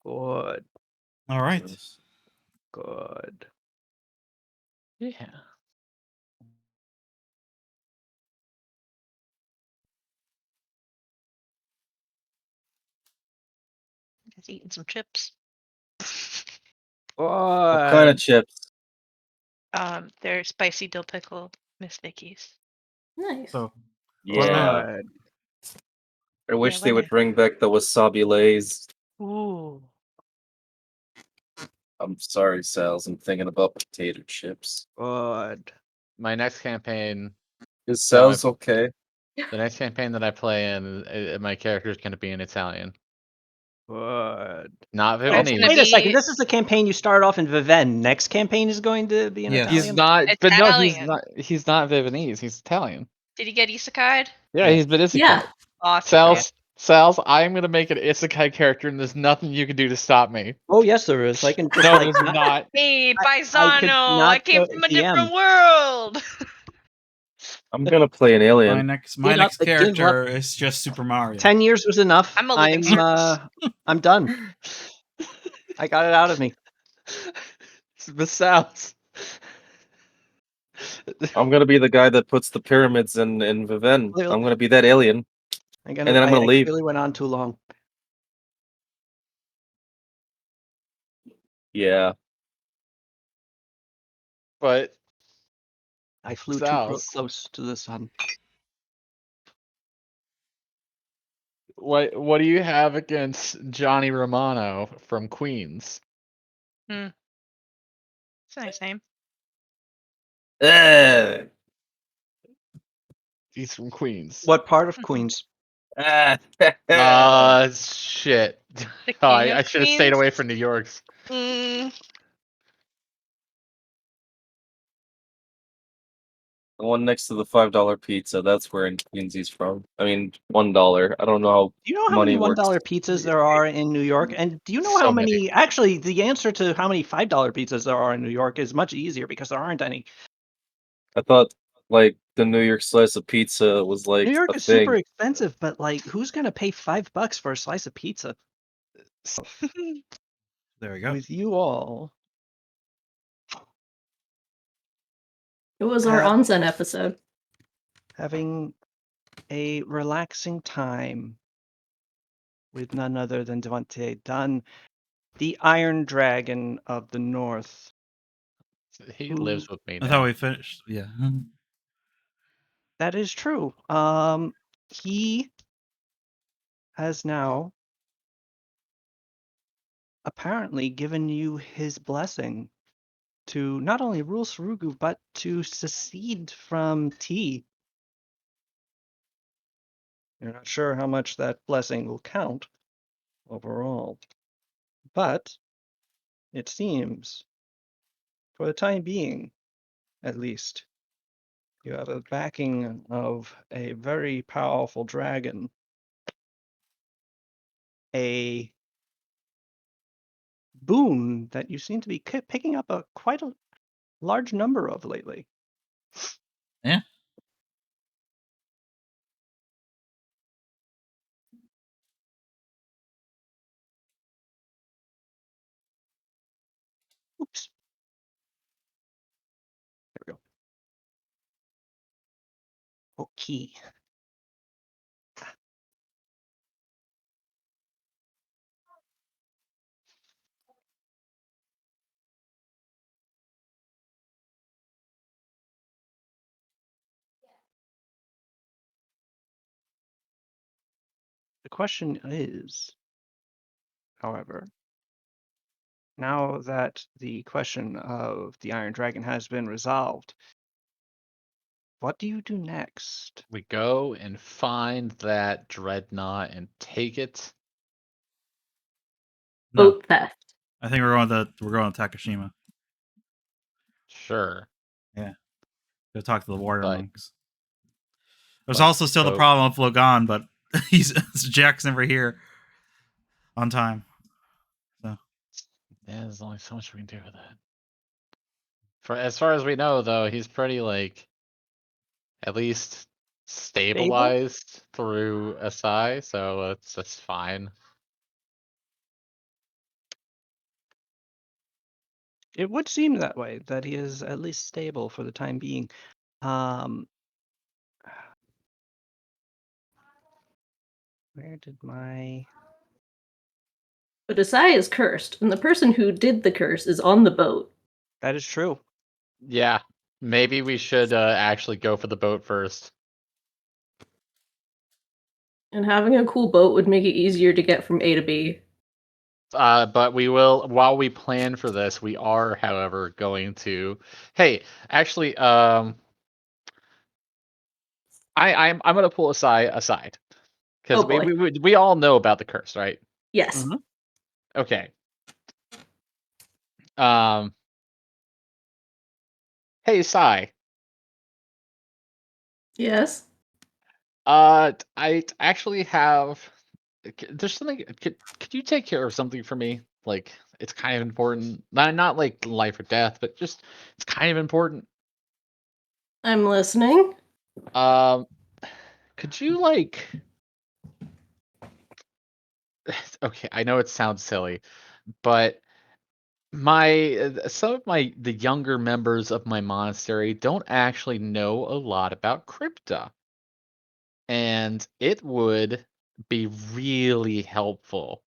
Good. All right. Yes. Good. Yeah. Just eating some chips. What kind of Good. chips? They're spicy dill pickle Miss Vicky's. Nice. So Yeah. Good. I wish they when would bring back the wasabi lays. Ooh. I'm sorry, Sal's. I'm thinking about potato chips. Good. My next campaign, Is So Sal's okay? the next campaign that I play in, my character is going to be in Italian, Good. not But it's Viennese. gonna Wait a second. be This is the campaign you start off in Viven. Next campaign is going to be in Yes. He's Italian. not, but no, he's Italian. not. He's not Viennese. He's Italian. Did he get isekai'd? Yeah, Yes. he's been isekai. Yeah. Awesome. Man. Sal's, I'm gonna make an isekai character, and there's nothing you can do to stop me. Oh yes, there is. I can just No, like there's not. Hey, I could paisano! I not came go from a DM. different world. I'm gonna play an My alien. next Give up, give character is just Super Mario. 10 years was enough. I'm a living I'm done. I got it out of me. But Sal's. I'm gonna be the guy that puts the pyramids in Viven. Clearly- I'm gonna be that alien. And then I'm gonna leave. I really went on too long. Yeah. But I flew Sounds. too close to the sun. what do you have against Johnny Romano from Queens? It's a nice name. Ugh. He's from Queens. What part of Queens? Shit. The Oh, king I of should have stayed Queens? away from New York's. Mm, The one next to the $5 pizza. That's where in Queens he's from. I mean, $1. I don't know how Do you know how money many works. $1 pizzas there are in New York? And do you know how So many? Actually, the answer to how many $5 pizzas there are in New York is much easier because there aren't any. I thought like the New York slice of pizza was like New York a is thing. super expensive, but like, who's gonna pay $5 for a slice of pizza? There we go. With you all, It was our Have- onsen episode. having a relaxing time with none other than Devante Dunn, the Iron Dragon of the North. he lives with me I now. thought we finished. Yeah. That is true. He has now apparently given you his blessing to not only rule Sarugu, but to secede from T. You're not sure how much that blessing will count overall, but it seems, for the time being, at least, you have a backing of a very powerful dragon, a boon that you seem to be picking up quite a large number of lately. Yeah. Oops. There we go. Okay. The question is, however, now that the question of the Iron Dragon has been resolved, what do you do next? We go and find that dreadnought and take it. No, Boat theft. I think we're going to Takashima. Sure. Go talk to the warrior But- monks. There's but also still the boat- problem of Logan, but Jack's never here on time. Yeah, there's only so much we can do with that. For as far as we know, though, he's pretty like at least stabilized through SI, so that's fine. It would seem that way, that he is at least stable for the time being. Um, where did my... But Asai is cursed, and the person who did the curse is on the boat. That is true. Yeah, maybe we should actually go for the boat first. And having a cool boat would make it easier to get from A to B. But we will, while we plan for this, we are, however, going to. Hey, actually, I'm gonna pull aside because Oh boy. we all know about the curse, right? Yes. Mhm. Okay. Um. Hey, Sai. Yes. I actually have. There's something. Could you take care of something for me? Like, it's kind of important. Not like life or death, but just it's kind of important. I'm listening. Um, could you like? Okay, I know it sounds silly, but my some of the younger members of my monastery don't actually know a lot about crypta, and it would be really helpful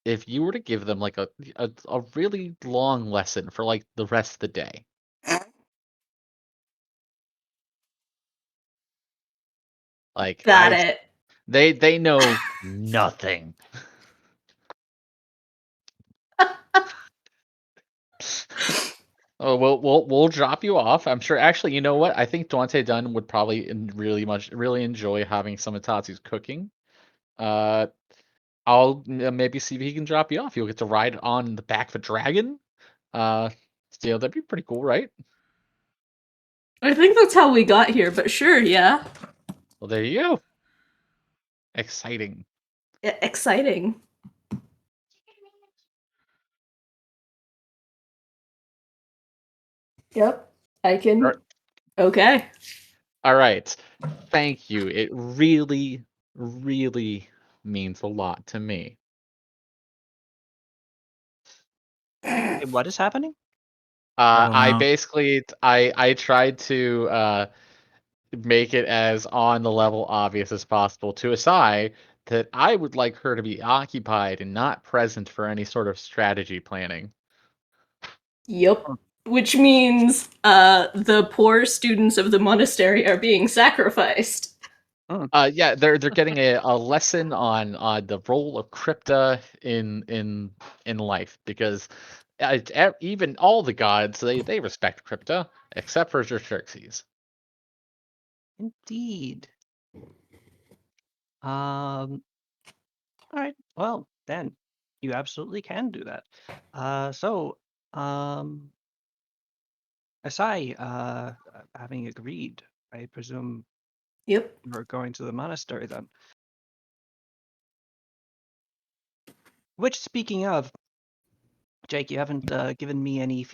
if you were to give them like a really long lesson for like the rest of the day. Like Got it. they know nothing. Oh, we'll drop you off. I'm sure. Actually, you know what? I think Dante Dunn would probably really enjoy having some of Tatsu's cooking. Uh, I'll maybe see if he can drop you off. You'll get to ride on the back of a dragon. Uh, that'd be pretty cool, right? I think that's how we got here, but sure, yeah. Well, there you go. Exciting. Exciting. Yep. I can. Alright. Okay. All right. Thank you. It really, really means a lot to me. Wait, what is happening? I don't I know. basically I tried to make it as on the level obvious as possible to Asai that I would like her to be occupied and not present for any sort of strategy planning. Yep. Which means the poor students of the monastery are being sacrificed. Yeah, they're getting a lesson on the role of crypta in life because even all the gods they respect crypta except for Xerxes. Indeed. All right. Well, then you absolutely can do that. So, um, Asai, having agreed, I presume Yep. you're going to the monastery then. Which, speaking of, Jake, you haven't given me any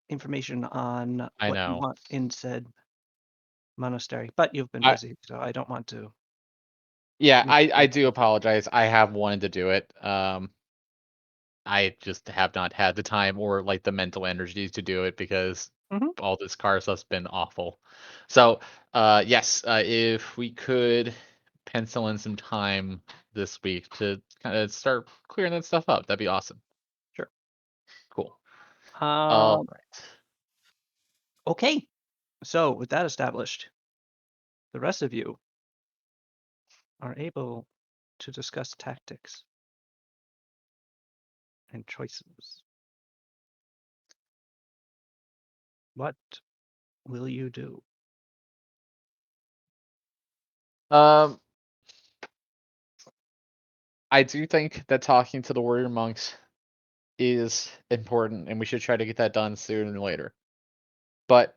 information on I what you know. want in said monastery, but you've been I busy, so I don't want to. Yeah, make I you- do apologize. I have wanted to do it. I just have not had the time or like the mental energy to do it because Mhm. all this car stuff's been awful. So, yes, if we could pencil in some time this week to kind of start clearing that stuff up, that'd be awesome. Sure. Cool. All Um, right. okay. So, with that established, the rest of you are able to discuss tactics and choices. What will you do? Um, I do think that talking to the warrior monks is important, and we should try to get that done sooner than later. But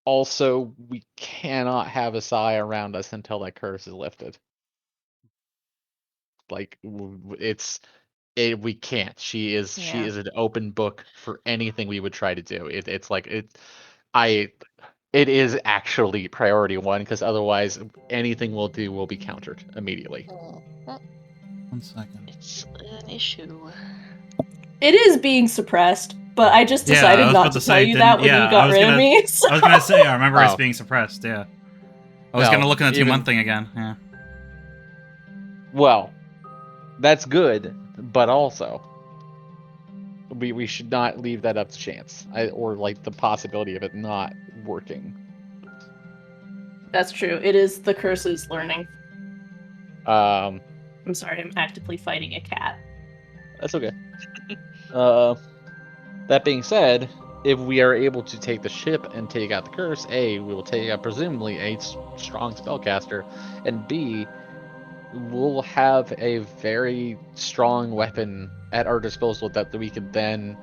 also, we cannot have Asai around us until that curse is lifted. Like we can't. She Yeah. is an open book for anything we would try to do. It's like I it is actually priority one because otherwise anything we'll do will be countered immediately. One second. It's an issue. It is being suppressed. but I just Yeah, I decided was not about to to tell say, you didn't- that when yeah, you I got was rid of gonna- me. So. I was gonna say, I remember us Oh. being suppressed. Yeah, I was Well, gonna look at the even- 2-month thing again. Yeah. Well, that's good, but also we should not leave that up to chance, or like the possibility of it not working. That's true. It is the curse's learning. Um, I'm sorry, I'm actively fighting a cat. that's okay. That being said, if we are able to take the ship and take out the curse, A, we will take out presumably a strong spellcaster, and B, we'll have a very strong weapon at our disposal that we could then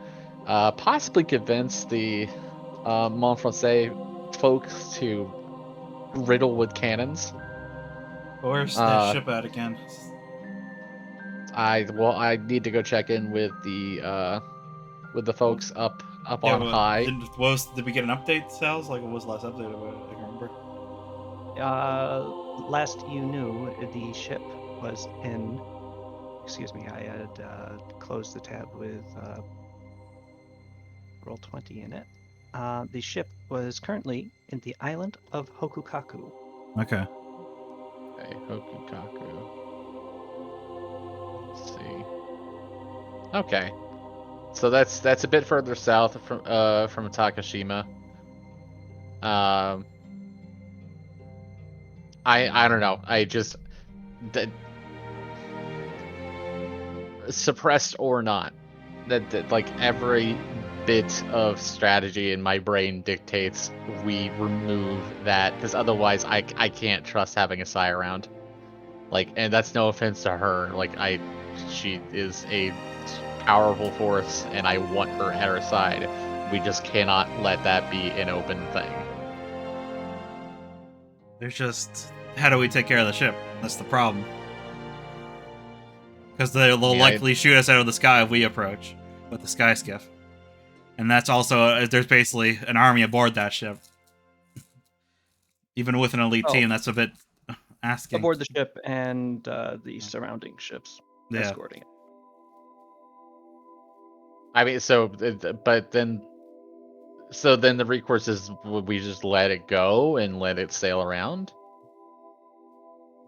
possibly convince the Montfrancais folks to riddle with cannons. Where's that Uh, ship at again? I need to go check in with the folks up Yeah, on high. Did we get an update, Sal's? Like, what was the last update about it? I can't remember. Last you knew, the ship was in. Excuse me, I had closed the tab with Roll20 in it. The ship was currently in the island of Hokukaku. Okay. Okay, Hokukaku. Let's see. Okay, so that's a bit further south from Takashima. I don't know. I just that, suppressed or not, that like every bit of strategy in my brain dictates we remove that, because otherwise I can't trust having a Sai around. Like, and that's no offense to her. Like, she is a powerful force, and I want her at her side. We just cannot let that be an open thing. There's just, how do we take care of the ship? That's the problem. Because they'll likely shoot us out of the sky if we approach with the sky skiff. And that's also, there's basically an army aboard that ship. Even with an elite Oh. team, that's a bit asking. Aboard the ship and the surrounding ships Yeah. escorting it. I mean, then the recourse is, would we just let it go and let it sail around?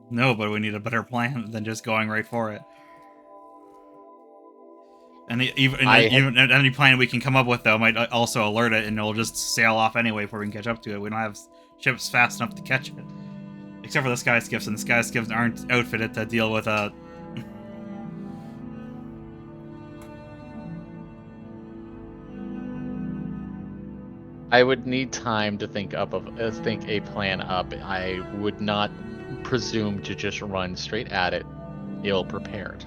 No, but we need a better plan than just going right for it. And even any plan we can come up with, though, might also alert it, and it'll just sail off anyway before we can catch up to it. We don't have ships fast enough to catch it. Except for the sky skiffs, and the sky skiffs aren't outfitted to deal with a... I would need time to think a plan up. I would not presume to just run straight at it, ill prepared.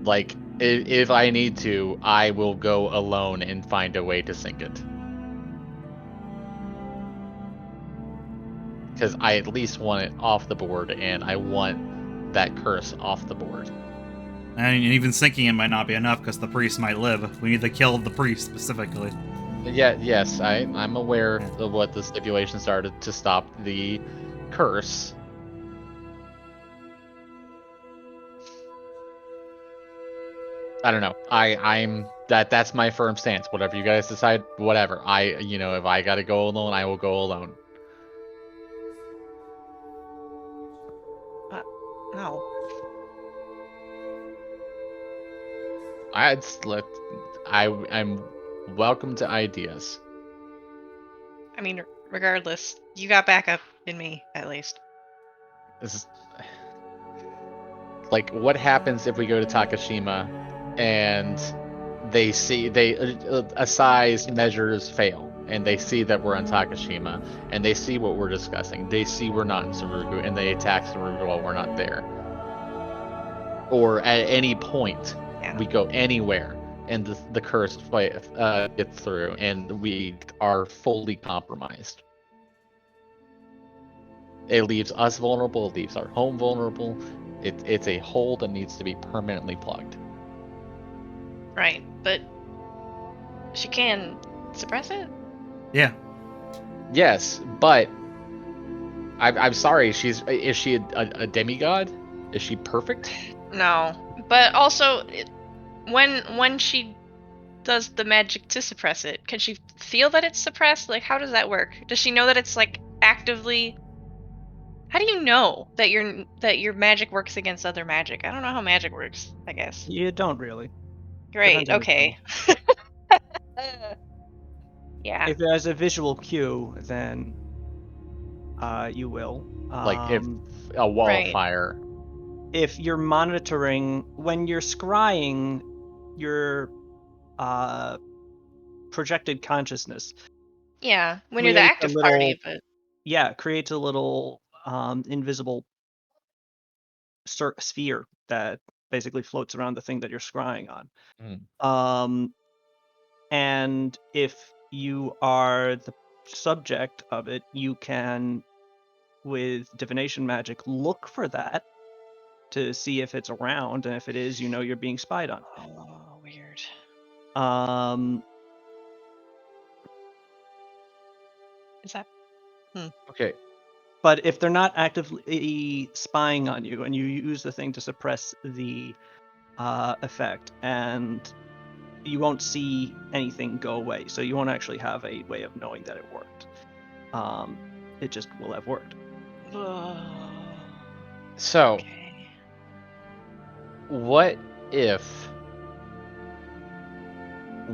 Like, if I need to, I will go alone and find a way to sink it. Because I at least want it off the board, and I want that curse off the board. And even sinking it might not be enough, because the priest might live. We need to kill the priest, specifically. Yeah, yes, I'm aware of what the stipulations are to stop the curse. I don't know. That's my firm stance. Whatever you guys decide, whatever. If I gotta go alone, I will go alone. Ow. I'm welcome to ideas. I mean, regardless, you got backup in me, at least. This is, like, what happens if we go to Takashima and Asai's measures fail, and they see that we're on Takashima, and they see what we're discussing. They see we're not in Sarugu, and they attack Sarugu while we're not there. Or at any point, we go anywhere, and the curse gets through, and we are fully compromised. It leaves us vulnerable. It leaves our home vulnerable. It's a hole that needs to be permanently plugged. Right, but she can suppress it? Yeah. Yes, but I'm sorry. Is she a demigod? Is she perfect? No, but also when she does the magic to suppress it, can she feel that it's suppressed? Like, how does that work? Does she know that it's like actively? How do you know that your magic works against other magic? I don't know how magic works. I guess. You don't really. Great. Depends on your Okay. Yeah. If there's a visual cue, then you will. Like if a wall of Right. fire. If you're monitoring when you're scrying your projected consciousness Yeah. When you're the creates a active little party, but creates a little invisible sphere that basically floats around the thing that you're scrying on. And if you are the subject of it, you can, with divination magic, look for that to see if it's around, and if it is, you know you're being spied on. oh, weird. Is that? Okay. But if they're not actively spying on you, and you use the thing to suppress the effect, and you won't see anything go away, so you won't actually have a way of knowing that it worked. It just will have worked. So, Okay. what if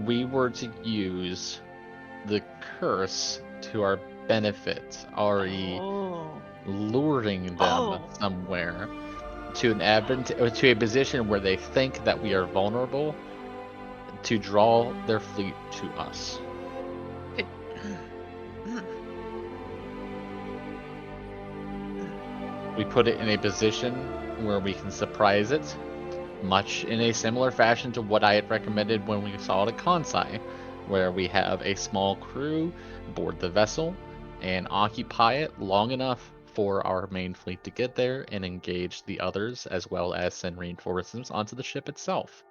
we were to use the curse to our benefit, already luring them somewhere to to a position where they think that we are vulnerable, to draw their fleet to us? We put it in a position where we can surprise it, much in a similar fashion to what I had recommended when we saw it at Kansai, where we have a small crew board the vessel and occupy it long enough for our main fleet to get there and engage the others, as well as send reinforcements onto the ship itself.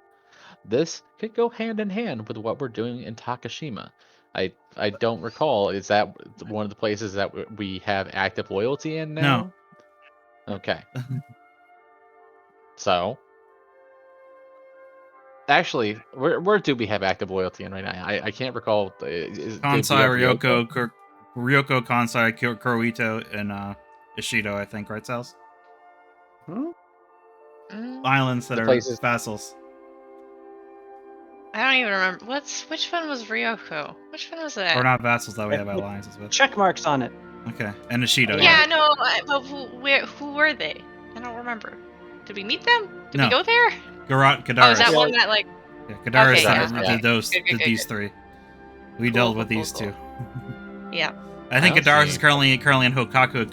This could go hand in hand with what we're doing in Takashima. I don't recall, is that one of the places that we have active loyalty in now? No. Okay. So, actually, where do we have active loyalty in right now? I can't recall. Kansai, Ryoko, Kansai, Kuroito, and Ishido, I think, right, Sals? Islands that The are places- vassals. I don't even remember. Which one was Ryoko? Which one was that? Or not vassals that we have alliances with. Check marks on it. Okay, and Ishido. Yeah, no, but who were they? I don't remember. Did we meet them? Did No. we go there? Kadaris. Oh, is that one that like? Yeah, Kadaris Okay, did good, these good. three. We Cool, dealt cool, with these cool. two. Yeah. I think I don't Kadaris see- is currently in Hokaku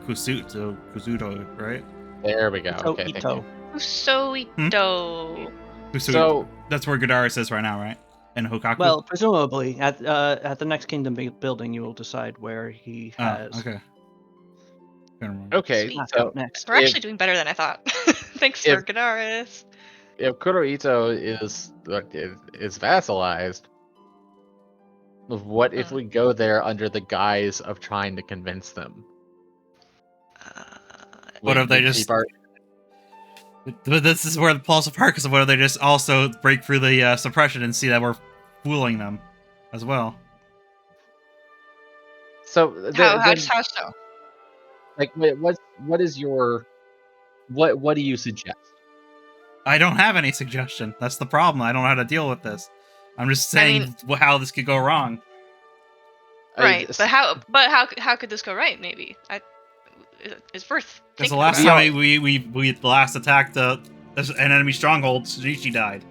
Kusuto, right? There we go. Ito, Okay, thank Ito. you. Usoito. So, That's where Kadaris is right now, right? In Hokaku. Well, presumably at the next kingdom building, you will decide where he has. Okay. Can't remember. okay, Sweet. so We're actually doing better than I thought. Thanks, if- Gadaris. if Kuroito is vassalized, what if we go there under the guise of trying to convince them? What if they just? But this is where the falls apart, because what if they just also break through the suppression and see that we're fooling them as well? So How so? Like, what is your what do you suggest? I don't have any suggestion. That's the problem. I don't know how to deal with this. I'm just saying how this could go wrong. Right, but how could this go right? Maybe it's worth. Because the thinking last about. time we last attacked an enemy stronghold, Tsujishi died.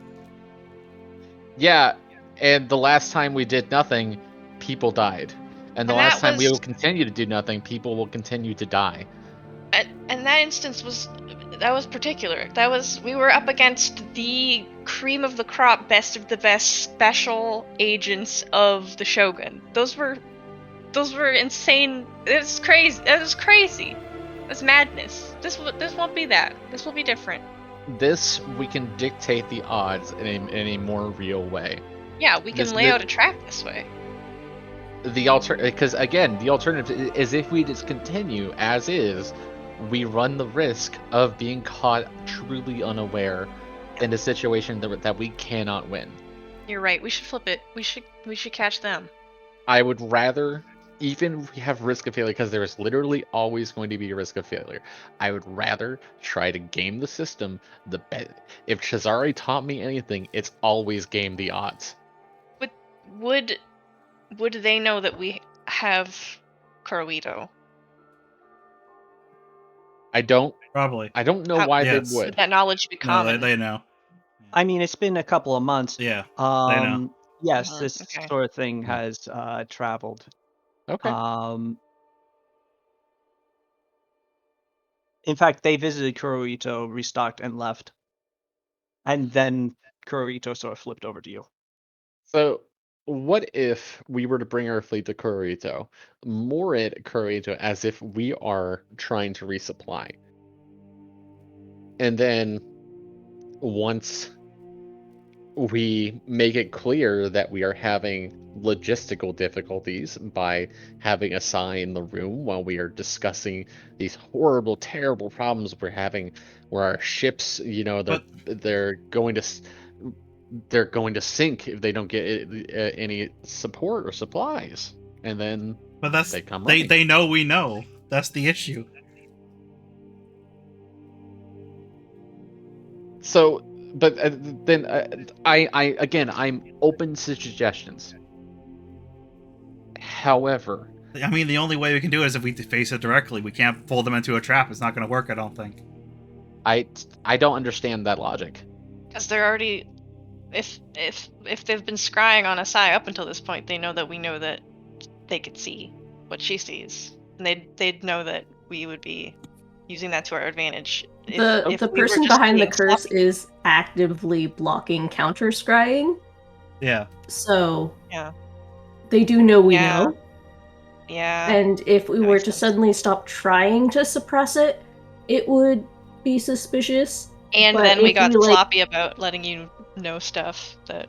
Yeah, and the last time we did nothing, people died. And the last time we will continue to do nothing, people will continue to die. And that instance was particular. We were up against the cream of the crop, best of the best special agents of the Shogun. Those were insane. It was crazy. It was crazy. It was madness. This won't be that. This will be different. This we can dictate the odds in a more real way. Yeah, we can lay out a trap this way. because again, the alternative is if we just continue as is, we run the risk of being caught truly unaware in a situation that we cannot win. You're right. We should flip it. We should catch them. I would rather, even if we have risk of failure, because there is literally always going to be a risk of failure. I would rather try to game the system. If Shazari taught me anything, it's always game the odds. But would they know that we have Kuroito? Probably. I don't know why Yes. they would. Would that knowledge be No, common? they know. I mean, it's been a couple of months. Yeah, they know. Yes, this Okay. sort of thing Hmm. has traveled. Okay. In fact, they visited Kuroito, restocked, and left. And then Kuroito sort of flipped over to you. So, what if we were to bring our fleet to Kurito, moor it at Kurito as if we are trying to resupply, and then once we make it clear that we are having logistical difficulties by having a sign in the room while we are discussing these horrible, terrible problems we're having, where our ships, they're going to they're going to sink if they don't get any support or supplies, and then But that's they come running. they know we know. That's the issue. So, but then I'm open to suggestions. However, I mean, the only way we can do it is if we face it directly. We can't pull them into a trap. It's not going to work, I don't think. I don't understand that logic. Because they're already, if they've been scrying on Asai up until this point, they know that we know that they could see what she sees, and they'd know that we would be using that to our advantage. If The we were person just behind the being curse sloppy. is actively blocking counter scrying, Yeah. so Yeah. they do know we Yeah. know. Yeah. And if we That were makes to sense. suddenly stop trying to suppress it, it would be suspicious. And But then we if got we, like- sloppy about letting you know stuff that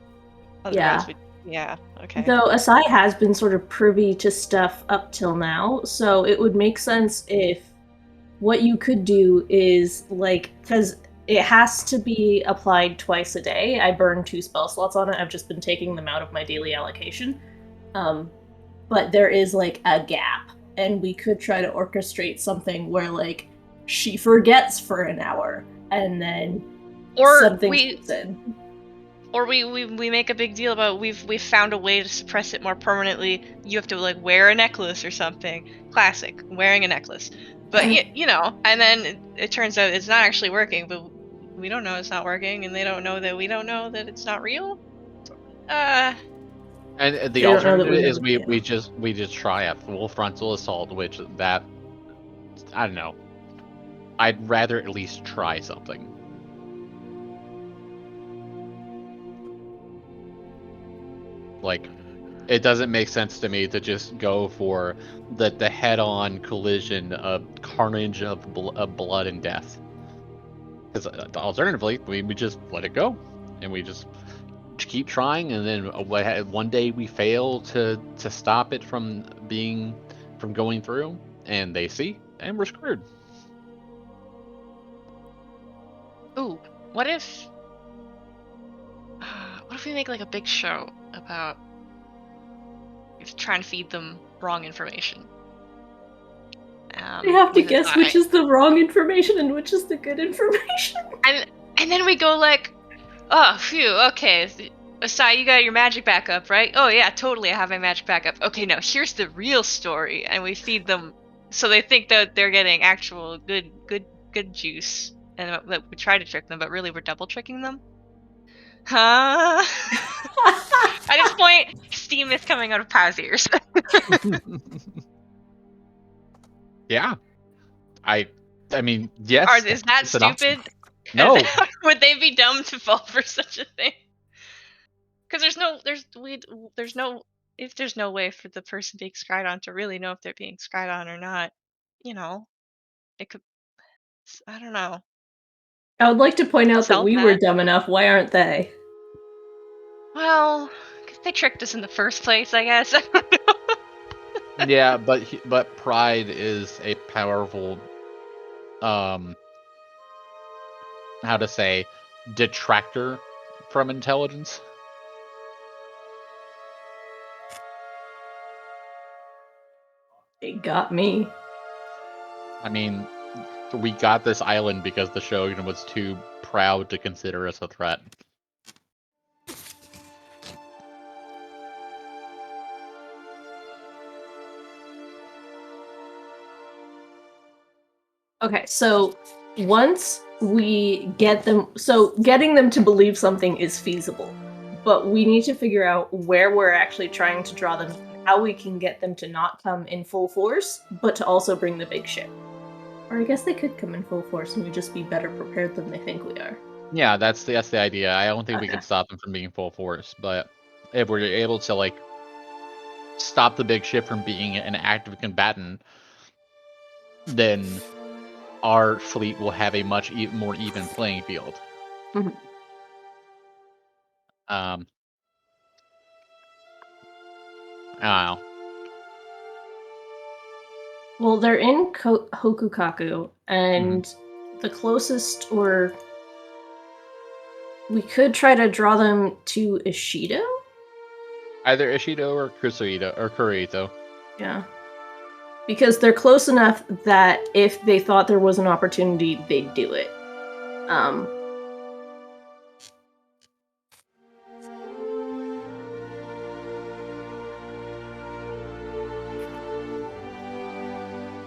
otherwise would. Yeah. Okay. Though Asai has been sort of privy to stuff up till now, so it would make sense if what you could do is, like, because it has to be applied twice a day. I burn 2 spell slots on it. I've just been taking them out of my daily allocation. But there is, like, a gap, and we could try to orchestrate something where, like, she forgets for an hour, and then Or something we sits in. Or we make a big deal about we've found a way to suppress it more permanently. You have to like wear a necklace or something. Classic, wearing a necklace. But and then it turns out it's not actually working. But we don't know it's not working, and they don't know that we don't know that it's not real. And the They don't know that alternative we know is that, we just try a full frontal assault, which that I don't know. I'd rather at least try something. Like, it doesn't make sense to me to just go for the head-on collision of carnage of blood and death. Because alternatively, we just let it go, and we just keep trying, and then one day we fail to stop it from going through, and they see, and we're screwed. Ooh, what if we make like a big show about trying to feed them wrong information? They have to with guess Asai. which is the wrong information and which is the good information. And then we go like, oh, phew, okay. Asai, you got your magic backup, right? Oh yeah, totally, I have my magic backup. Okay, now here's the real story, and we feed them, so they think that they're getting actual good juice, and that we try to trick them, but really we're double tricking them. Huh? At this point, steam is coming out of Paz ears. Yeah, I mean, yes. Is that it's an option. stupid? No. Would they be dumb to fall for such a thing? Because there's no way for the person being scryed on to really know if they're being scryed on or not. It could. I don't know. I would like to point out that Solve we were that. dumb enough. Why aren't they? Well, 'cause they tricked us in the first place, I guess. I don't know. Yeah, but pride is a powerful, how to say, detractor from intelligence. It got me. I mean, we got this island because the Shogun was too proud to consider us a threat. Okay, so once we get them, so getting them to believe something is feasible, but we need to figure out where we're actually trying to draw them, how we can get them to not come in full force, but to also bring the big ship. Or I guess they could come in full force and we just be better prepared than they think we are. Yeah, that's the idea. I don't think we Okay. can stop them from being full force, but if we're able to like stop the big ship from being an active combatant, then our fleet will have a much more even playing field. Mhm. I don't know. Well, they're in Hokukaku, and the closest, or we could try to draw them to Ishido? Either Ishido or Kurito. Yeah. Because they're close enough that if they thought there was an opportunity, they'd do it.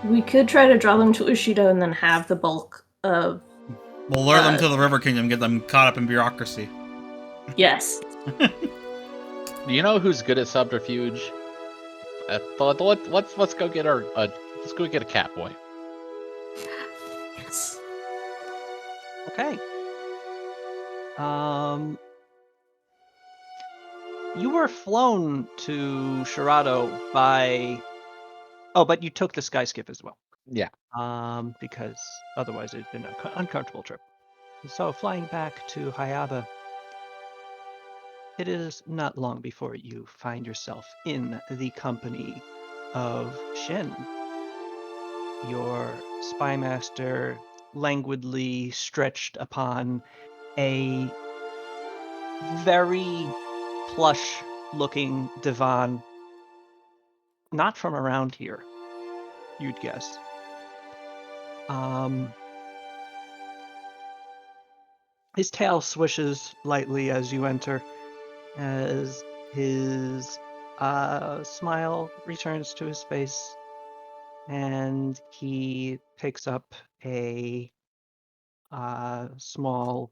We could try to draw them to Ishido and then have the bulk of. We'll lure them to the River Kingdom, get them caught up in bureaucracy. Yes. Do you know who's good at subterfuge? Let's go get let's go get a cat boy. Yes. Okay. You were flown to Shirado by. Oh, but you took the sky skip as well. Yeah. Because otherwise it'd been an uncomfortable trip. So flying back to Hayaba, it is not long before you find yourself in the company of Shin, your spy master, languidly stretched upon a very plush-looking divan, not from around here, you'd guess. His tail swishes lightly as you enter, as his smile returns to his face, and he picks up a small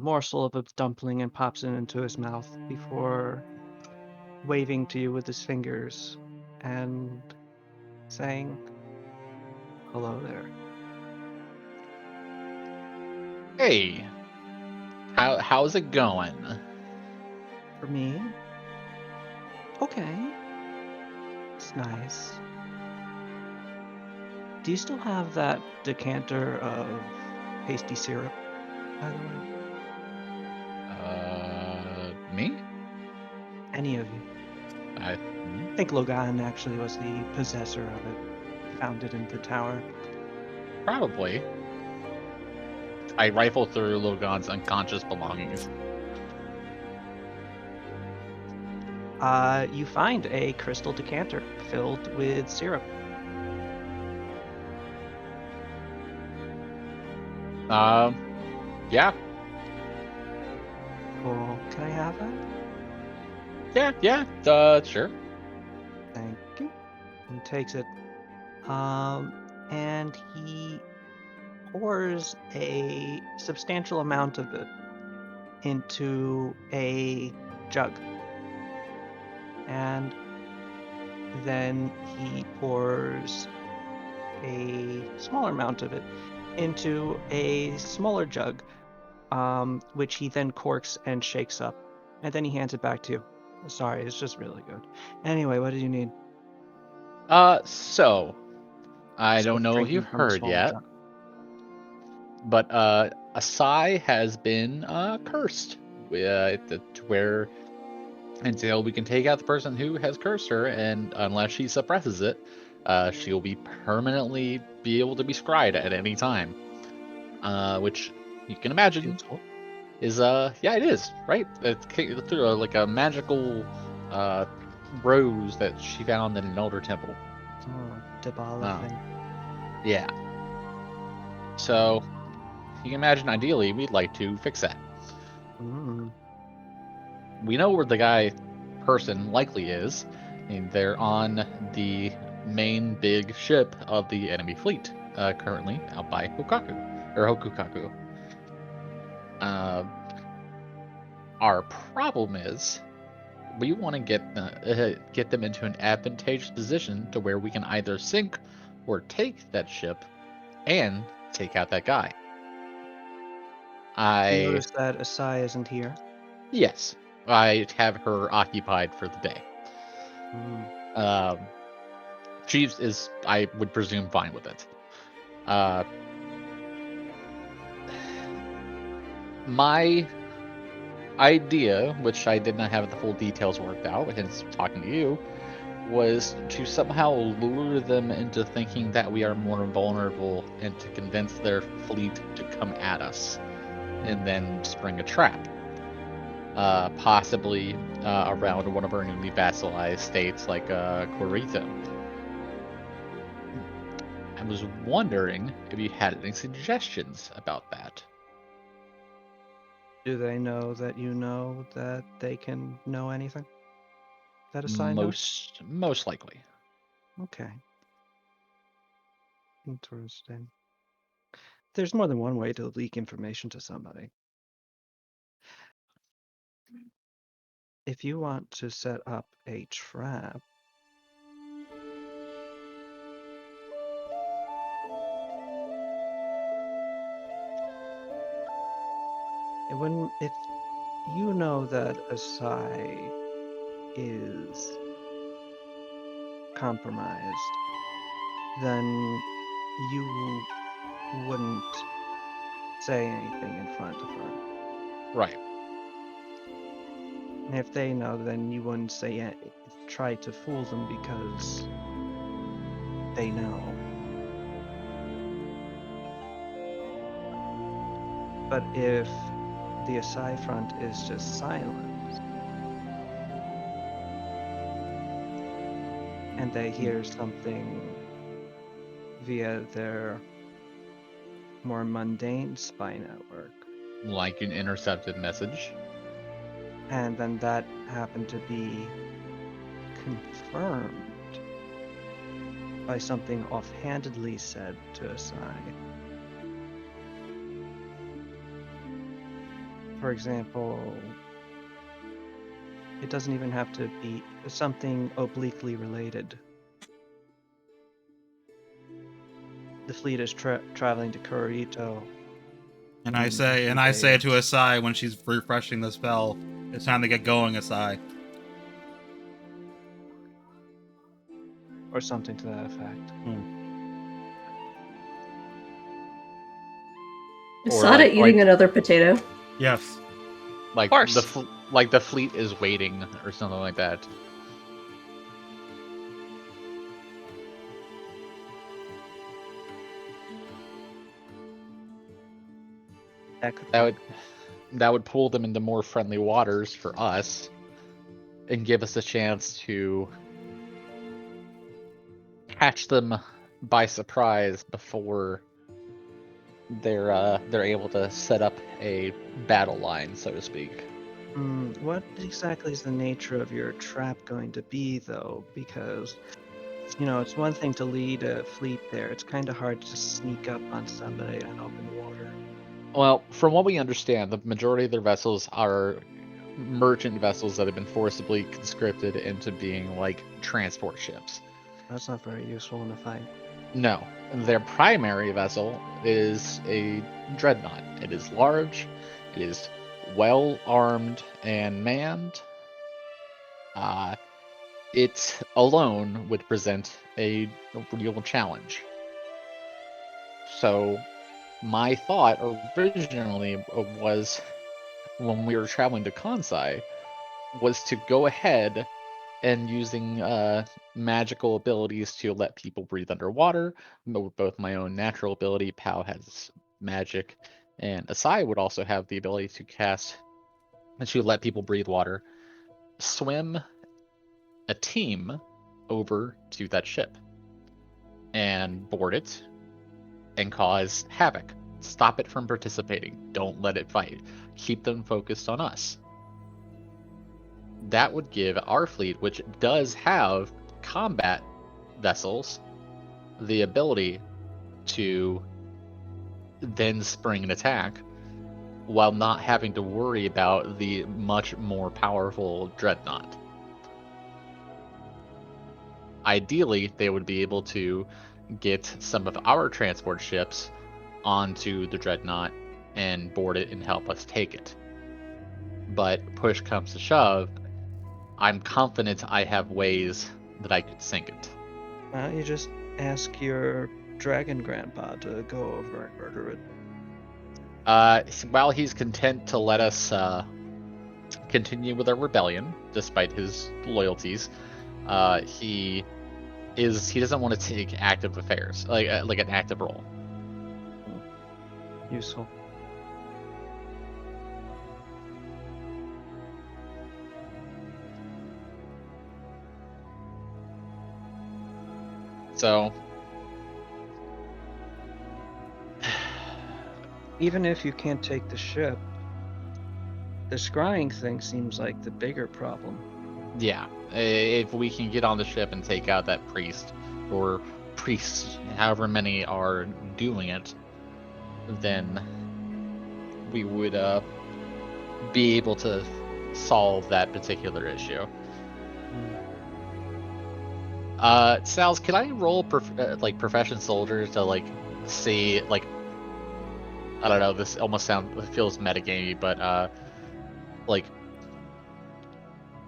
morsel of a dumpling and pops it into his mouth before waving to you with his fingers and saying, "Hello there." Hey, how's it going? For me? Okay. It's nice. Do you still have that decanter of pasty syrup, by the way? Me? Any of you? I think Logan actually was the possessor of it. Found it in the tower. Probably. I rifle through Logan's unconscious belongings. You find a crystal decanter filled with syrup. Yeah. Cool. Can I have that? Yeah, sure. Thank you. He takes it. And he pours a substantial amount of it into a jug. And then he pours a smaller amount of it into a smaller jug, which he then corks and shakes up. And then he hands it back to you. Sorry, it's just really good. Anyway, what do you need? So I Still don't know if drinking you've from a heard smaller yet, jug. but Asai has been cursed to where until we can take out the person who has cursed her, and unless she suppresses it, she'll be permanently be able to be scryed at any time. Which you can imagine Useful. is yeah, it is, right? It's through like a magical rose that she found in an elder temple. Oh, Dibala thing. Yeah. So you can imagine, ideally, we'd like to fix that. Mm. We know where the person likely is. I mean, they're on the main big ship of the enemy fleet, currently out by Hokukaku. Our problem is we want to get them into an advantageous position to where we can either sink or take that ship and take out that guy. You notice that Asai isn't here? Yes, I have her occupied for the day. Mm. Jeeves is, I would presume, fine with it. My idea, which I did not have the full details worked out, hence talking to you, was to somehow lure them into thinking that we are more vulnerable and to convince their fleet to come at us and then spring a trap. Possibly around one of our newly vassalized states like Corito. I was wondering if you had any suggestions about that. Do they know that they can know anything? That Asai knows? Most likely. Okay. Interesting. There's more than one way to leak information to somebody. If you want to set up a trap, it wouldn't. If you know that Asai is compromised, then you wouldn't say anything in front of her. Right. And if they know, then you wouldn't try to fool them because they know. But if the Asai front is just silent, and they hear something via their more mundane spy network, Like an intercepted message. and then that happened to be confirmed by something offhandedly said to Asai. For example, it doesn't even have to be something obliquely related. The fleet is traveling to Kurito. And I say to Asai when she's refreshing the spell, it's time to get going, Asai. Or something to that effect. Is Sada eating another potato? Yes. Like the fleet is waiting or something like that. That would pull them into more friendly waters for us and give us a chance to catch them by surprise before they're able to set up a battle line, so to speak. What exactly is the nature of your trap going to be, though? Because, it's one thing to lead a fleet there. It's kind of hard to sneak up on somebody in open water. Well, from what we understand, the majority of their vessels are merchant vessels that have been forcibly conscripted into being like transport ships. That's not very useful in a fight. No, their primary vessel is a dreadnought. It is large, it is well armed and manned. It alone would present a real challenge. So, my thought originally was when we were traveling to Kansai, was to go ahead and using magical abilities to let people breathe underwater. Both my own natural ability, Pow has magic, and Asai would also have the ability to cast and to let people breathe water. Swim a team over to that ship and board it and cause havoc. Stop it from participating. Don't let it fight. Keep them focused on us. That would give our fleet, which does have combat vessels, the ability to then spring an attack while not having to worry about the much more powerful dreadnought. Ideally, they would be able to get some of our transport ships onto the dreadnought and board it and help us take it. But push comes to shove, I'm confident I have ways that I could sink it. Why don't you just ask your dragon grandpa to go over and murder it? While he's content to let us continue with our rebellion, despite his loyalties, he doesn't want to take active affairs, like an active role. Useful. So, Even if you can't take the ship, the scrying thing seems like the bigger problem. yeah, if we can get on the ship and take out that priest or priests, however many are doing it, then we would be able to solve that particular issue. Sals, can I roll like profession soldier to like see like I don't know, this almost feels metagamey, but like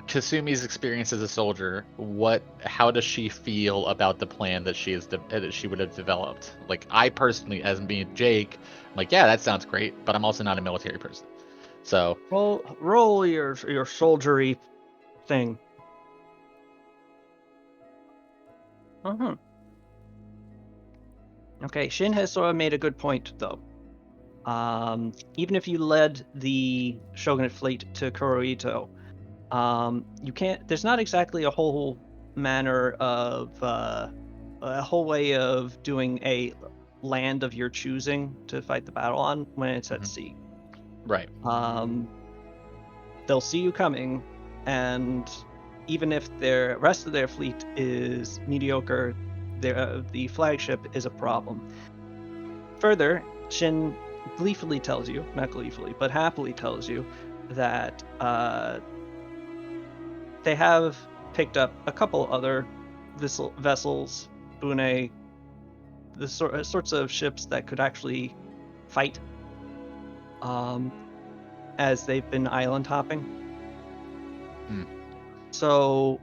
Kasumi's experience as a soldier, how does she feel about the plan that that she would have developed? Like I personally, as being Jake, I'm like, yeah, that sounds great, but I'm also not a military person. So Roll your soldiery thing. Uh-huh. Okay, Shin has sort of made a good point though. Even if you led the shogunate fleet to Kuroito, you can't. There's not exactly a whole manner of a whole way of doing a land of your choosing to fight the battle on when it's at sea. right. They'll see you coming, and even if their rest of their fleet is mediocre, the flagship is a problem. Further, Shin gleefully tells you, not gleefully, but happily tells you that they have picked up a couple other vessels, Bune, the sorts of ships that could actually fight, as they've been island hopping. So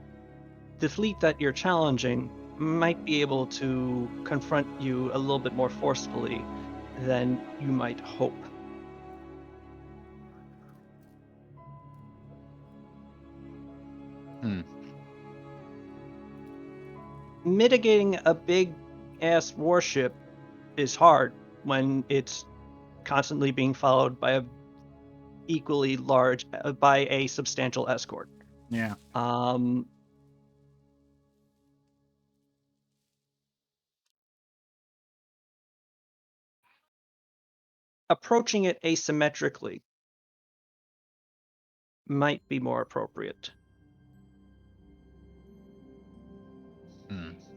the fleet that you're challenging might be able to confront you a little bit more forcefully than you might hope. Mitigating a big ass warship is hard when it's constantly being followed by a substantial escort. Yeah. Approaching it asymmetrically might be more appropriate.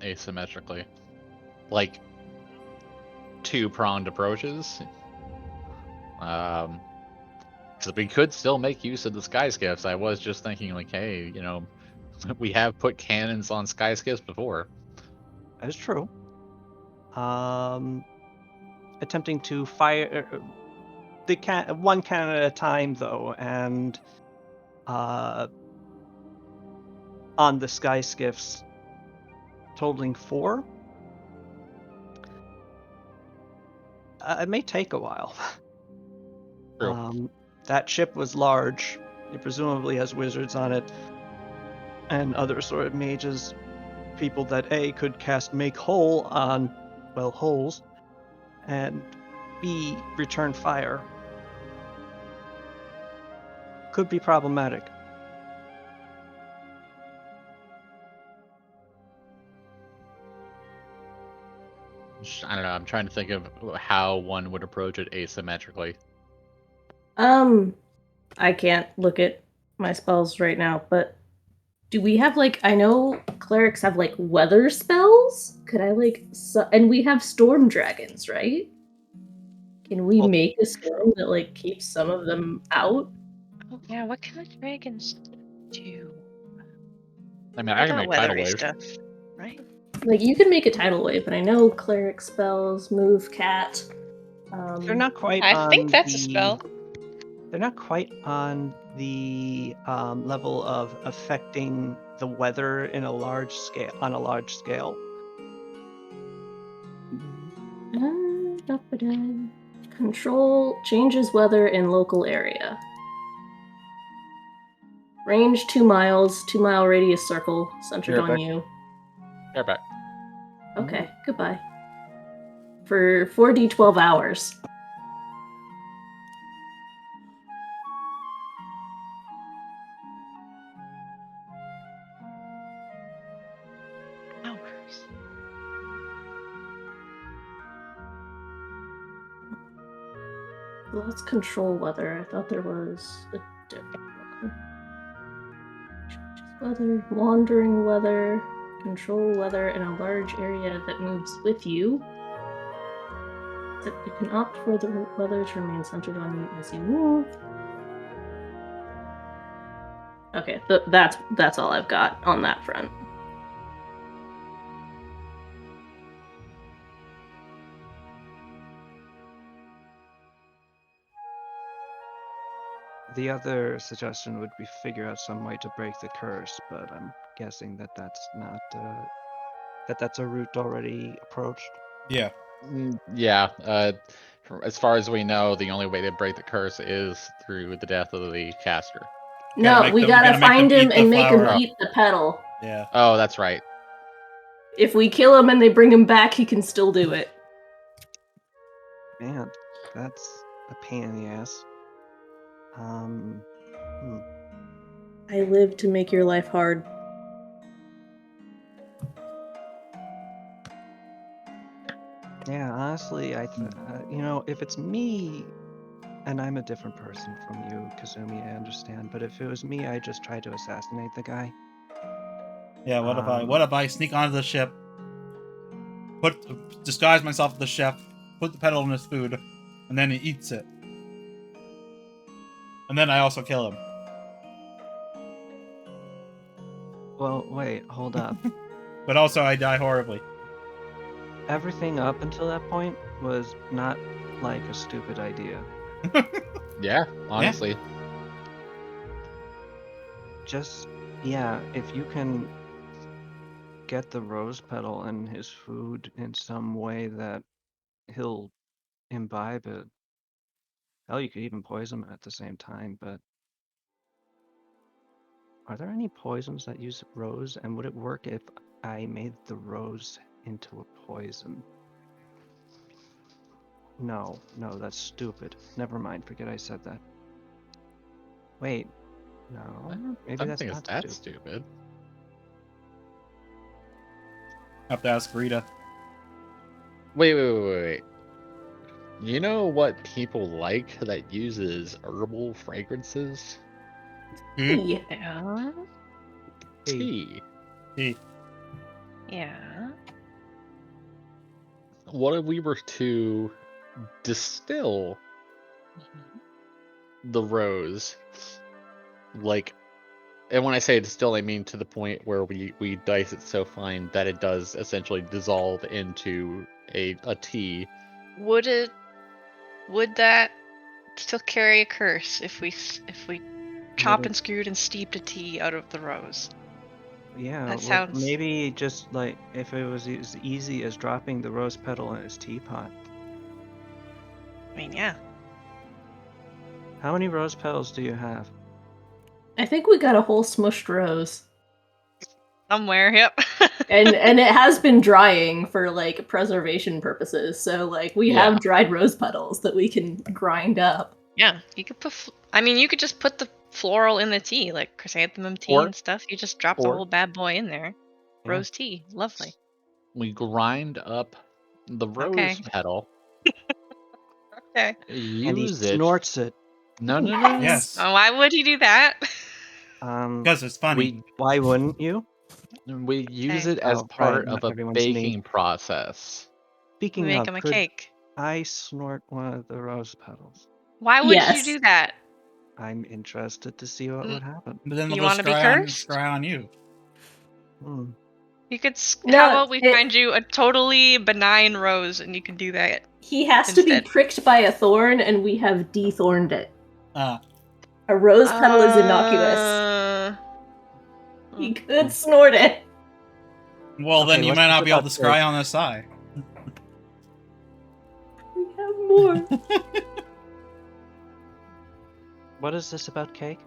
Asymmetrically, like two-pronged approaches. Because we could still make use of the sky skiffs. I was just thinking, like, hey, we have put cannons on sky skiffs before. That's true. Attempting to fire one cannon at a time, though, and on the sky skiffs, totaling 4. It may take a while. True. That ship was large. It presumably has wizards on it and other sort of mages, people that A, could cast Make Whole on, well, holes, and B, return fire. Could be problematic. I don't know. I'm trying to think of how one would approach it asymmetrically. I can't look at my spells right now, but do we have like, I know clerics have like weather spells? Could I like and we have storm dragons, right? Can we Well- make a storm that like keeps some of them out? Oh, yeah, what can the dragons do? I mean, They're I can not make tidal weathery waves. stuff, right? Like you can make a tidal wave, but I know cleric spells move cat. They're not quite I on think that's a the- spell. They're not quite on the level of affecting the weather in a large scale. On a large scale. Control changes weather in local area. Range 2 miles, 2-mile radius circle centered Here, on back. you. They're back. Okay, goodbye. For 4d12 hours. Hours. So that's control weather. I thought there was a different one. Changes weather, wandering weather, control weather in a large area that moves with you. So you can opt for the weather to remain centered on you as you move. Okay, that's all I've got on that front. The other suggestion would be figure out some way to break the curse, but I'm guessing that that's not that's a route already approached. Yeah. Yeah. As far as we know, the only way to break the curse is through the death of the caster. No, we gotta find him and make him flower. eat the petal. Yeah. Oh, that's right. If we kill him and they bring him back, he can still do it. Man, that's a pain in the ass. I live to make your life hard. Yeah, honestly, you know, if it's me, and I'm a different person from you, Kazumi, I understand. But if it was me, I'd just try to assassinate the guy. Yeah. What if I sneak onto the ship, disguise myself as the chef, put the petal in his food, and then he eats it, and then I also kill him. Well, wait, hold up. But also I die horribly. Everything up until that point was not like a stupid idea. Yeah, honestly. Just, yeah, if you can get the rose petal in his food in some way that he'll imbibe it. Hell, you could even poison him at the same time, but are there any poisons that use rose, and would it work if I made the rose into a poison? No, that's stupid. Never mind, forget I said that. Wait, no, maybe I don't that's think it's not that stupid. stupid. Have to ask Rita. Wait. You know what people like that uses herbal fragrances? Yeah. Tea. Tea. Yeah. What if we were to distill the rose, like, and when I say distill, I mean to the point where we dice it so fine that it does essentially dissolve into a tea. Would that still carry a curse if we chopped and screwed and steeped a tea out of the rose? Yeah, That sounds. maybe just like if it was as easy as dropping the rose petal in his teapot. I mean, yeah. How many rose petals do you have? I think we got a whole smushed rose. Somewhere, yep. And it has been drying for like preservation purposes, so like we Yeah. have dried rose petals that we can grind up. Yeah, you could put. I mean, you could just put the floral in the tea, like chrysanthemum tea Or- and stuff. You just drop the or- whole bad boy in there. Yeah. Rose tea, lovely. We grind up the rose Okay. petal, Okay. And he use it. snorts it. No. Yes. Oh, why would he do that? Because it's funny. Why wouldn't you? We use Okay. it as Oh, part right, of a everyone's baking process. We Speaking make of, him a could cake. I snort one of the rose petals? Why would you Yes. do that? I'm interested to see what Mm. would happen. But then You they'll just wanna be cursed? scry on you. Hmm. You could. No, How about we it- find you a totally benign rose, and you can do that. He has to Instead. be pricked by a thorn, and we have dethorned it. Ah, A rose petal is innocuous. He could snort it. well, Okay, then you let's might talk not be able to about scry on this side. We have more. What is this about cake?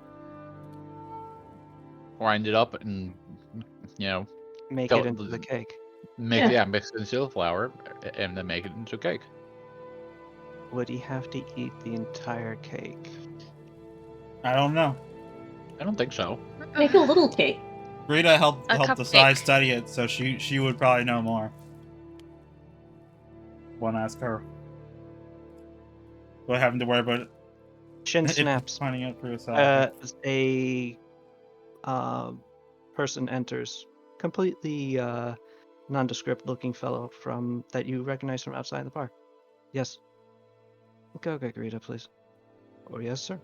Grind it up and Make Tell- it into the cake. mix it into the flour and then make it into a cake. Would he have to eat the entire cake? I don't know. I don't think so. Make a little cake. Rita helped A decide cupcake. study it, so she would probably know more. Wanna ask her. What having to worry about it? Chin it snaps. finding out for yourself. A person enters, completely nondescript looking fellow from that you recognize from outside the bar. Yes. Go, Rita, please. Oh, yes, sir.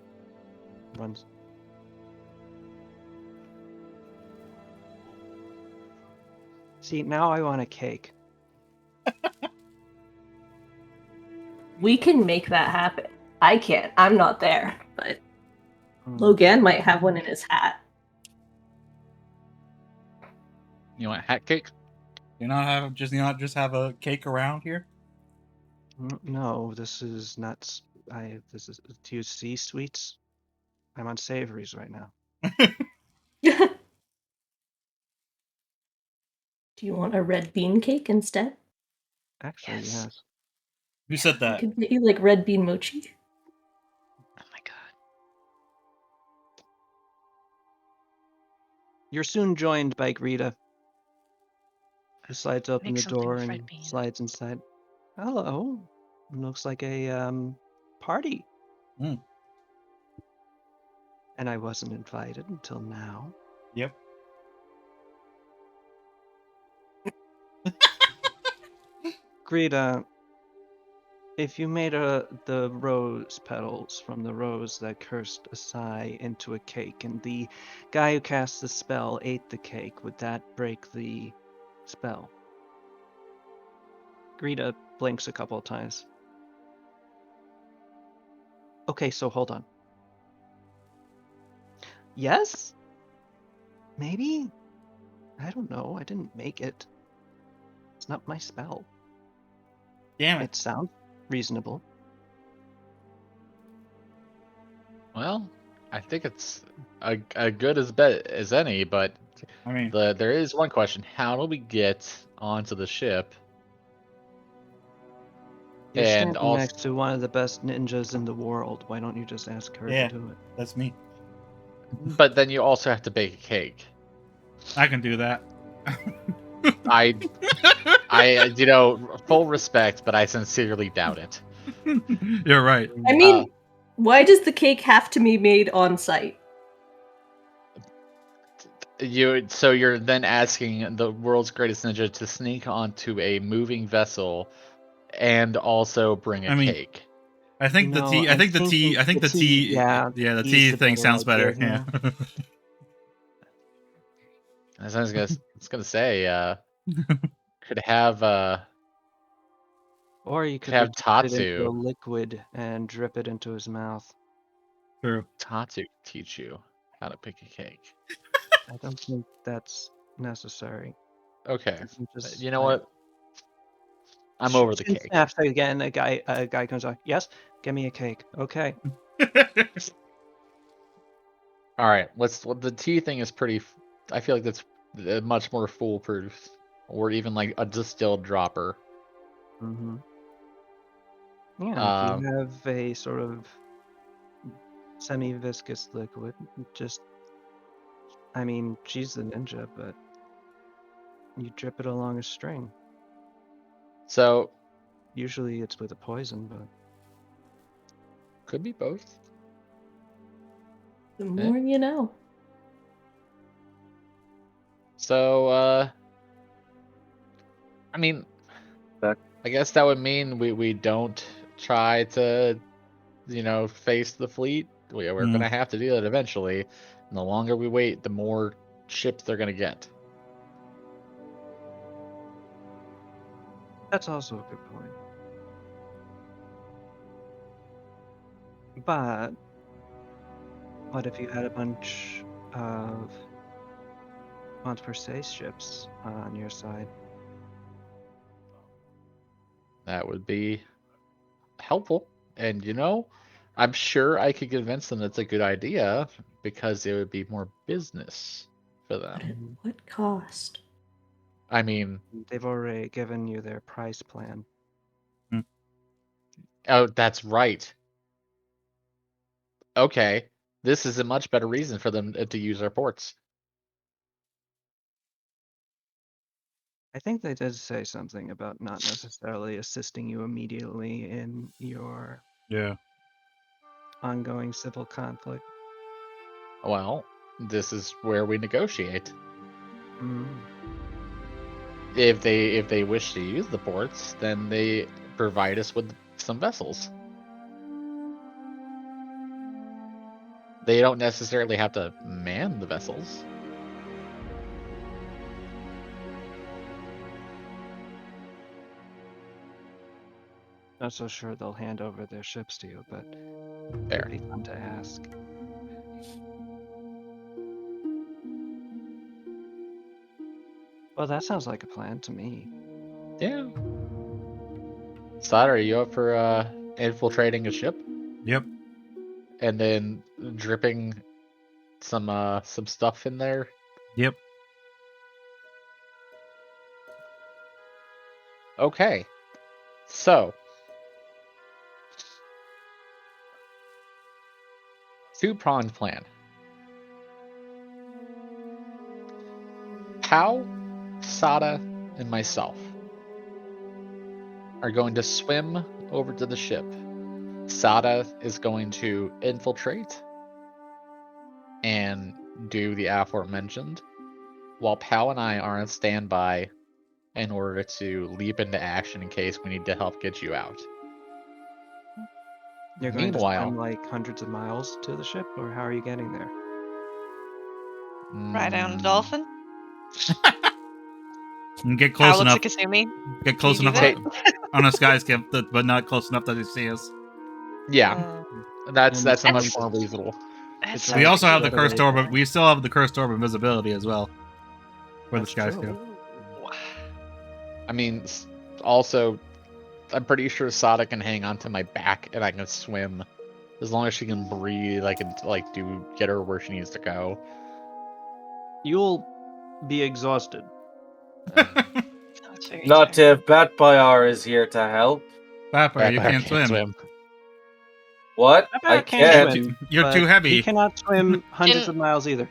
Runs. See, now I want a cake. We can make that happen. I can't. I'm not there, but Hmm. Logan might have one in his hat. You want hat cake? You not just have a cake around here? No, this is not. This is to use C sweets. I'm on savories right now. Do you want a red bean cake instead? Actually, Yes. yes. Who said I that? could get you like red bean mochi. Oh my god. You're soon joined by Greta, who slides open Make the something door with and red bean. slides inside. Hello. Looks like a party. Hmm. And I wasn't invited until now. Yep. Greta, if you made the rose petals from the rose that cursed Asai into a cake, and the guy who cast the spell ate the cake, would that break the spell? Greta blinks a couple of times. Okay, so hold on. Yes? Maybe? I don't know. I didn't make it. It's not my spell. Damn it. It sounds reasonable. Well, I think it's a good as bet as any, but I mean, there is one question: how do we get onto the ship? You're And standing also, next to one of the best ninjas in the world. Why don't you just ask her Yeah. to do it? that's me. but then you also have to bake a cake. I can do that. I, full respect, but I sincerely doubt it. You're right. I mean, why does the cake have to be made on site? So you're then asking the world's greatest ninja to sneak onto a moving vessel and also bring a I mean, cake. I think the No, tea. I I'm think the tea. thinking I think the the tea, tea. yeah, Yeah, the tea's tea the thing better sounds better. idea, Yeah. As I was gonna say, could have Or you could have reduce it into a Tatsu liquid and drip it into his mouth. True. teach you how to pick a cake. I don't think that's necessary. Okay, You can just- you know what? I'm over the Chin cake. snaps again. A guy comes on. Yes, give me a cake. Okay. All right, well, the tea thing is pretty. I feel like that's much more foolproof, or even like a distilled dropper. Mm-hmm. Yeah, and if you Um, have a sort of semi-viscous liquid, just, I mean, she's the ninja, but you drip it along a string. so Usually it's with a poison, but could be both. The more you know. So I mean, Back. I guess that would mean we don't try to face the fleet. We're gonna have to do that eventually. And the longer we wait, the more ships they're gonna get. that's also a good point. But what if you had a bunch of Mont per se ships on your side? That would be helpful. And I'm sure I could convince them that's a good idea because it would be more business for But at them. what cost? I mean, They've already given you their price plan. oh, that's right. Okay, this is a much better reason for them to use our ports. I think they did say something about not necessarily assisting you immediately in your Yeah. ongoing civil conflict. Well, this is where we negotiate. Mm. If they wish to use the ports, then they provide us with some vessels. They don't necessarily have to man the vessels. Not so sure they'll hand over their ships to you, but There. it'd be fun to ask. Well, that sounds like a plan to me. Yeah. Sod, are you up for infiltrating a ship Yep. and then dripping some stuff in there? Yep. Okay. So, two-pronged plan. How Sada and myself are going to swim over to the ship. Sada is going to infiltrate and do the aforementioned, while Pal and I are on standby in order to leap into action in case we need to help get you out. You're going to Meanwhile, swim like hundreds of miles to the ship, or how are you getting there? Ride on a mm, dolphin. And get How close looks enough. like Kasumi. Get close Can you enough do on a skyskip, but not close enough that they see us. yeah, that's And a much That's- more reasonable. That's It's We like also have the get away cursed orb. from- We still have the cursed orb invisibility as well for That's the true. skyskip. I mean, also, I'm pretty sure Sada can hang onto my back and I can swim. As long as she can breathe, I can get her where she needs to go. You'll be exhausted. That's very Not true. if Batbayar is here to help. Vapor, you Vampire can't swim. What? I Vampire can can't. swim, You're too but heavy. He cannot swim hundreds Can- of miles either.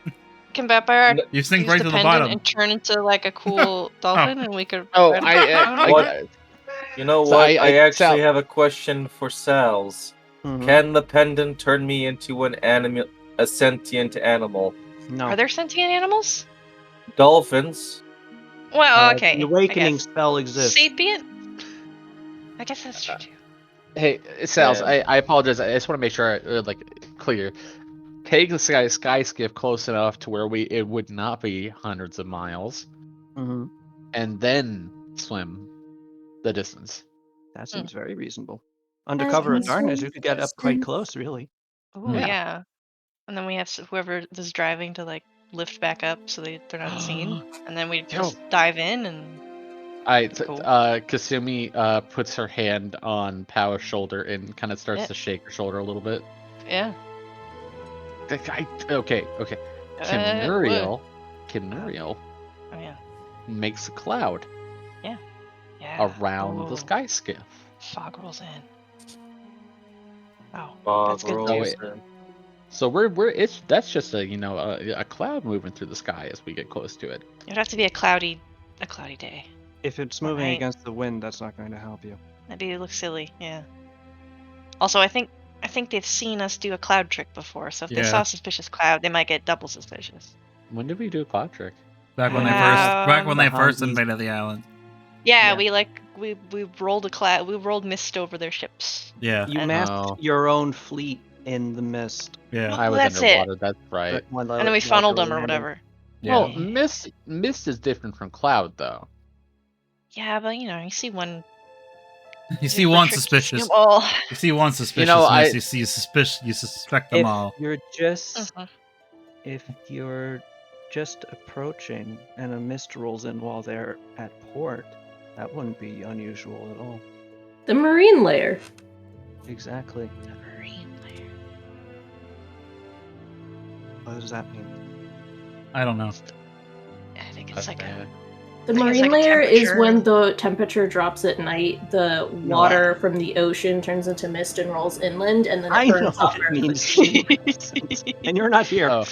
Can Batfire No. You sink use right the to the pendant bottom. and turn into like a cool dolphin, and we could? Oh, ride I, What? I, You know So what? I- I actually Sal- have a question for Sal's. Mhm. Can the pendant turn me into a sentient animal? No. Are there sentient animals? Dolphins? Well, okay. The awakening I guess. spell exists. Sapient. I guess that's true too. Hey, Sals, Man. I apologize. I just want to make sure clear. Take the sky skip close enough to where it would not be hundreds of miles, Hmm. and then swim the distance. That seems very reasonable. As Under cover of we darkness, swim you could get up quite distance. close, really. Oh Yeah. yeah. And then we have whoever is driving to like lift back up so they're not seen, and then we just dive in and. Cool. Kasumi puts her hand on Power's shoulder and kind of starts Yeah. to shake her shoulder a little bit. Yeah. Okay. Kim What? Muriel Oh yeah. makes a cloud Yeah. around the Ooh, sky skiff. fog rolls in. Oh, Fog that's good. rolls news. in. So that's just a cloud moving through the sky as we get close to it. It'd have to be a cloudy day. If it's Or moving night. against the wind, that's not going to help you. That'd look silly. Yeah. Also, I think they've seen us do a cloud trick before, so if they saw Yeah. a suspicious cloud, they might get double suspicious. When did we do a cloud trick? Back when The they first Hanses. invaded the island. Yeah, Yeah. we rolled a cloud. We rolled mist over their ships. Yeah. You And- masked Oh. your own fleet in the mist. Yeah. I was that's it. underwater. That's right. And then we funneled them or whatever. Well, Yeah. mist is different from cloud, though. Yeah, but you see one. You see one trick, suspicious. Oh. You see one suspicious I- miss. You suspect them If all. you're just Mhm. if you're just approaching and a mist rolls in while they're at port, that wouldn't be unusual at all. The marine layer. Exactly. The marine layer. What does that mean? I don't know. I think it's like a. The I think it's marine like a layer is temperature. when the temperature drops at night, the water from the ocean turns into mist and rolls inland, and then I it know burns what off. it means, and you're not here. Oh.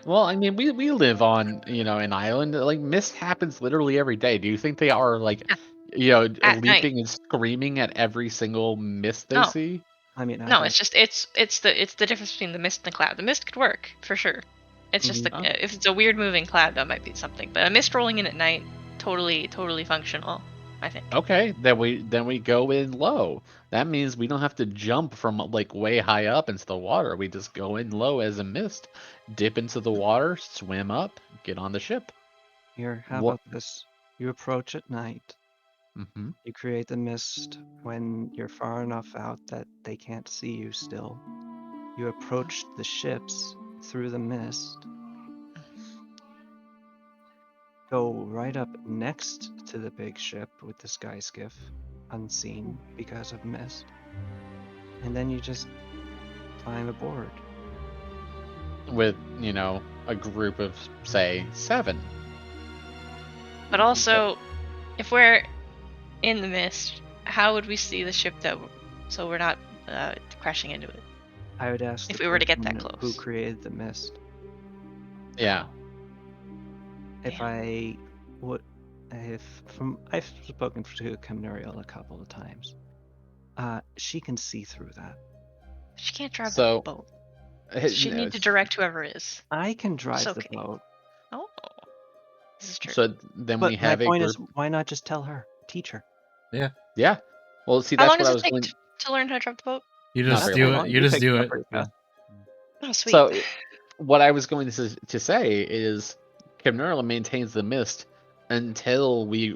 Well, I mean, we live on an island. Like mist happens literally every day. Do you think they are like, At leaping and screaming at every single mist they No. see? I mean, No, it's just it's the difference between the mist and the cloud. The mist could work for sure. It's just Mhm. if it's a weird moving cloud, that might be something. But a mist rolling in at night, totally functional. I think. Okay, then we go in low. That means we don't have to jump from like way high up into the water. We just go in low as a mist, dip into the water, swim up, get on the ship. Here, how What- about this? You approach at night. Mm-hmm. You create the mist when you're far enough out that they can't see you still. You approach the ships through the mist. Go right up next to the big ship with the sky skiff, unseen because of mist. And then you just climb aboard. With a group of say 7. But also, if we're in the mist, how would we see the ship so we're not crashing into it? I would ask If the we were to get person that who close. created the mist. Yeah. If I would, I've spoken to Camnuriel a couple of times. She can see through that. She can't drive So, the boat. She need to direct whoever is. I can drive It's the okay. boat. Oh, this is true. So then But we my have a point group. is, why not just tell her? Teach her. Yeah. Well, see, How that's long what does I it was take going. to learn how to drive the boat? You Not just very do long. it. You just picked do up it. pretty Yeah. fast. Oh, sweet. So, what I was going to say is, Camnurla maintains the mist until we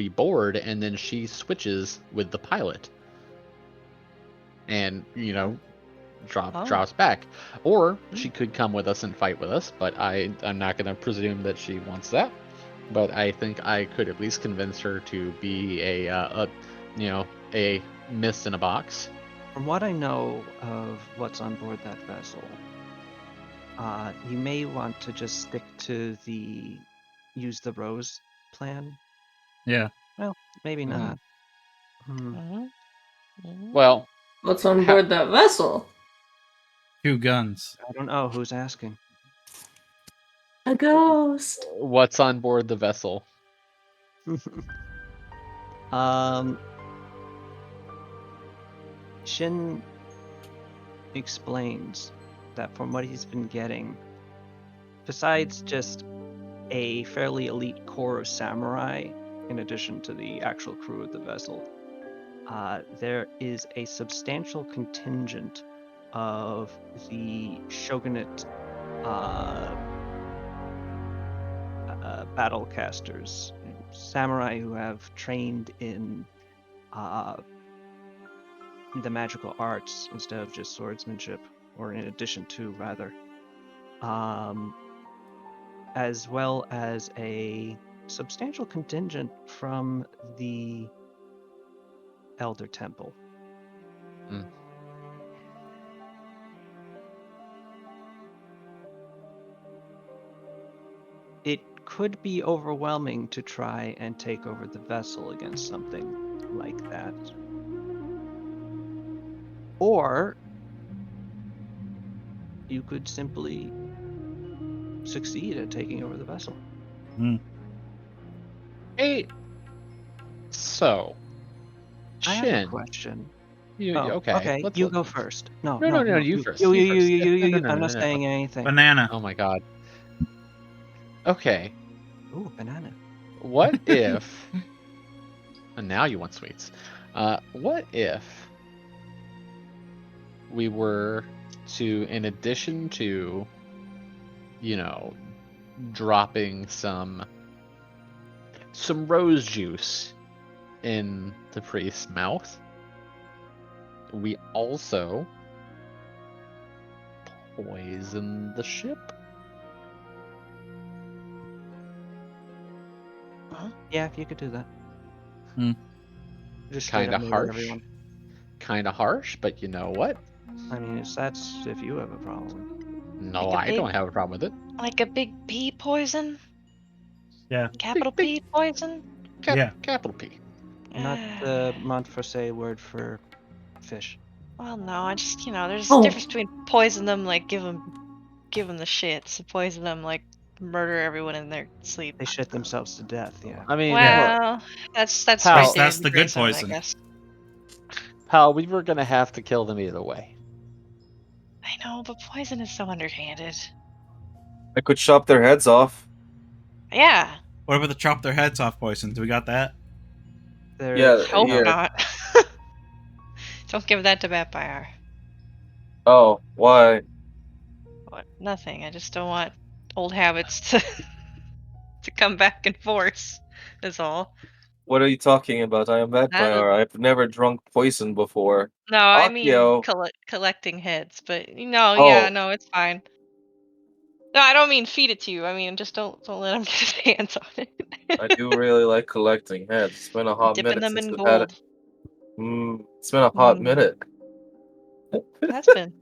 board, and then she switches with the pilot, and drops back, or she could come with us and fight with us. But I'm not going to presume that she wants that. But I think I could at least convince her to be a mist in a box. From what I know of what's on board that vessel, you may want to just stick to use the rose plan. Yeah. Well, maybe Mhm. not. Well, What's on board that vessel? 2 guns. I don't know who's asking. A ghost. what's on board the vessel? Shin explains that from what he's been getting, besides just a fairly elite corps of samurai, in addition to the actual crew of the vessel, there is a substantial contingent of the shogunate battlecasters, samurai who have trained in the magical arts instead of just swordsmanship, or in addition to, rather, as well as a substantial contingent from the Elder Temple. Mm. It could be overwhelming to try and take over the vessel against something like that. Or you could simply succeed at taking over the vessel. Hey, so I have a Shin, question. okay? Okay. Let's You let, go first. No, no, no, no, no. no. You You, first. you, You you, you, first. you, Yeah, you, no, no, you. no, I'm no, not no, saying no. anything. Banana. Oh my god. Okay. Ooh, banana. What if? And now you want sweets. What if we were to, in addition to, dropping some rose juice in the priest's mouth, we also poison the ship? Yeah, if you could do that. Hmm. Just straight Kind up of murder harsh. everyone. Kind of harsh, but you know what? I mean, that's if you have a problem. No, Like a I big, don't have a problem with it. like a big P poison, Yeah. capital Big P poison. Yeah. capital P. Not the Montfrancais word for fish. Well, no, I just there's a Oh. difference between poison them, like give them the shits, and poison them, like murder everyone in their sleep. They shit themselves to death. Yeah. I mean, Well, that's Pal- right there That's in the gray good zone, I poison. guess. pal, we were gonna have to kill them either way. I know, but poison is so underhanded. I could chop their heads off. Yeah, What about the chop their heads off poison? Do we got that? They're, Yeah, hope no, here. not. Don't give that to vampire. Oh, why? What? Nothing. I just don't want old habits to to come back in force. Is all. What are you talking about? I am That, vampire. I've never drunk poison before. no, I mean Akio. collecting heads, but yeah, Oh, no, it's fine. No, I don't mean feed it to you. I mean just don't let him get his hands on it. I do really like collecting heads. It's been a hot Dipping minute them since in we've had it. gold. It's been a hot Mm, minute. that's been.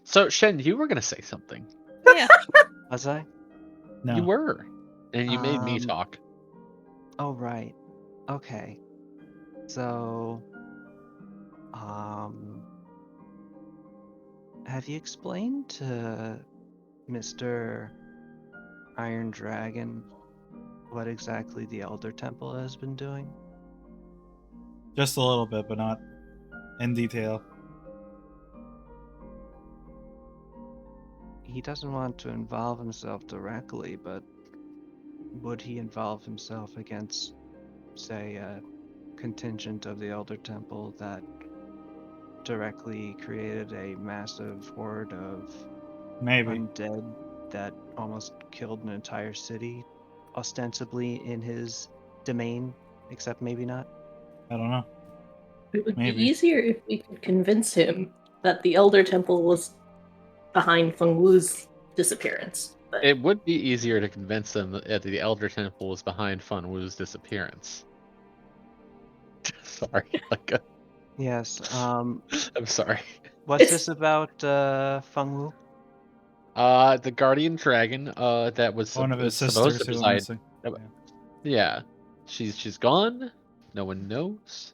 So, Shen, you were gonna say something. Yeah. was I? You No. were, and you made me Um, talk. Oh, right. Okay. So, um, have you explained to Mr. Iron Dragon what exactly the Elder Temple has been doing? Just a little bit, but not in detail. He doesn't want to involve himself directly, but would he involve himself against, say, a contingent of the Elder Temple that directly created a massive horde of Maybe. undead that almost killed an entire city, ostensibly in his domain, except maybe not? I don't know. It would Maybe. be easier if we could convince him that the Elder Temple was behind Feng Wu's disappearance. But It would be easier to convince them that the Elder Temple was behind Fun Wu's disappearance. Sorry, Yes. I'm sorry. What's this about Feng Wu? The Guardian Dragon, that was, One of his supposed sisters to who went preside. missing. Yeah. Yeah, she's gone. No one knows.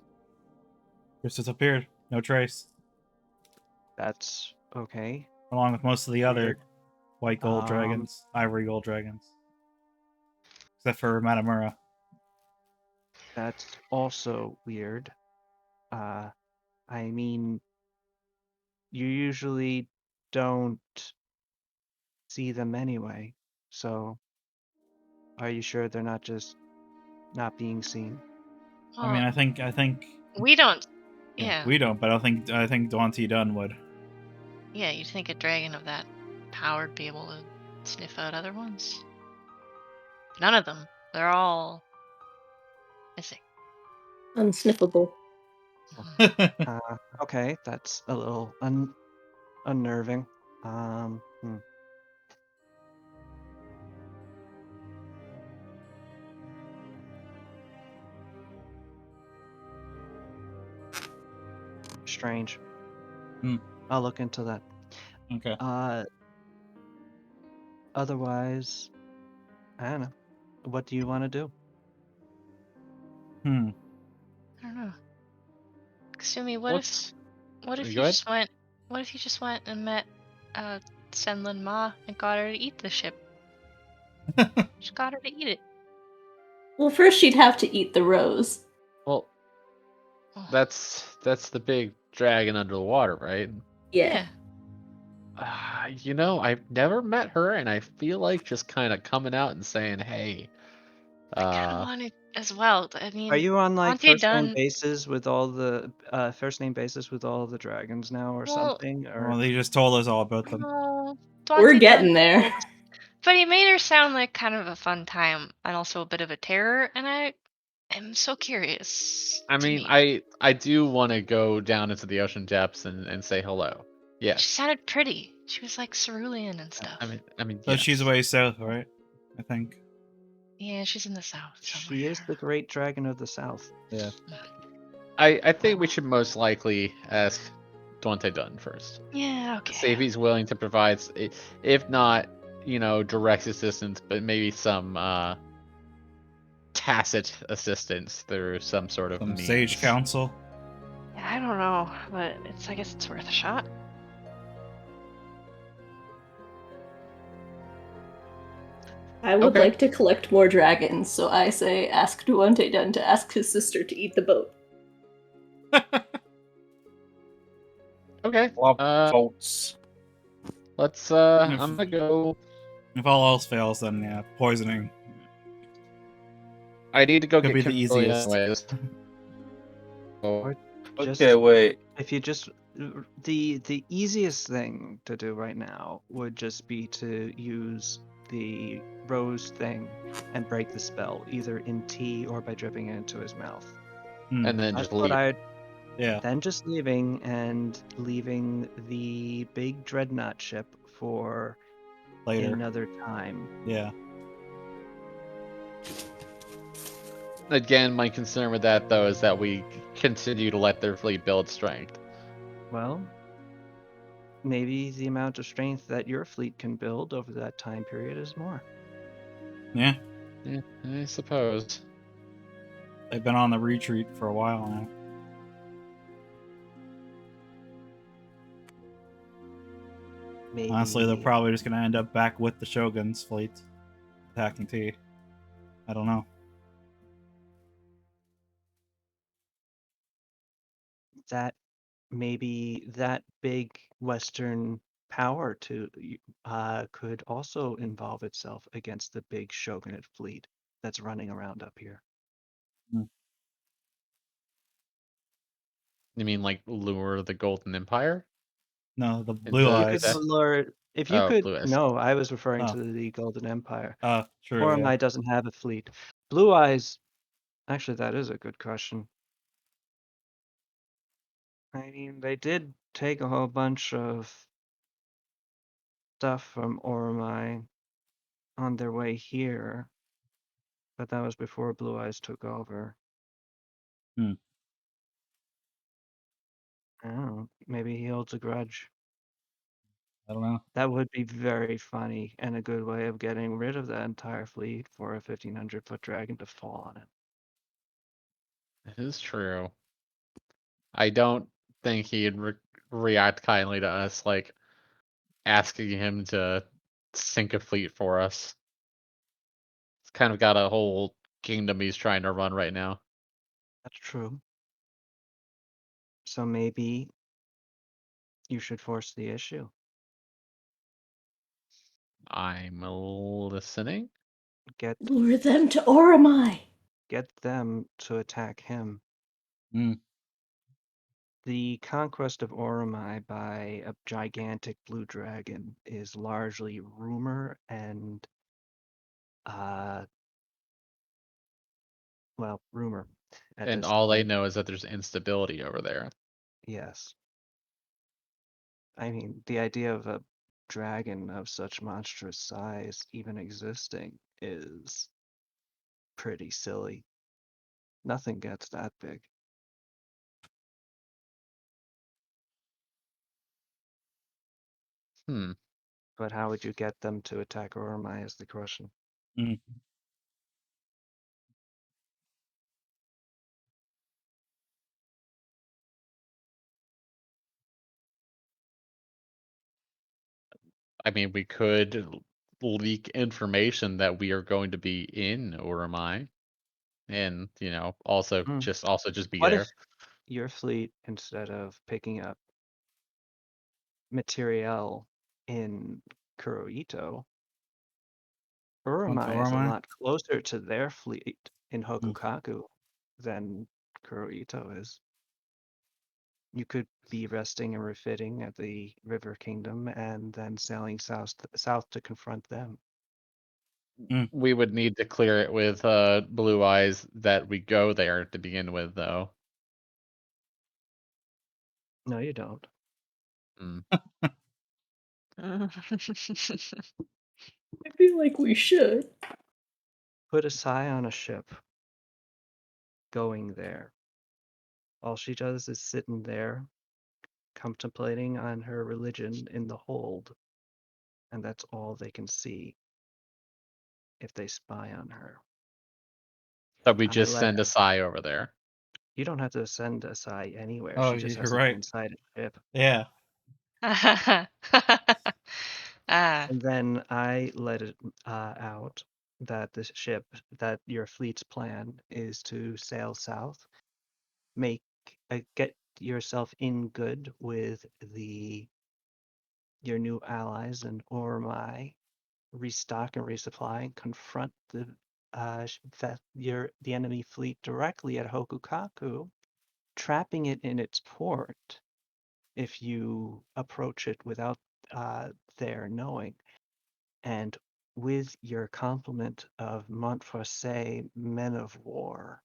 Just disappeared. No trace. That's okay. Along with most of the other Weird. white gold dragons, ivory gold dragons. Except for Matamura. That's also weird. I mean, you usually don't see them anyway, so are you sure they're not just not being seen? I mean, I think We don't. yeah, Yeah. we don't, but I think Daunty Dunn would. Yeah, you'd think a dragon of that power would be able to sniff out other ones. None of them. They're all missing. unsniffable. Okay, that's a little unnerving. Hmm. Strange. I'll look into that. Okay. Otherwise, I don't know. What do you want to do? Hmm. I don't know. Kasumi, what What's if go you ahead? just went? What if you just went and met Senlin Ma and got her to eat the ship? Just got her to eat it. Well, first she'd have to eat the rose. Well, Oh, that's the big dragon under the water, right? Yeah. I've never met her, and I feel like just kind of coming out and saying, "Hey, I kind of want it as well. I mean, Are you on like Dante first name done. basis with all the dragons now or Well, something? Or Well, they just told us all about them. no, We're Dante getting done there. told us. But he made her sound like kind of a fun time and also a bit of a terror, and I am so curious I to mean, meet. I do want to go down into the ocean depths and say hello. She Yes. sounded pretty. She was like cerulean and stuff. I mean, So she's yes. way south, right? I think. Yeah, she's in the south somewhere. she is the great dragon of the south. Yeah. I think we should most likely ask Dante Dunn first. Yeah, See if okay. he's willing to provide, if not, direct assistance, but maybe some tacit assistance through some sort of Some means. sage council. Yeah, I don't know, but I guess it's worth a shot. I would Okay. like to collect more dragons, so I say ask Duante Dun to ask his sister to eat the boat. Okay. Love votes. Let's. If- I'm gonna go. If all else fails, then yeah, poisoning. I need to go Could get be the Kimberly easiest. anyways. Oh, Or just Okay, wait. if you just the easiest thing to do right now would just be to use the rose thing and break the spell either in tea or by dripping it into his mouth. and then That's just what leave. I'd Yeah. then just leaving and leaving the big dreadnought ship for Later. another time. Yeah. Again, my concern with that though is that we continue to let their fleet build strength. Well, maybe the amount of strength that your fleet can build over that time period is more. Yeah. Yeah, I suppose. They've been on the retreat for a while now. Maybe Honestly, they're probably just gonna end up back with the Shogun's fleet, attacking T. I don't know. that maybe that big Western power could also involve itself against the big shogunate fleet that's running around up here. You mean like lure the Golden Empire? No, the Into Blue You Eyes. could that- lure if you Oh, could. Blue Eyes. No, I was referring Oh. to the Golden Empire. True. Oromai Yeah. doesn't have a fleet. Blue Eyes. Actually, that is a good question. I mean, they did take a whole bunch of stuff from Oromai on their way here, but that was before Blue Eyes took over. Hmm. I don't know. Maybe he holds a grudge. I don't know. That would be very funny and a good way of getting rid of that entire fleet for a 1,500-foot dragon to fall on it. It is true. I don't think he'd react kindly to us, like asking him to sink a fleet for us. It's kind of got a whole kingdom he's trying to run right now. That's true. So maybe you should force the issue. I'm listening. Get Lure them to Oromai. them to attack him. Hmm. The conquest of Oromai by a gigantic blue dragon is largely rumor and rumor at And this all they point. know is that there's instability over there. Yes. I mean, the idea of a dragon of such monstrous size even existing is pretty silly. Nothing gets that big. But how would you get them to attack Oromai is the question. Mm. I mean, we could leak information that we are going to be in Oromai, and also Hmm. just be What there. if your fleet, instead of picking up materiel in Kuroito, Went to Urumai is a Oromai? lot closer to their fleet in Hmm. Hokukaku than Kuroito is. You could be resting and refitting at the River Kingdom and then sailing south to confront them. We would need to clear it with Blue Eyes that we go there to begin with, though. No, you don't. Hmm. I feel like we should. Put a Sai on a ship going there. All she does is sitting there contemplating on her religion in the hold, and that's all they can see if they spy on her. So we I just let send a Sai over there. You don't have to send a Sai anywhere. Oh, She just you're has to be right. inside a ship. Yeah. And then I let it out that the ship, that your fleet's plan is to sail south, get yourself in good with your new allies and Ormai, restock and resupply, and confront the enemy fleet directly at Hokukaku, trapping it in its port if you approach it without their knowing. And with your complement of Montforset men of war,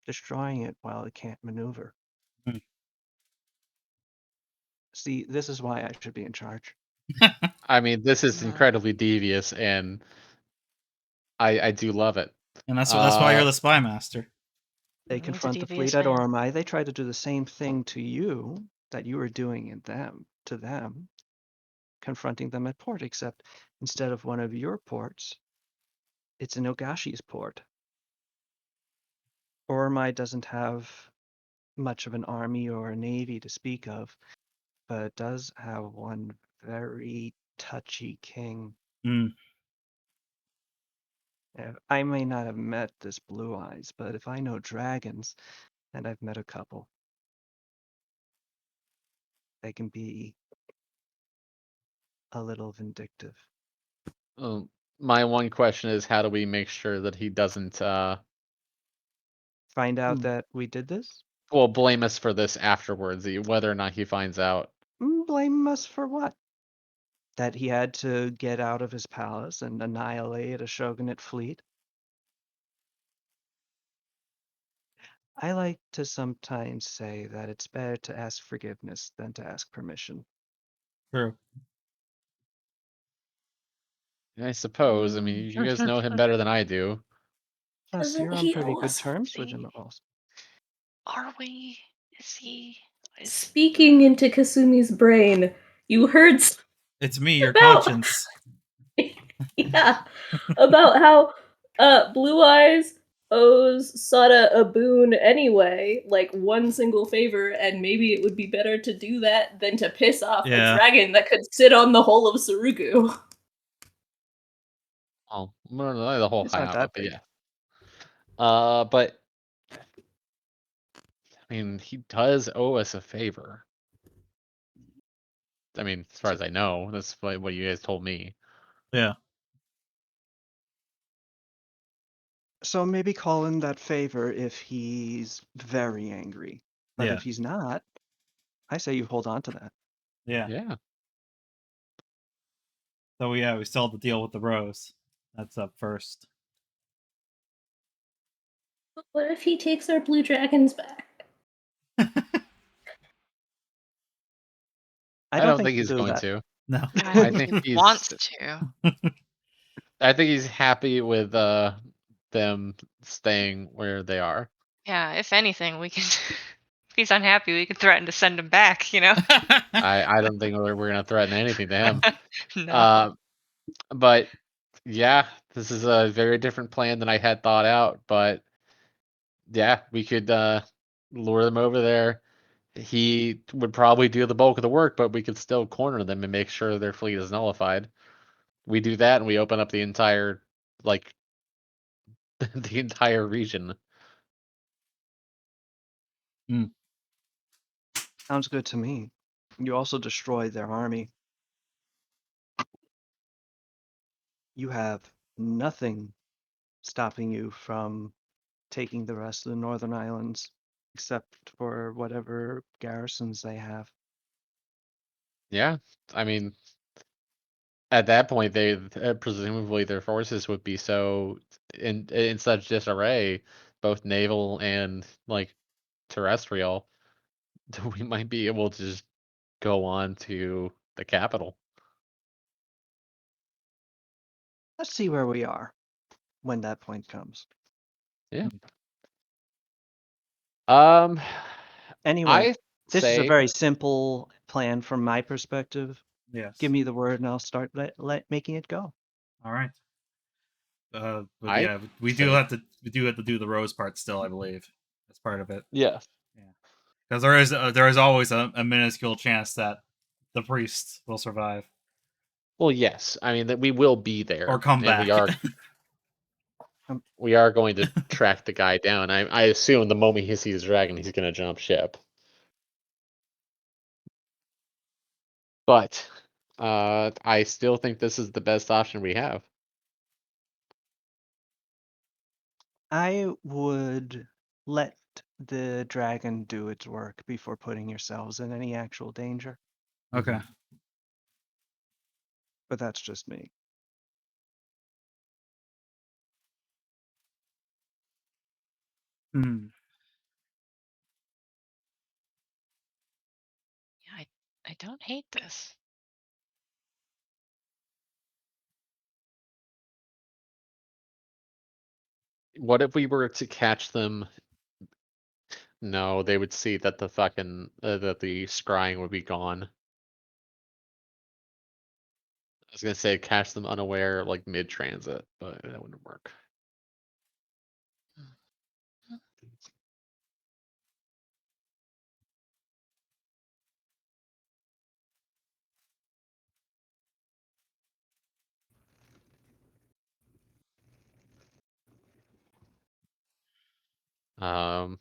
destroying it while it can't maneuver. Hmm. See, this is why I should be in charge. I mean, this is incredibly devious, and I do love it. And that's why you're the spy master. They He's a confront the devious fleet at man. Ormai. They try to do the same thing to you that you were doing to them, confronting them at port, except instead of one of your ports, it's in Ogashi's port. Ormai doesn't have much of an army or a navy to speak of, but it does have one very touchy king. Mm. I may not have met this Blue Eyes, but if I know dragons, and I've met a couple, they can be a little vindictive. My one question is, how do we make sure that he doesn't Find out that we did this? blame us for this afterwards, whether or not he finds out? Blame us for what? That he had to get out of his palace and annihilate a shogunate fleet? I like to sometimes say that it's better to ask forgiveness than to ask permission. True. I suppose. I mean, you guys know him better than I do. Plus, Doesn't you're on he pretty owe good us terms with something? him also. Are we? Is he? Speaking into Kasumi's brain, you heard It's me, your about conscience. yeah, about how Blue Eyes owes Sada a boon anyway, like one single favor, and maybe it would be better to do that than to piss off a Yeah. dragon that could sit on the whole of Sarugu. Oh, well, the whole It's not that Hayama, but big. yeah. But I mean, he does owe us a favor. I mean, as far as I know, that's what you guys told me. Yeah. So maybe call in that favor if he's very angry. But Yeah. if he's not, I say you hold on to that. Yeah. Yeah. So yeah, we still have to deal with the bros. That's up first. What if he takes our blue dragons back? I I don't don't think think he'll he's do going that. to. No. I don't I think think he he's wants to. I think he's happy with them staying where they are. Yeah, if anything, we can he's unhappy, we could threaten to send him back. You know. I don't think we're gonna threaten anything to him. No. But yeah, this is a very different plan than I had thought out. But yeah, we could lure them over there. He would probably do the bulk of the work, but we could still corner them and make sure their fleet is nullified. We do that, and we open up the entire like the entire region. Sounds good to me. You also destroy their army. You have nothing stopping you from taking the rest of the Northern Islands, except for whatever garrisons they have. Yeah, I mean, at that point, they presumably their forces would be so in such disarray, both naval and like terrestrial, that we might be able to just go on to the capital. Let's see where we are when that point comes. Yeah. Um, Anyway, I this is a say very simple plan from my perspective. Yes. Give me the word and I'll start making it go. All right. But I yeah, we say- do have to do the rose part still, I believe. That's part of it. yes. Yeah. Because there is always a minuscule chance that the priest will survive Well, yes. I mean that we will be there, or come and back. we are going to track the guy down. I assume the moment he sees the dragon, he's going to jump ship. But I still think this is the best option we have. I would let the dragon do its work before putting yourselves in any actual danger, Okay. but that's just me. Hmm. Yeah, I don't hate this. What if we were to catch them? No, they would see that the fucking that the scrying would be gone. I was gonna say catch them unaware, like mid transit, but that wouldn't work. Um,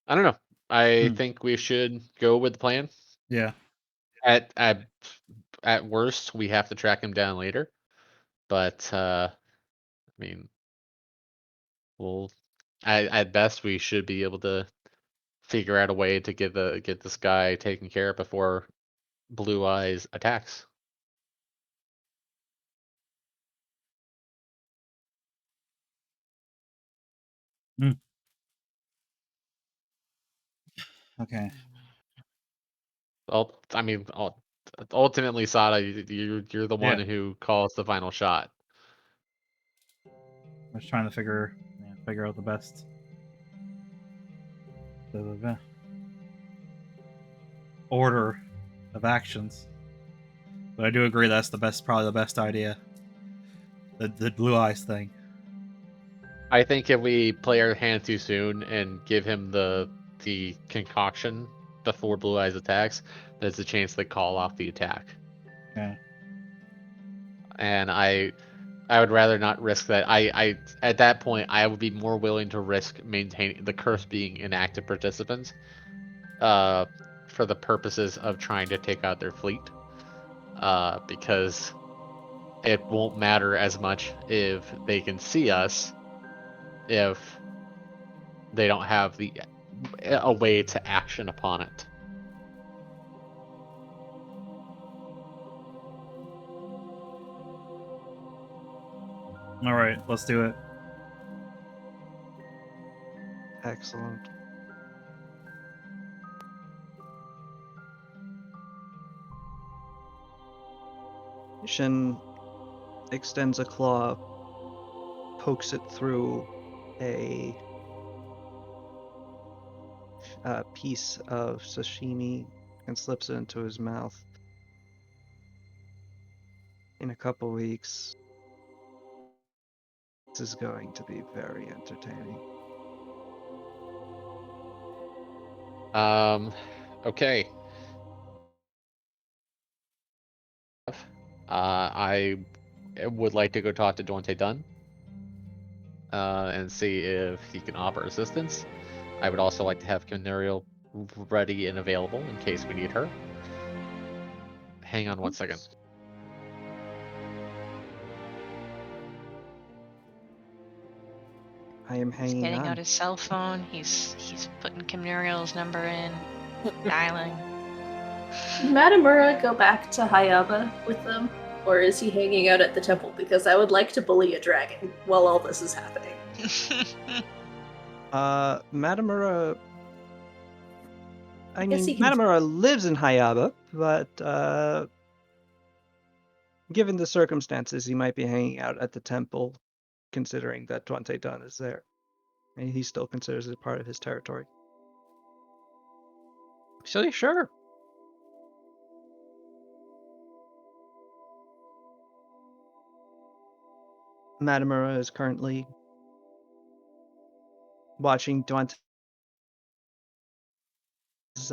I don't know. I think we should go with the plan. Yeah. At at at worst, we have to track him down later. But I mean, we'll at best we should be able to figure out a way to get this guy taken care of before Blue Eyes attacks. Okay. I mean, ultimately, Sada, you're the one Yeah. who calls the final shot. I'm just trying to figure out the best the order of actions. But I do agree that's probably the best idea. The blue eyes thing. I think if we play our hand too soon and give him the concoction before Blue Eyes attacks, there's a chance they call off the attack. Okay. And I would rather not risk that. I at that point I would be more willing to risk maintaining the curse being inactive participants, for the purposes of trying to take out their fleet. Because it won't matter as much if they can see us if they don't have a way to action upon it. All right, let's do it. Excellent. Shin extends a claw, pokes it through a piece of sashimi and slips it into his mouth. In a couple weeks, this is going to be very entertaining. Okay. I would like to go talk to Dante Dunn and see if he can offer assistance. I would also like to have Canariel ready and available in case we need her. Hang on one second. I am He's hanging getting on. out his cell phone. He's putting Kim Muriel's number in, dialing. Did Matamura go back to Hayaba with them? Or is he hanging out at the temple? Because I would like to bully a dragon while all this is happening. Matamura. I guess mean, he can- Matamura lives in Hayaba, but given the circumstances, he might be hanging out at the temple, considering that Dante Dunn is there. And he still considers it part of his territory. So, yeah, sure. Matamura is currently watching Dante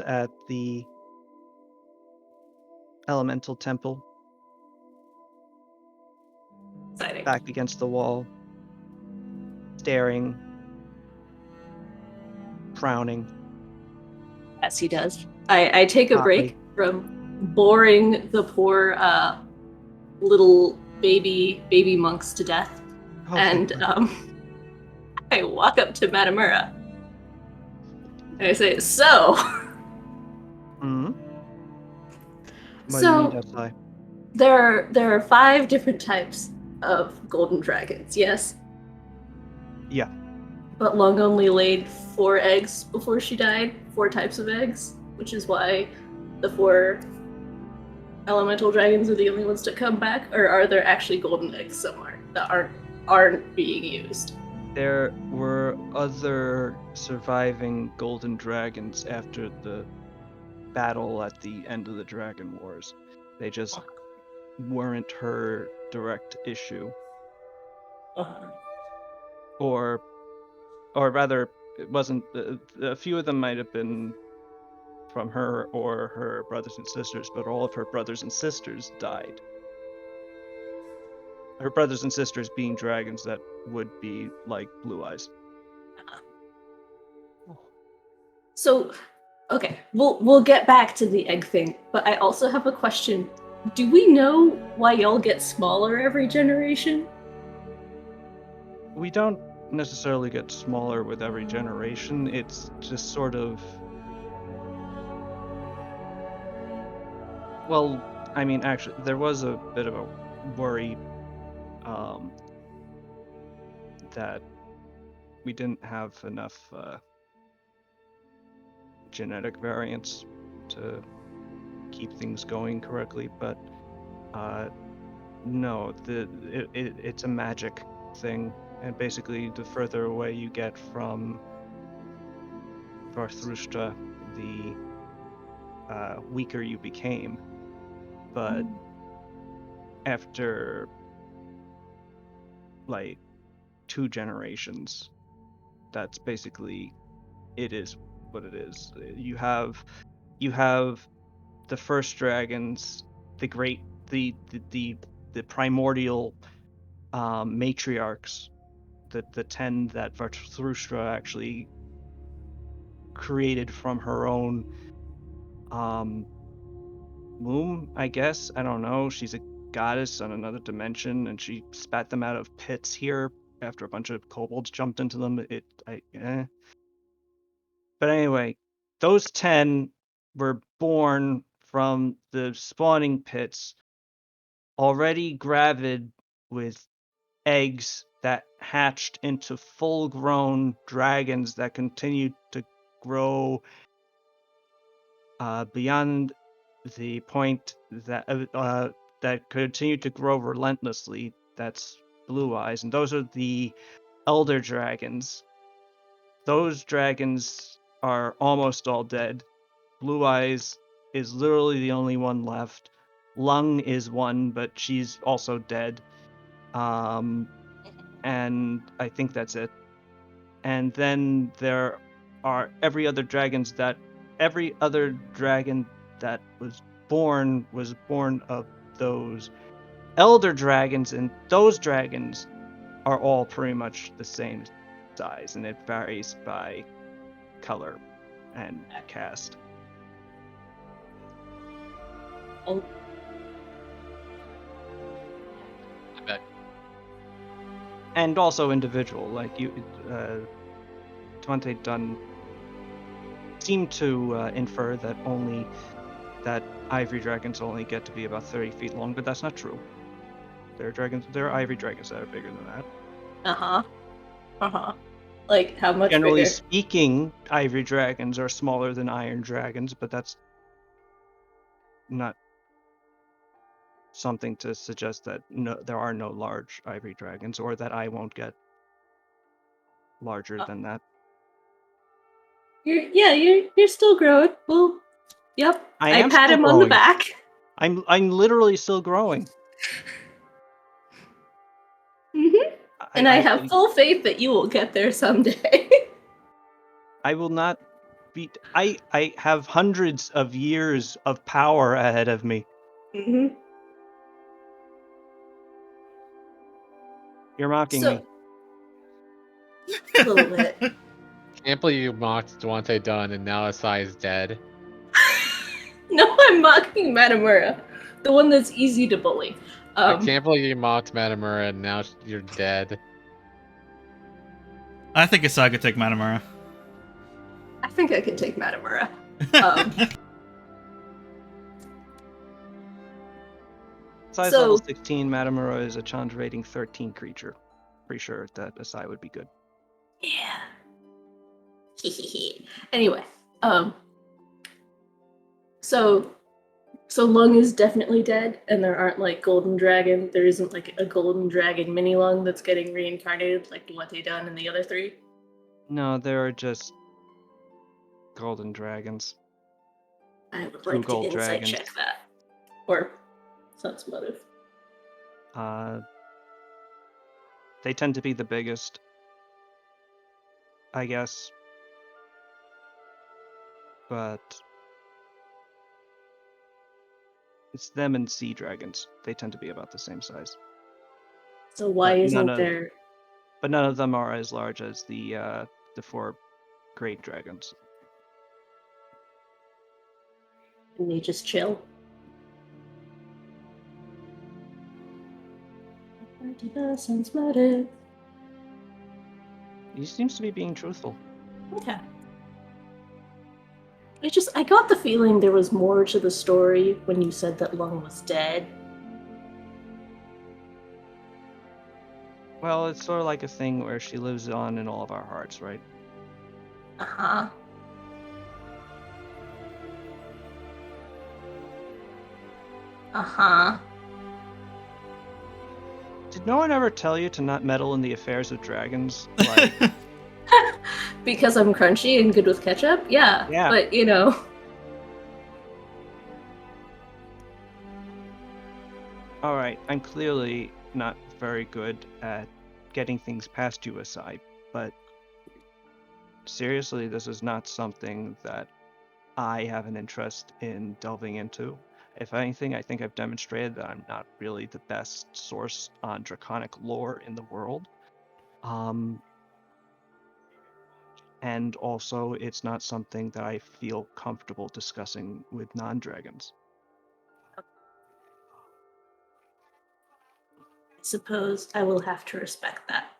at the elemental temple, Exciting. back against the wall, staring, frowning. As he does. I take a Hotly. break from boring the poor little baby monks to death. Oh, And thank God. I walk up to Matamura. And I say, so Hmm? What do you So need outside? there are 5 different types of golden dragons, yes? Yeah. But Lung only laid 4 eggs before she died, 4 types of eggs, which is why the 4 elemental dragons are the only ones to come back. Or are there actually golden eggs somewhere that aren't being used? There were other surviving golden dragons after the battle at the end of the Dragon Wars. They just weren't her direct issue. Or rather, it wasn't. A few of them might have been from her or her brothers and sisters, but all of her brothers and sisters died. Her brothers and sisters being dragons that would be like Blue Eyes. So, okay, we'll get back to the egg thing, but I also have a question. Do we know why y'all get smaller every generation? We don't necessarily get smaller with every generation. It's just sort of. Well, I mean, actually, there was a bit of a worry that we didn't have enough genetic variants to keep things going correctly, but no, it's a magic thing, and basically, the further away you get from Varthrushta, the weaker you became. But after like 2 generations, that's basically it is what it is. You have the first dragons, the great the primordial matriarchs, the 10 that Varthrushta actually created from her own womb, I guess. I don't know. She's a goddess on another dimension, and she spat them out of pits here after a bunch of kobolds jumped into them. But anyway, those 10 were born from the spawning pits, already gravid with eggs that hatched into full-grown dragons that continued to grow beyond the point that continued to grow relentlessly. That's Blue Eyes, and those are the elder dragons. Those dragons are almost all dead. Blue Eyes is literally the only one left. Lung is one, but she's also dead. And I think that's it. And then there are every other dragon that was born of those elder dragons, and those dragons are all pretty much the same size, and it varies by color and caste. Oh, I bet. And also individual, like you, Twente Dunn seemed to infer that ivory dragons only get to be about 30 feet long, but that's not true. There are ivory dragons that are bigger than that. Like how much Generally bigger? speaking, ivory dragons are smaller than iron dragons, but that's not something to suggest that there are no large ivory dragons, or that I won't get larger than that. You're still growing. Well, yep. I I am pat still him on the growing. back. I'm literally still growing. And I have full faith that you will get there someday. I will not be. I have hundreds of years of power ahead of me. Mm-hmm. You're mocking So, me. a little bit. Can't believe you mocked Duante Dunn and now Asai is dead. No, I'm mocking Matamura, the one that's easy to bully. I can't believe you mocked Matamura and now you're dead. I think Asai could take Matamura. I think I can take Matamura. Size So- level 16, Matamura is a challenge rating 13 creature. Pretty sure that Asai would be good. Yeah. Anyway, so Lung is definitely dead, and there aren't like golden dragon. There isn't like a golden dragon mini Lung that's getting reincarnated like what they done in the other three. No, there are just golden dragons. I would Two like to gold insight dragons. check that, or Sun's motive. They tend to be the biggest, I guess. But it's them and sea dragons. They tend to be about the same size. So why But isn't none of- there? But none of them are as large as the 4 great dragons. Can they just chill? Sun's motive. He seems to be being truthful. Okay. I got the feeling there was more to the story when you said that Lung was dead. Well, it's sort of like a thing where she lives on in all of our hearts, right? Uh-huh. Uh-huh. Did no one ever tell you to not meddle in the affairs of dragons? Like, Because I'm crunchy and good with ketchup? Yeah. Yeah. But, you know. alright, I'm clearly not very good at getting things past you, Asai, but seriously, this is not something that I have an interest in delving into. If anything, I think I've demonstrated that I'm not really the best source on draconic lore in the world. And also, it's not something that I feel comfortable discussing with non-dragons. I suppose I will have to respect that.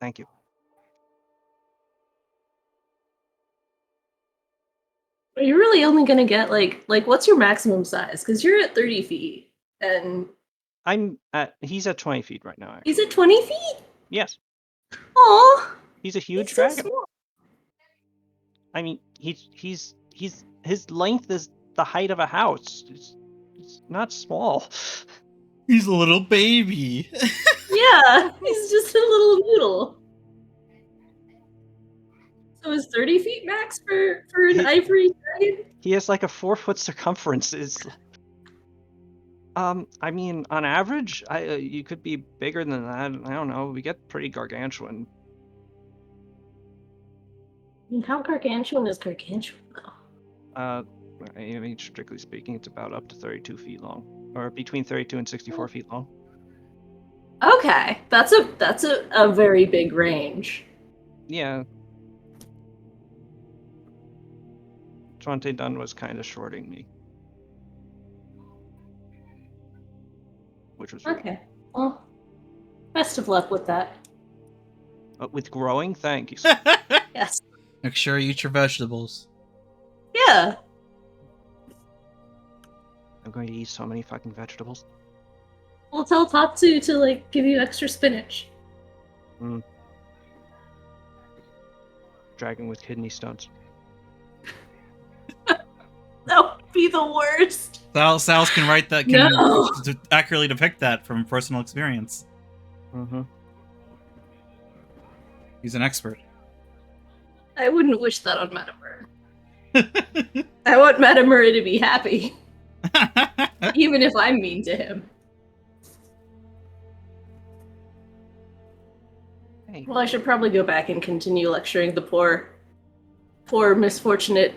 Thank you. Are you really only gonna get like what's your maximum size? Because you're at 30 feet and He's at 20 feet right now, actually. he's at 20 feet? Yes, Aw. he's a huge He's so dragon. small. I mean, his length is the height of a house. It's not small. He's a little baby. Yeah, Yeah, he's just a little noodle. So is 30 feet max for an ivory dragon? He has like a 4-foot circumference. It's I mean, on average, you could be bigger than that. I don't know. We get pretty gargantuan. I mean, how gargantuan is gargantuan though? I mean, strictly speaking, it's about up to 32 feet long, or between 32 and 64 feet long. Okay, that's a very big range. Yeah. Tronte Dunn was kind of shorting me, which was rude. Okay, well, best of luck with that. With growing, thank you. Yes. Make sure you eat your vegetables. Yeah. I'm going to eat so many fucking vegetables. We'll tell Tatsu to like give you extra spinach. Dragon with kidney stones. That would be the worst. Sal's can write that, No. accurately depict that from personal experience. Mm-hmm. He's an expert. I wouldn't wish that on Matamura. I want Matamura to be happy, even if I'm mean to him. Hey. Well, I should probably go back and continue lecturing the poor misfortunate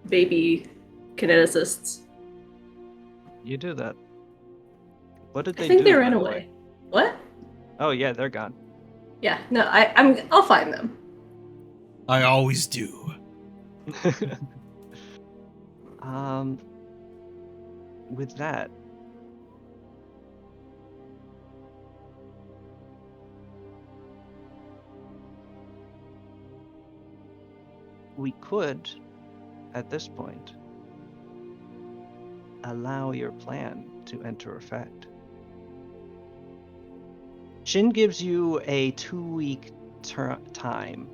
baby kineticists. You do that. What did they I think do? they by ran the away. way? What? Oh yeah, they're gone. Yeah, no, I'll find them. I always do. With that, we could, at this point, allow your plan to enter effect. Shin gives you a 2-week time,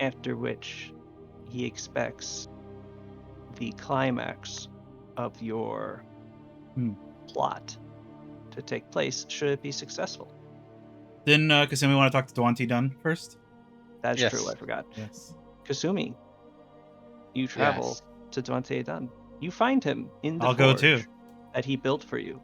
after which he expects the climax of your plot to take place, should it be successful. Didn't Kasumi want to talk to Dwanti Dunn first? That's Yes. true, I forgot. Yes. Kasumi, you travel Yes. to Dwante Dunn. You find him in the I'll go forge too. that he built for you.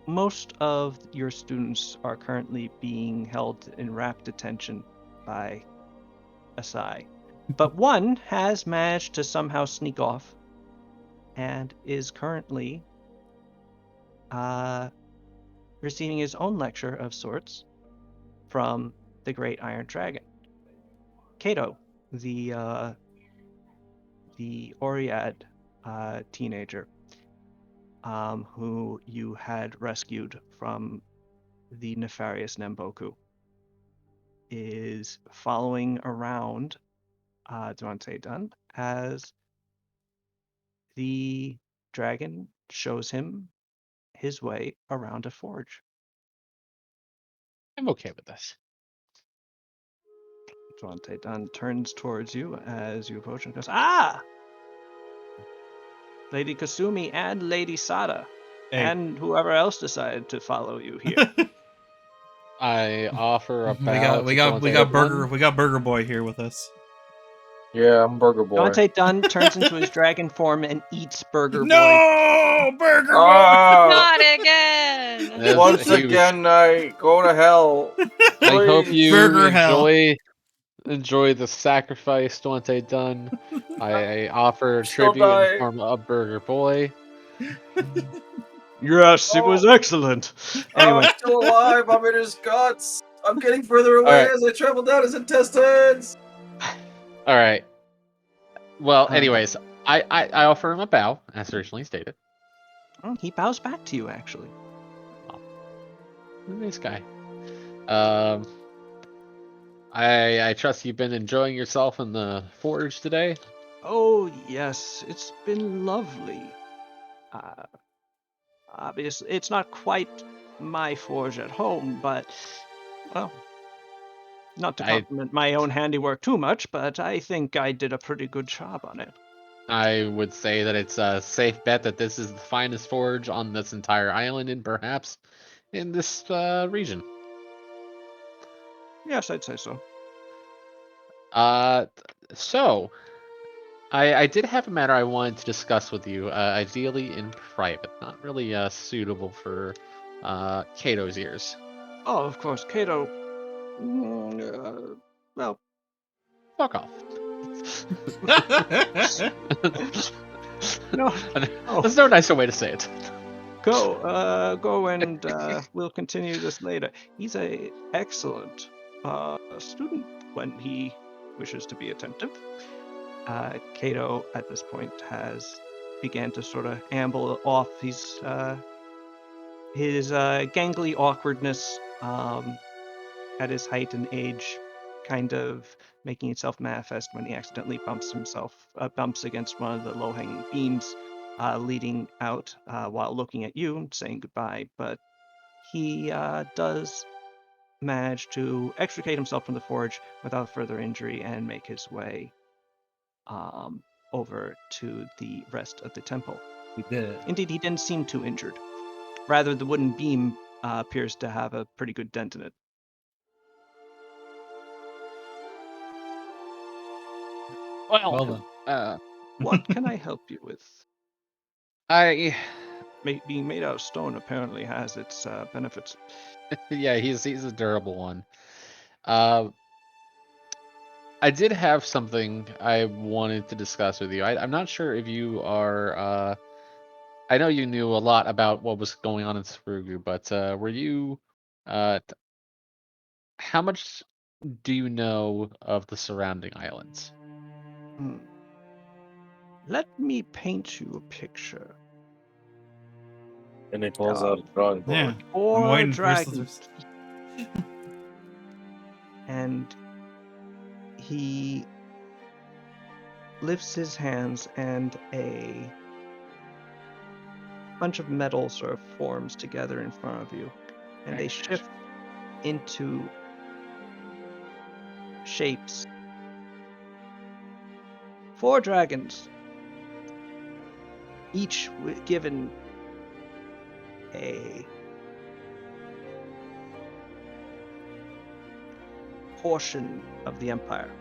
Most of your students are currently being held in rapt detention by Asai, but one has managed to somehow sneak off and is currently receiving his own lecture of sorts from the Great Iron Dragon. Kato, the Oriad teenager who you had rescued from the nefarious Namboku, is following around Dwante Dunn as the dragon shows him his way around a forge. I'm okay with this. Dwante Dunn turns towards you as you approach and goes, "Ah! Lady Kasumi and Lady Sada, Hey. and whoever else decided to follow you here." I offer a bow. we got Burger Boy here with us. Yeah, I'm Burger Boy. Dwante Dunn turns into his dragon form and eats Burger Boy. No, Burger Boy. Ah! Not again! Yes, Once he was- again, I go to hell. I hope Please. you Burger hell. enjoy the sacrifice Dwante done. I offer a Still tribute in die. the form of Burger Boy. Yes, it was excellent. Anyway, I'm still alive. I'm in his guts. I'm getting further away Alright. as I travel down his intestines. All right. Well, anyways, I offer him a bow, as originally stated. he bows back to you, actually. Nice guy. I trust you've been enjoying yourself in the forge today. Oh, yes, it's been lovely. Obviously, it's not quite my forge at home, but, well, not to compliment my own handiwork too much, but I think I did a pretty good job on it. I would say that it's a safe bet that this is the finest forge on this entire island and perhaps in this region. Yes, I'd say so. Uh, so I did have a matter I wanted to discuss with you, ideally in private, not really suitable for Kato's ears. Oh, of course, Cato. Well, Fuck off. no, no. There's no nicer way to say it. Go, and we'll continue this later. He's a excellent student when he wishes to be attentive. Cato, at this point, has began to sort of amble off. His gangly awkwardness at his height and age, kind of making itself manifest when he accidentally bumps against one of the low-hanging beams, leading out while looking at you and saying goodbye. But he does manage to extricate himself from the forge without further injury and make his way over to the rest of the temple. We did it. Indeed, he didn't seem too injured. Rather, the wooden beam appears to have a pretty good dent in it. Well done. What can I help you with? I Being made out of stone apparently has its benefits. yeah, he's a durable one. I did have something I wanted to discuss with you. I'm not sure if you are. I know you knew a lot about what was going on in Sprugu, but were you? How much do you know of the surrounding islands? Hmm. Let me paint you a picture. And he pulls out a drawing board. Yeah. I'm Four waiting for us to dragons. And he lifts his hands and a bunch of metal sort of forms together in front of you. And they shift into shapes. 4 dragons, each given a portion of the empire.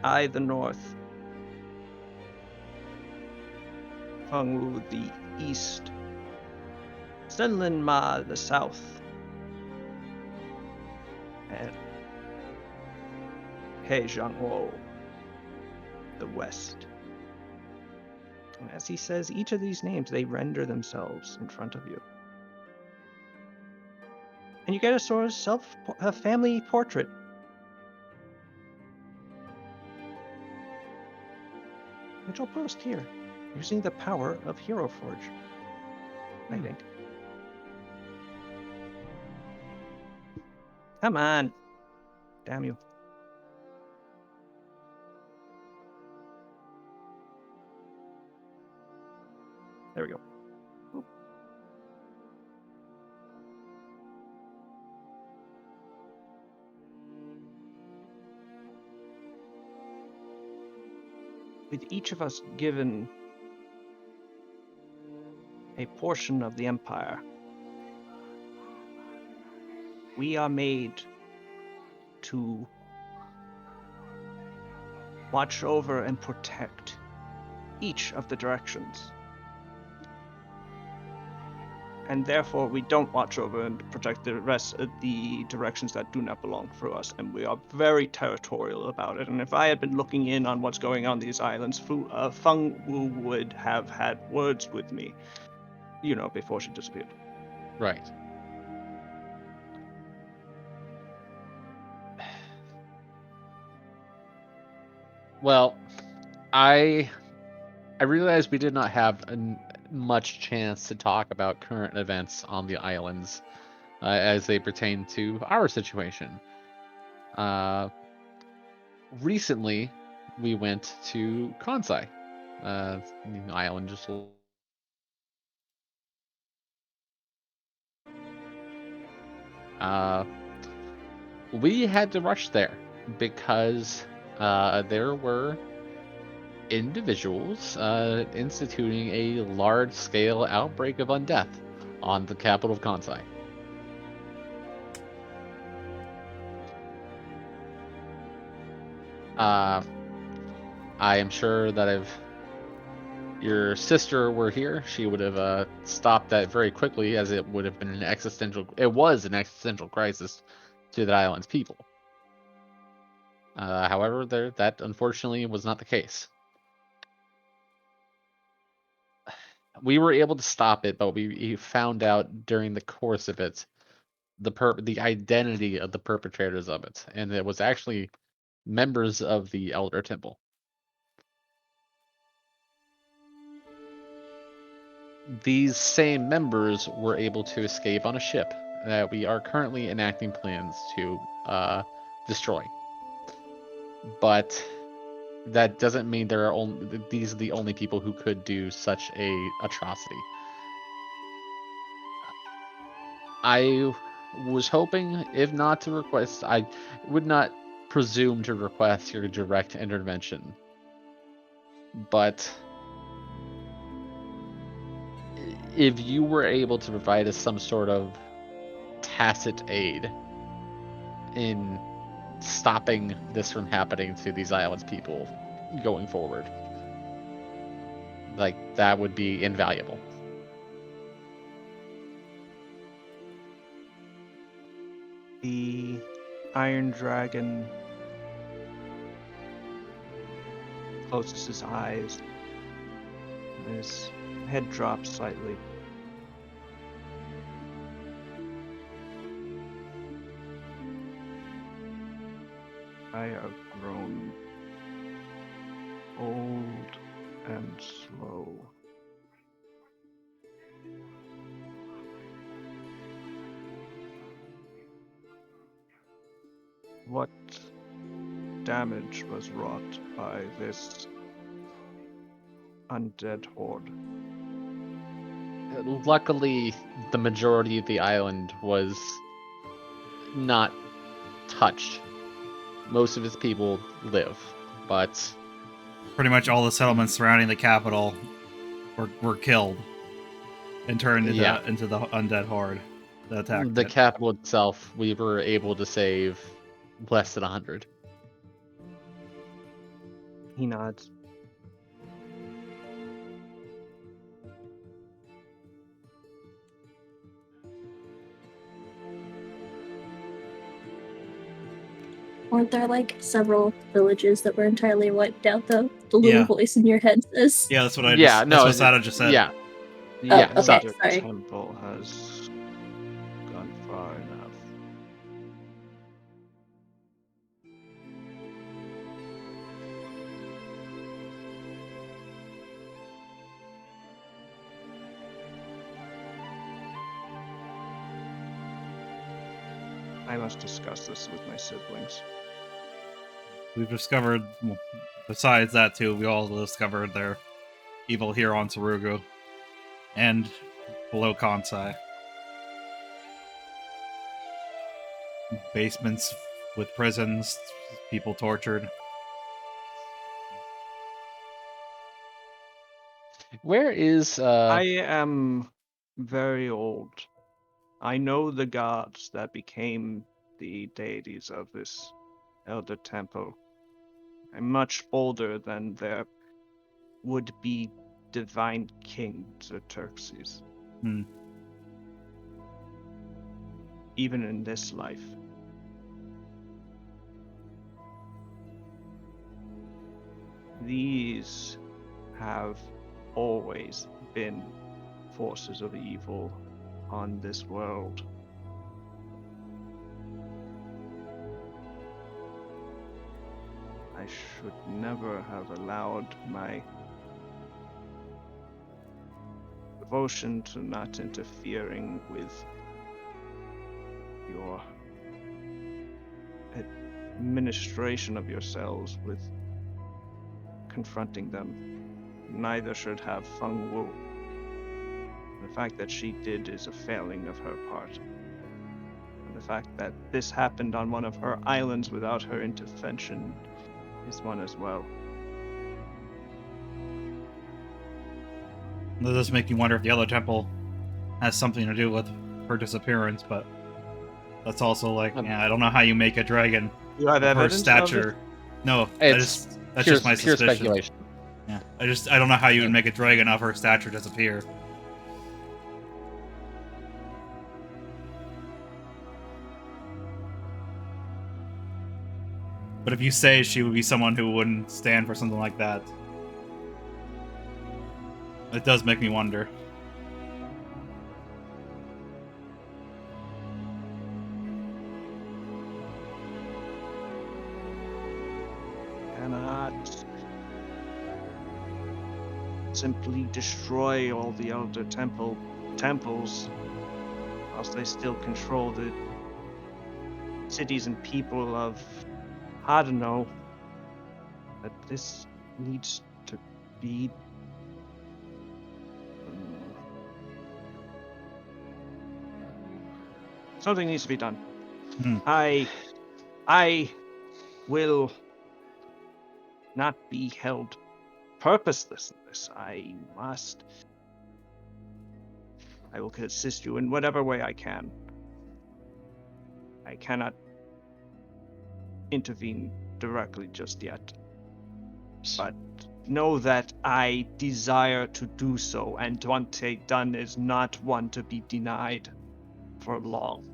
I, the north, Fengwu, the east, Senlin Ma, the south, and He Zhangwo, the west. And as he says each of these names, they render themselves in front of you. And you get a sort of a family portrait. Which I'll post here, using the power of Hero Forge, I think. Come on. Damn you. There we go. Oop. With each of us given a portion of the empire, we are made to watch over and protect each of the directions. And therefore, we don't watch over and protect the rest of the directions that do not belong for us. And we are very territorial about it. And if I had been looking in on what's going on these islands, Feng Wu would have had words with me, before she disappeared. Right. Well, I realized we did not have much chance to talk about current events on the islands as they pertain to our situation. Recently, we went to Kansai, the island just. We had to rush there because there were individuals instituting a large-scale outbreak of undeath on the capital of Kansai. I am sure that if your sister were here, she would have stopped that very quickly, as it would have been an existential. It was an existential crisis to the island's people. However, that unfortunately was not the case. We were able to stop it, but we found out during the course of it the identity of the perpetrators of it, and it was actually members of the Elder Temple. These same members were able to escape on a ship that we are currently enacting plans to destroy. But that doesn't mean these are the only people who could do such a atrocity. I was hoping, if not to request, I would not presume to request your direct intervention. But if you were able to provide us some sort of tacit aid in stopping this from happening to these islands people going forward, like, that would be invaluable. The Iron Dragon closes his eyes, and his head drops slightly. I have grown old and slow. What damage was wrought by this undead horde? Luckily, the majority of the island was not touched. Most of its people live, but Pretty much all the settlements surrounding the capital were killed and turned into the undead horde that attacked the it. capital itself, we were able to save less than 100. He nods. Weren't there like several villages that were entirely wiped out though? The little Yeah. voice in your head says. Yeah, that's what I Yeah, just. no, That's what Sada just said. Yeah, The Yeah, okay, Elder sorry. Temple has gone far enough. I must discuss this with my siblings. We've discovered, well, besides that too, we all discovered their evil here on Sarugu and below Kansai. Basements with prisons, people tortured. Where is I am very old. I know the gods that became the deities of this Elder Temple. I'm much older than their would-be divine king, Xerxes. Hmm. Even in this life. These have always been forces of evil on this world. I should never have allowed my devotion to not interfering with your administration of yourselves, with confronting them. Neither should have Feng Wu. The fact that she did is a failing of her part. And the fact that this happened on one of her islands without her intervention is one as well. That does make me wonder if the other temple has something to do with her disappearance, but that's also like, yeah, I don't know how you make a dragon You have of her evidence of stature. it? No, It's that's pure, just my pure suspicion. speculation. Yeah, I don't know how you would make a dragon of her stature disappear. But if you say she would be someone who wouldn't stand for something like that, it does make me wonder. Cannot simply destroy all the elder temples whilst they still control the cities and people of I don't know. But this needs to be something needs to be done. Hmm. I will not be held purposeless in this. I will assist you in whatever way I can. I cannot intervene directly just yet. But know that I desire to do so, and Dwante Dunn is not one to be denied for long.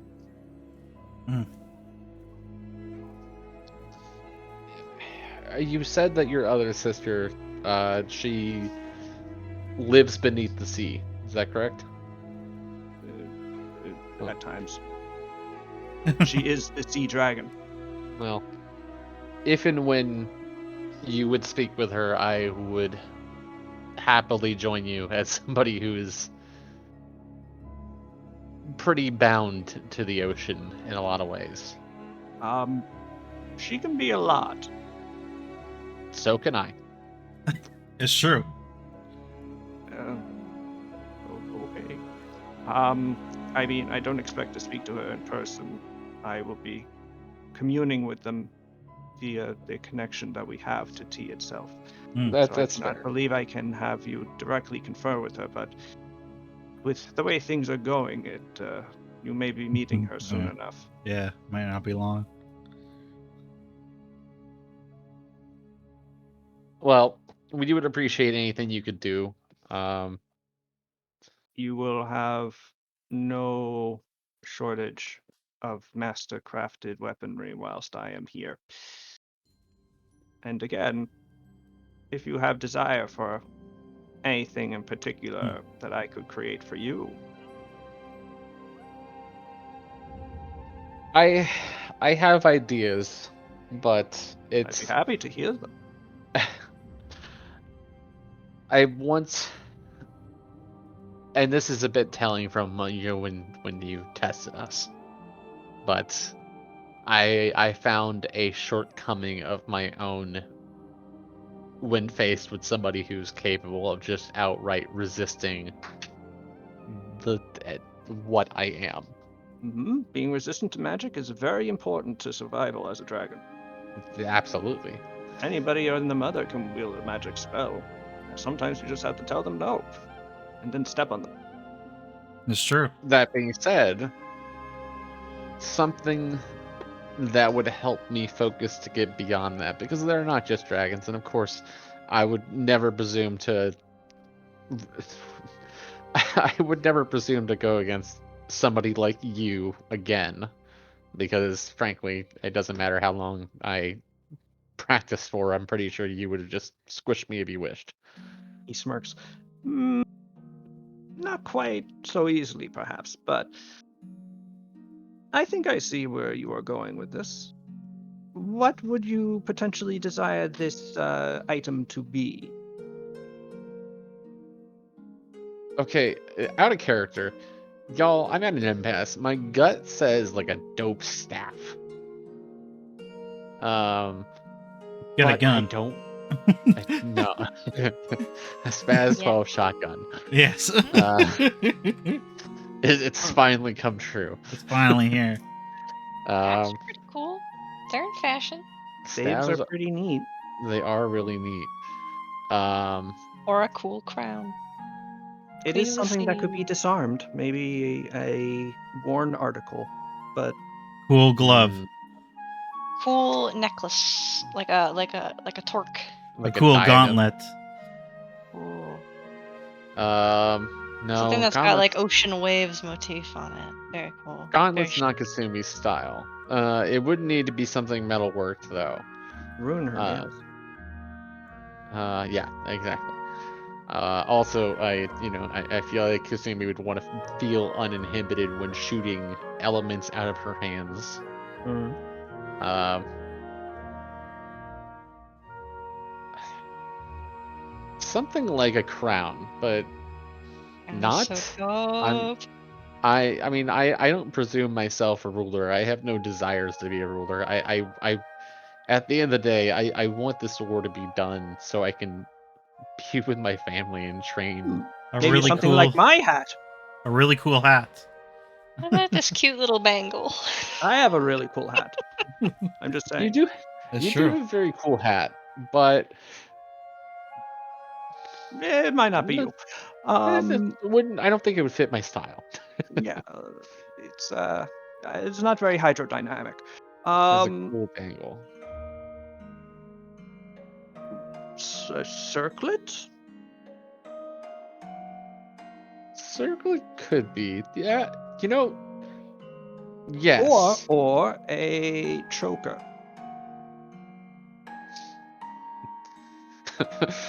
You said that your other sister, she lives beneath the sea. Is that correct? At times. She is the sea dragon. Well, if and when you would speak with her, I would happily join you as somebody who is pretty bound to the ocean in a lot of ways. She can be a lot. So can I. It's true. Okay. I mean, I don't expect to speak to her in person. I will be communing with them via the connection that we have to T itself. That's I do fair. not believe I can have you directly confer with her, but with the way things are going, you may be meeting her soon enough. Yeah, might not be long. Well, we would appreciate anything you could do. You will have no shortage of master crafted weaponry whilst I am here. And again, if you have desire for anything in particular that I could create for you, I have ideas, but I'd it's be happy to hear them. I once, and this is a bit telling from when you tested us, but I found a shortcoming of my own when faced with somebody who's capable of just outright resisting the what I am. Mm-hmm. Being resistant to magic is very important to survival as a dragon. Absolutely. Anybody other than the mother can wield a magic spell. Sometimes you just have to tell them no, and then step on them. It's true. That being said, something that would help me focus to get beyond that, because they're not just dragons, and of course, I would never presume to. I would never presume to go against somebody like you again, because frankly, it doesn't matter how long I practiced for. I'm pretty sure you would have just squished me if you wished. He smirks. Not quite so easily, perhaps, but I think I see where you are going with this. What would you potentially desire this item to be? Okay, out of character. Y'all, I'm at an impasse. My gut says like a dope staff. Get a but gun. I don't. No. A Spaz 12 shotgun. Yes. It's finally come true. It's finally here. That's pretty cool. They're in fashion. Saves Stabs, are pretty neat. they are really neat. Or a cool crown. It Queen is of the something that could sea. be disarmed. Maybe a worn article, but Cool glove. Cool necklace, like a torque. A like cool diadem. gauntlet. Ooh. No. Something that's got gauntlet- like ocean waves motif on it. Very cool. Gauntlet's Very not Kasumi style. It would need to be something metalworked though. ruin her. Uh, Yes. Yeah, exactly. Also, I feel like Kasumi would want to feel uninhibited when shooting elements out of her hands. Mm. Something like a crown, but not. So I'm- dope. I mean, I don't presume myself a ruler. I have no desires to be a ruler. At the end of the day, I want this war to be done so I can be with my family and train. A Maybe really something cool, like my hat. a really cool hat. How about this cute little bangle? I have a really cool hat. I'm just saying. You do That's you true. do have a very cool hat, but It might not be you. I don't think it would fit my style. Yeah, it's not very hydrodynamic. It's a Um, cool bangle. a circlet? Circle could be. Yeah, yes. Or a choker.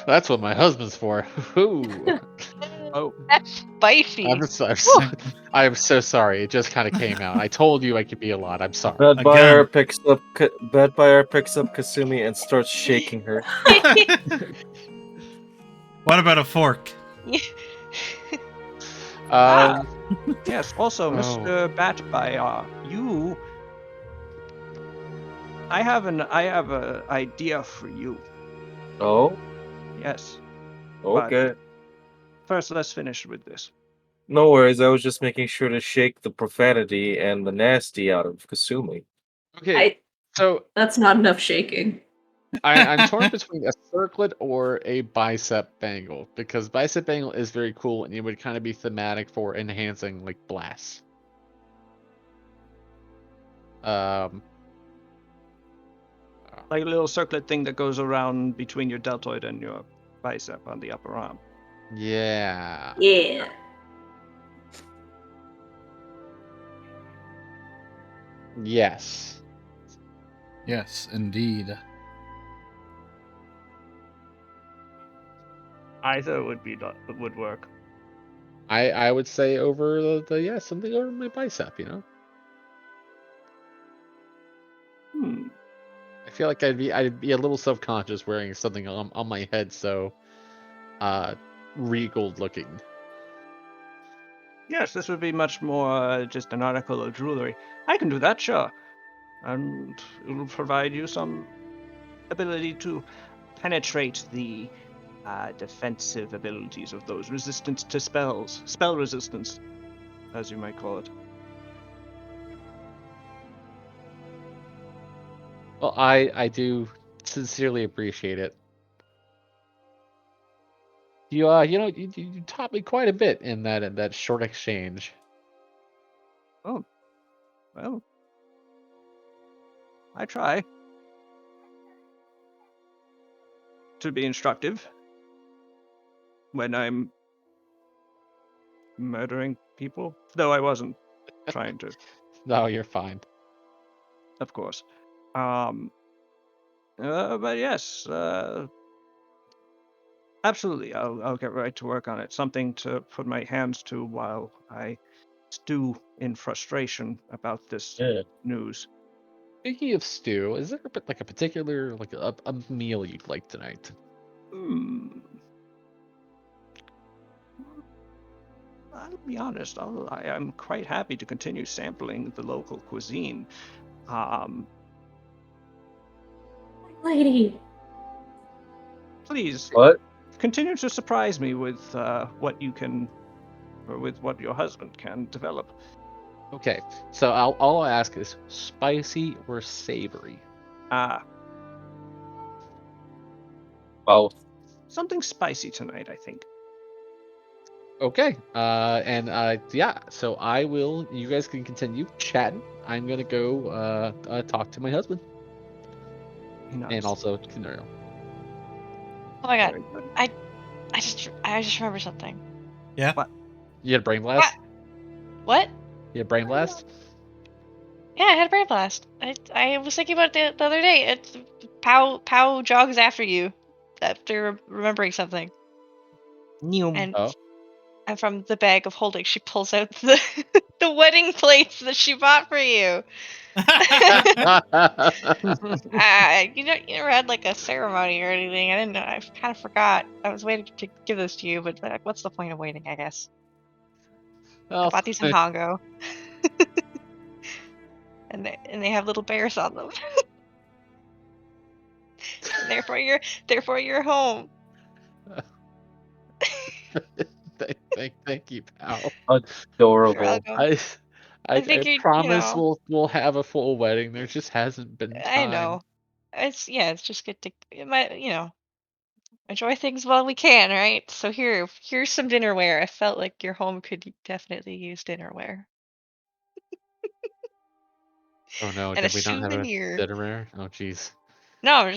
That's what my husband's for. Ooh. Oh, That's spicy. I'm so sorry. It just kind of came out. I told you I could be a lot. I'm sorry. Bad buyer Again. picks up Kasumi and starts shaking her. What about a fork? yes. Also, Oh. Mr. Batbuyer, you. I have an idea for you. Oh, Yes. okay. First, let's finish with this. No worries. I was just making sure to shake the profanity and the nasty out of Kasumi. Okay. So That's not enough shaking. I'm torn between a circlet or a bicep bangle because bicep bangle is very cool and it would kind of be thematic for enhancing like blasts. Like a little circlet thing that goes around between your deltoid and your bicep on the upper arm. Yeah. Yeah. Yes. Yes, indeed. Either would work. I would say over the something over my bicep, I feel like I'd be a little self-conscious wearing something on my head so regal looking. Yes, this would be much more just an article of jewelry. I can do that, sure. And it will provide you some ability to penetrate the defensive abilities of those, resistance to spells, spell resistance, as you might call it. Well, I do sincerely appreciate it. You taught me quite a bit in that short exchange. Oh, well, I try to be instructive when I'm murdering people, though I wasn't trying to, No, you're fine. of course. But yes, absolutely. I'll get right to work on it. Something to put my hands to while I stew in frustration about this Yeah. news. Speaking of stew, is there like a particular like a meal you'd like tonight? Hmm. I'll be honest. I'm quite happy to continue sampling the local cuisine. Lady. Please What? continue to surprise me with what you can, or with what your husband can develop. Okay, so all I'll ask is spicy or savory? Ah, Both. something spicy tonight, I think. Okay. Yeah. So I will. You guys can continue chatting. I'm gonna go talk to my husband He nods. and also Canariel. Oh my god. Very good. I just remembered something. Yeah. What? You had a brain blast. What? You had a brain blast. Yeah, I had a brain blast. I was thinking about it the other day. It's Pow jogs after you after remembering something. Neum. And Oh. and from the bag of holding she pulls out the the wedding plates that she bought for you. You never had like a ceremony or anything. I didn't know. I kind of forgot. I was waiting to give this to you, but like, what's the point of waiting? I guess I Well, bought these in Hongo, and they have little bears on them. And therefore you're home. thank you, pal. You're Adorable. welcome. I I I think you promise know. we'll have a full wedding. There just hasn't been I time. know. It's just good to enjoy things while we can, right? So here's some dinnerware. I felt like your home could definitely use dinnerware. Oh no, And a did we not have a souvenir. dinnerware? Oh jeez. No,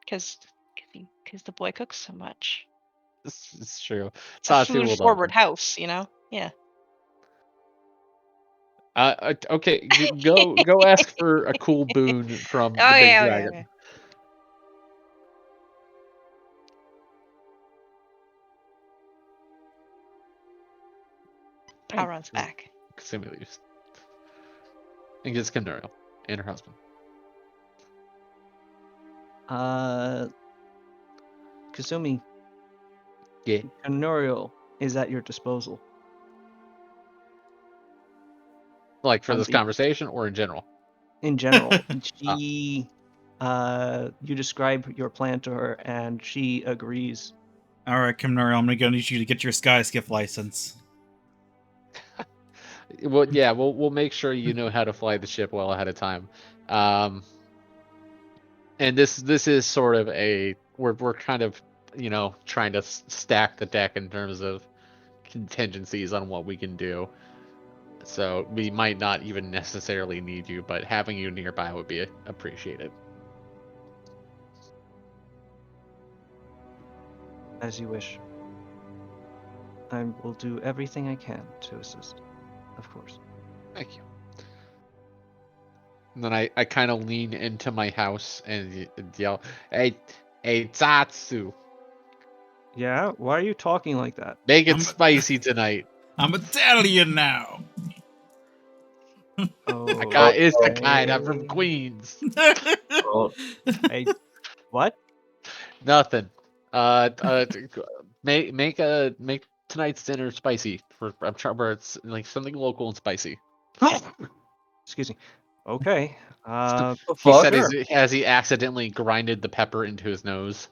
just because the boy cooks so much. This is true. It's a Tatsu food will love forward him. house, you know? Yeah. Okay, go ask for a cool boon from the big Okay, okay, dragon. okay. Pow runs back. Kasumi leaves. And gets Canariel and her husband. Kasumi, Yeah. Canorial is at your disposal. Like for On this the conversation or in general? in general. She you describe your plan to her and she agrees. All right, Kimnari, I'm gonna need you to get your sky skiff license. Well, yeah, we'll make sure you know how to fly the ship well ahead of time. And this is sort of we're kind of trying to stack the deck in terms of contingencies on what we can do. So we might not even necessarily need you, but having you nearby would be appreciated. As you wish. I will do everything I can to assist, of course. Thank you. And then I kind of lean into my house and yell, "Hey, Tatsu, Yeah? Why are you talking like that? make it I'm- spicy tonight." I'm Italian now. Oh, It's the kind. I'm from Queens. Oh, I what? Nothing. Make tonight's dinner spicy. I'm trying where it's like something local and spicy. Excuse me. Okay. the He fuck? said Sure. as he accidentally grinded the pepper into his nose.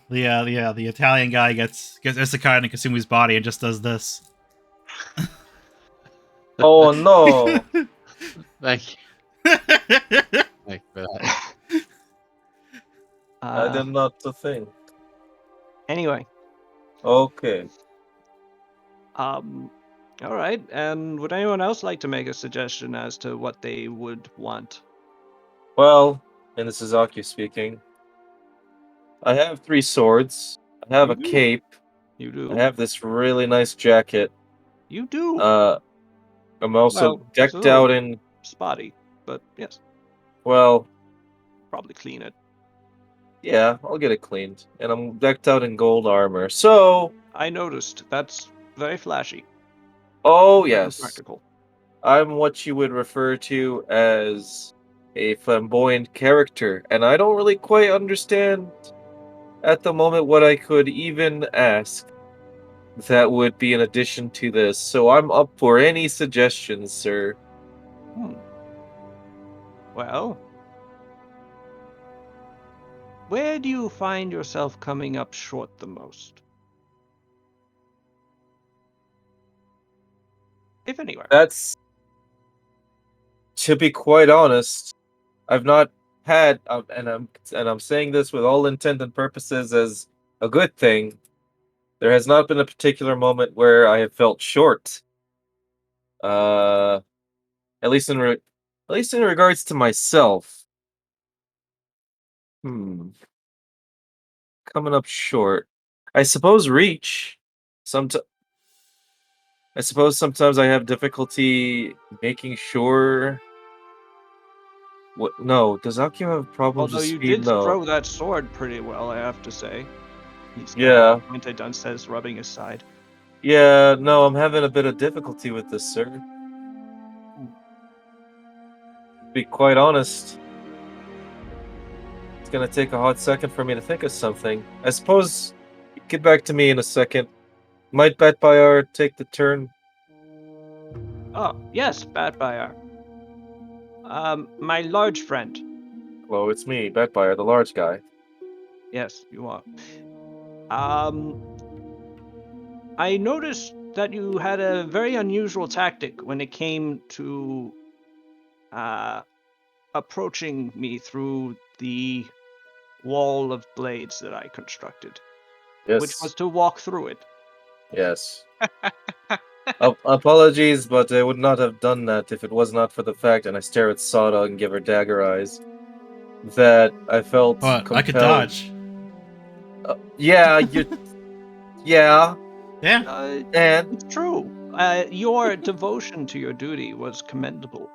The Italian guy gets isekai into Kasumi's body and just does this. Oh no! Thank you. Thank you for that. I did not to think. Anyway, Okay. all right. And would anyone else like to make a suggestion as to what they would want? Well, and this is Aki speaking. I have 3 swords. I have You a do. cape. You I do. have this really nice jacket. You do. I'm also Well, it's a decked little out in. spotty, but yes, Well, probably clean it. yeah, I'll get it cleaned. And I'm decked out in gold armor. So, I noticed. That's very flashy oh and yes, practical. I'm what you would refer to as a flamboyant character, and I don't really quite understand at the moment what I could even ask that would be in addition to this. So I'm up for any suggestions, sir. Well, where do you find yourself coming up short the most? If anywhere. That's, to be quite honest, I've not had, and I'm saying this with all intent and purposes as a good thing. There has not been a particular moment where I have felt short. Uh, at least at least in regards to myself. Hmm, coming up short. I suppose reach. Somet I suppose sometimes I have difficulty making sure. What? No, does Akio have problems Although with you speed? did No. throw that sword pretty well, I have to say. Yeah. Montedon says, rubbing his side. Yeah, no, I'm having a bit of difficulty with this, sir. To be quite honest, it's gonna take a hot second for me to think of something. I suppose get back to me in a second. Might Batbayar take the turn? Oh, yes, Batfire. My large friend. Hello, it's me, Batbayar, the large guy. Yes, you are. I noticed that you had a very unusual tactic when it came to approaching me through the wall of blades that I constructed, which Yes. was to walk through it. Yes. Apologies, but I would not have done that if it was not for the fact, and I stare at Sada and give her dagger eyes, that I felt But I could compelled. dodge. Yeah, yeah, Yeah. and It's true. Your devotion to your duty was commendable.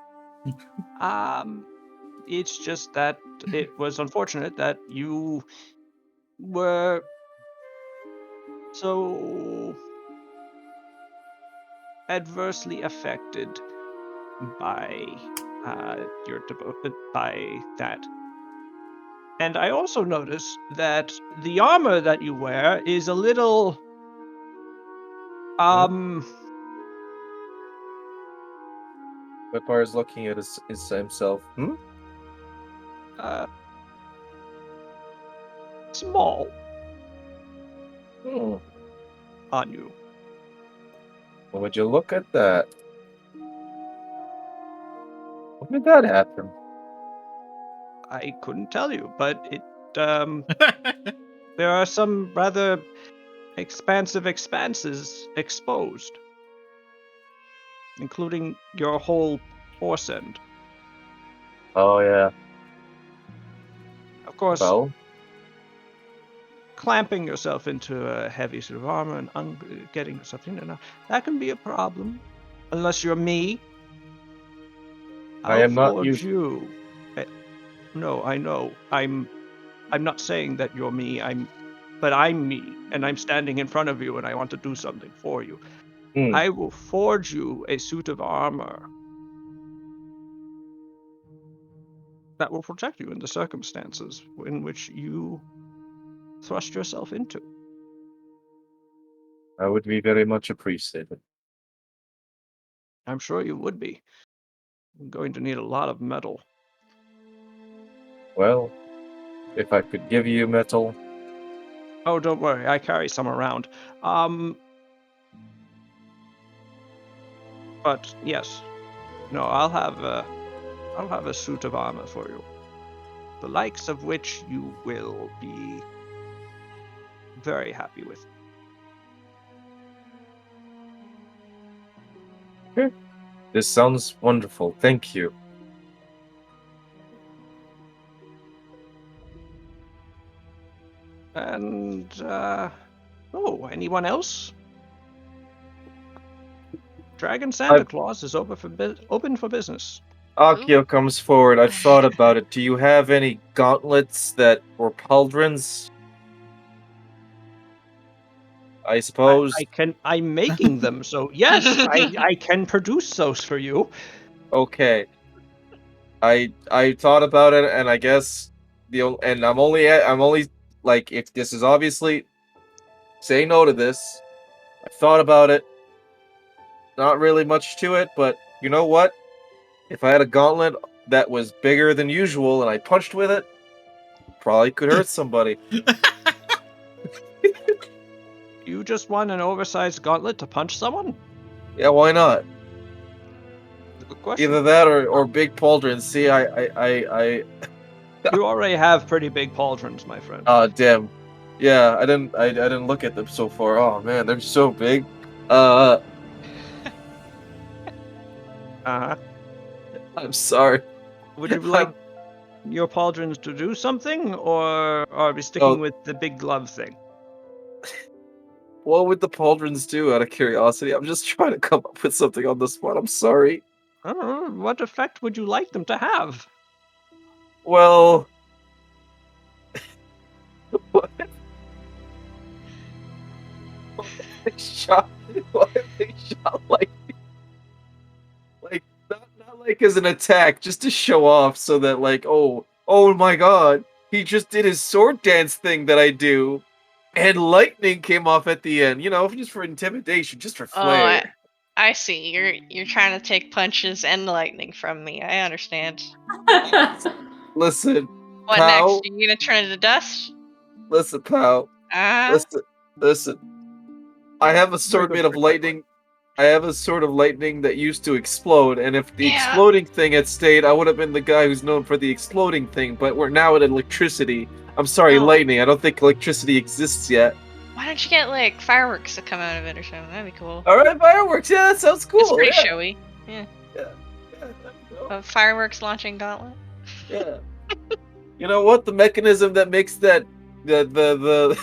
It's just that it was unfortunate that you were so adversely affected by by that. And I also notice that the armor that you wear is a little Batbayar's looking at himself. uh small Hmm. on you. Well, would you look at that? When did that happen? I couldn't tell you, but it there are some rather expansive expanses exposed, including your whole horse end. Oh yeah. Of course, Well, clamping yourself into a heavy suit of armor and getting yourself in and out, that can be a problem. Unless you're me, I I'll am not forge used. you. No, I know. I'm not saying that you're me. But I'm me, and I'm standing in front of you, and I want to do something for you. Hmm. I will forge you a suit of armor that will protect you in the circumstances in which you thrust yourself into. I would be very much appreciated. I'm sure you would be. I'm going to need a lot of metal. Well, if I could give you metal, Oh, don't worry, I carry some around. But yes, no, I'll have a suit of armor for you, the likes of which you will be very happy with. this sounds wonderful. Thank you. And oh, anyone else? Dragon Santa I've Claus is open for business. Akio comes forward. I've thought about it. Do you have any gauntlets that were pauldrons? I suppose. I'm making them, so yes, I can produce those for you. Okay. I thought about it, and I guess and I'm only like, if this is obviously say no to this. I thought about it. Not really much to it, but you know what? If I had a gauntlet that was bigger than usual and I punched with it, probably could hurt somebody. You just want an oversized gauntlet to punch someone? Yeah, why not? Good question. Either that or big pauldrons. See, I You already have pretty big pauldrons, my friend. Oh damn. Yeah, I didn't look at them so far. Oh man, they're so big. Uh-huh. I'm sorry. Would you like your pauldrons to do something, or are we sticking with the big glove thing? What would the pauldrons do, out of curiosity? I'm just trying to come up with something on the spot. I'm sorry. I don't know. What effect would you like them to have? Well, what? Why are they shot? Why are they shot like not like as an attack, just to show off, so that like, oh my god, he just did his sword dance thing that I do, and lightning came off at the end. You know, just for intimidation, just for flair. I see. You're trying to take punches and lightning from me. I understand. Listen, What pal. next? You gonna turn into dust? Listen, pal. Listen. I have a Very sword good made of trick, by the way. lightning. I have a sword of lightning that used to explode, and if the Yeah. exploding thing had stayed, I would have been the guy who's known for the exploding thing, but we're now at electricity. I'm sorry, Oh. lightning. I don't think electricity exists yet. Why don't you get like fireworks to come out of it or something? That'd be cool. Alright, fireworks. Yeah, that sounds cool. It's pretty yeah. showy. Yeah. Yeah, there you go. A fireworks launching gauntlet. Yeah. You know what? The mechanism that makes that the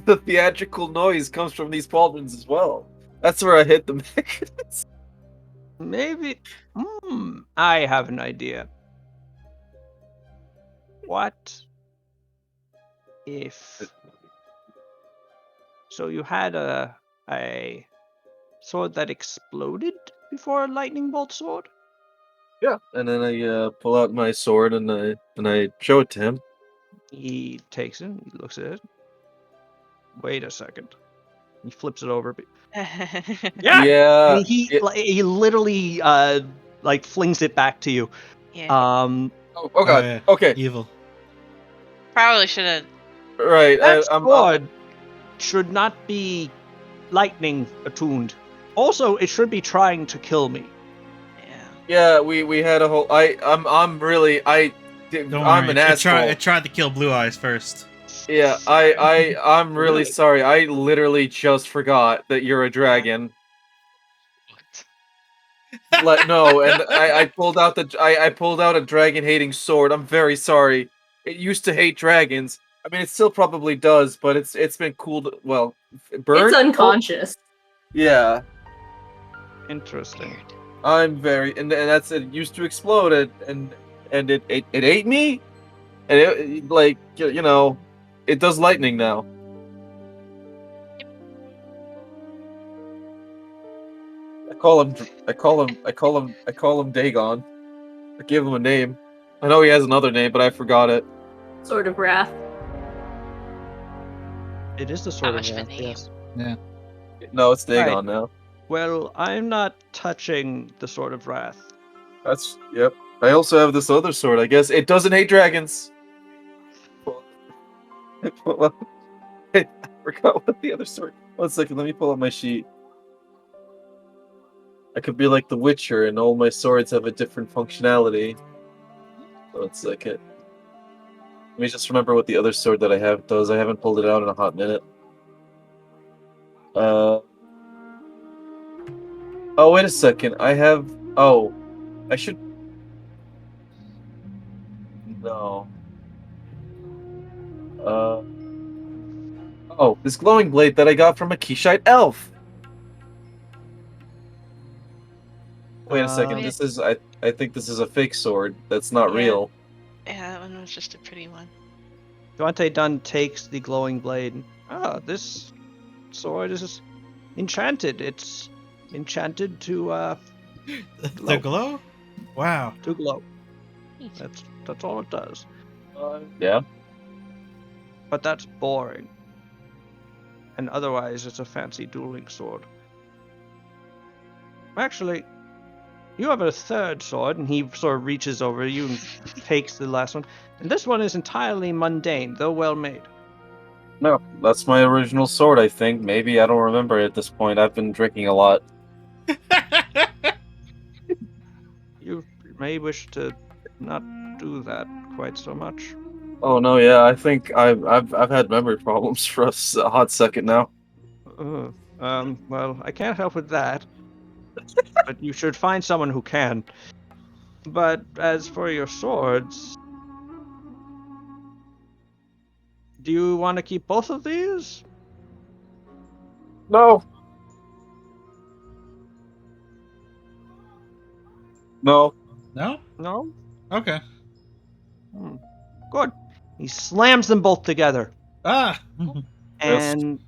the theatrical noise comes from these pauldrons as well. That's where I hit the mechanism. Maybe. I have an idea. What if? So you had a sword that exploded before a lightning bolt sword? Yeah. And then I pull out my sword and I show it to him. He takes it. He looks at it. Wait a second. He flips it over. Yeah. Yeah. And he literally like flings it back to you. Yeah. Oh god. yeah. Okay. Evil. Probably should have. Right. That I'm sword should not be lightning attuned. Also, it should be trying to kill me. Yeah. yeah. We had a whole. I'm really. Don't I'm worry. an asshole. It tried to kill Blue Eyes first. Yeah. Sorry. I'm really Really? sorry. I literally just forgot that you're a dragon. No, and I pulled out I pulled out a dragon hating sword. I'm very sorry. It used to hate dragons. I mean, it still probably does, but it's been cooled. Well, burned. It's unconscious. Yeah, Interesting. Weird. I'm very and that's it. Used to explode and it ate me, and it like you know, it does lightning now. I call him Dagon. I give him a name. I know he has another name, but I forgot it. Sort of wrath. It is the sort much of of a wrath, name. yes. Yeah. No, it's Dagon Right. now. Well, I'm not touching the sword of wrath. Yep. I also have this other sword, I guess. It doesn't hate dragons. Well, I forgot what the other sword. 1 second, let me pull up my sheet. I could be like the Witcher, and all my swords have a different functionality. 1 second. Let me just remember what the other sword that I have does. I haven't pulled it out in a hot minute. Oh, wait a second. I have. Oh, I should. No. Oh, this glowing blade that I got from a Kishite elf. Wait a second. Wait. This is. I think this is a fake sword. That's not Yeah. real. Yeah, that one was just a pretty one. Duante Dunn takes the glowing blade. This sword is enchanted. It's enchanted to The glow? Wow. glow. That's all it does. Yeah. But that's boring. And otherwise, it's a fancy dueling sword. Actually, you have a third sword, and he sort of reaches over you and takes the last one. And this one is entirely mundane, though well made. No, that's my original sword. I think. Maybe I don't remember at this point. I've been drinking a lot. You may wish to not do that quite so much. Oh no, yeah, I think I've had memory problems for a hot second now. Well, I can't help with that, but you should find someone who can. But as for your swords, do you want to keep both of these? No. No. No? No? Okay. Hmm. Good. He slams them both together, Ah! Yes. and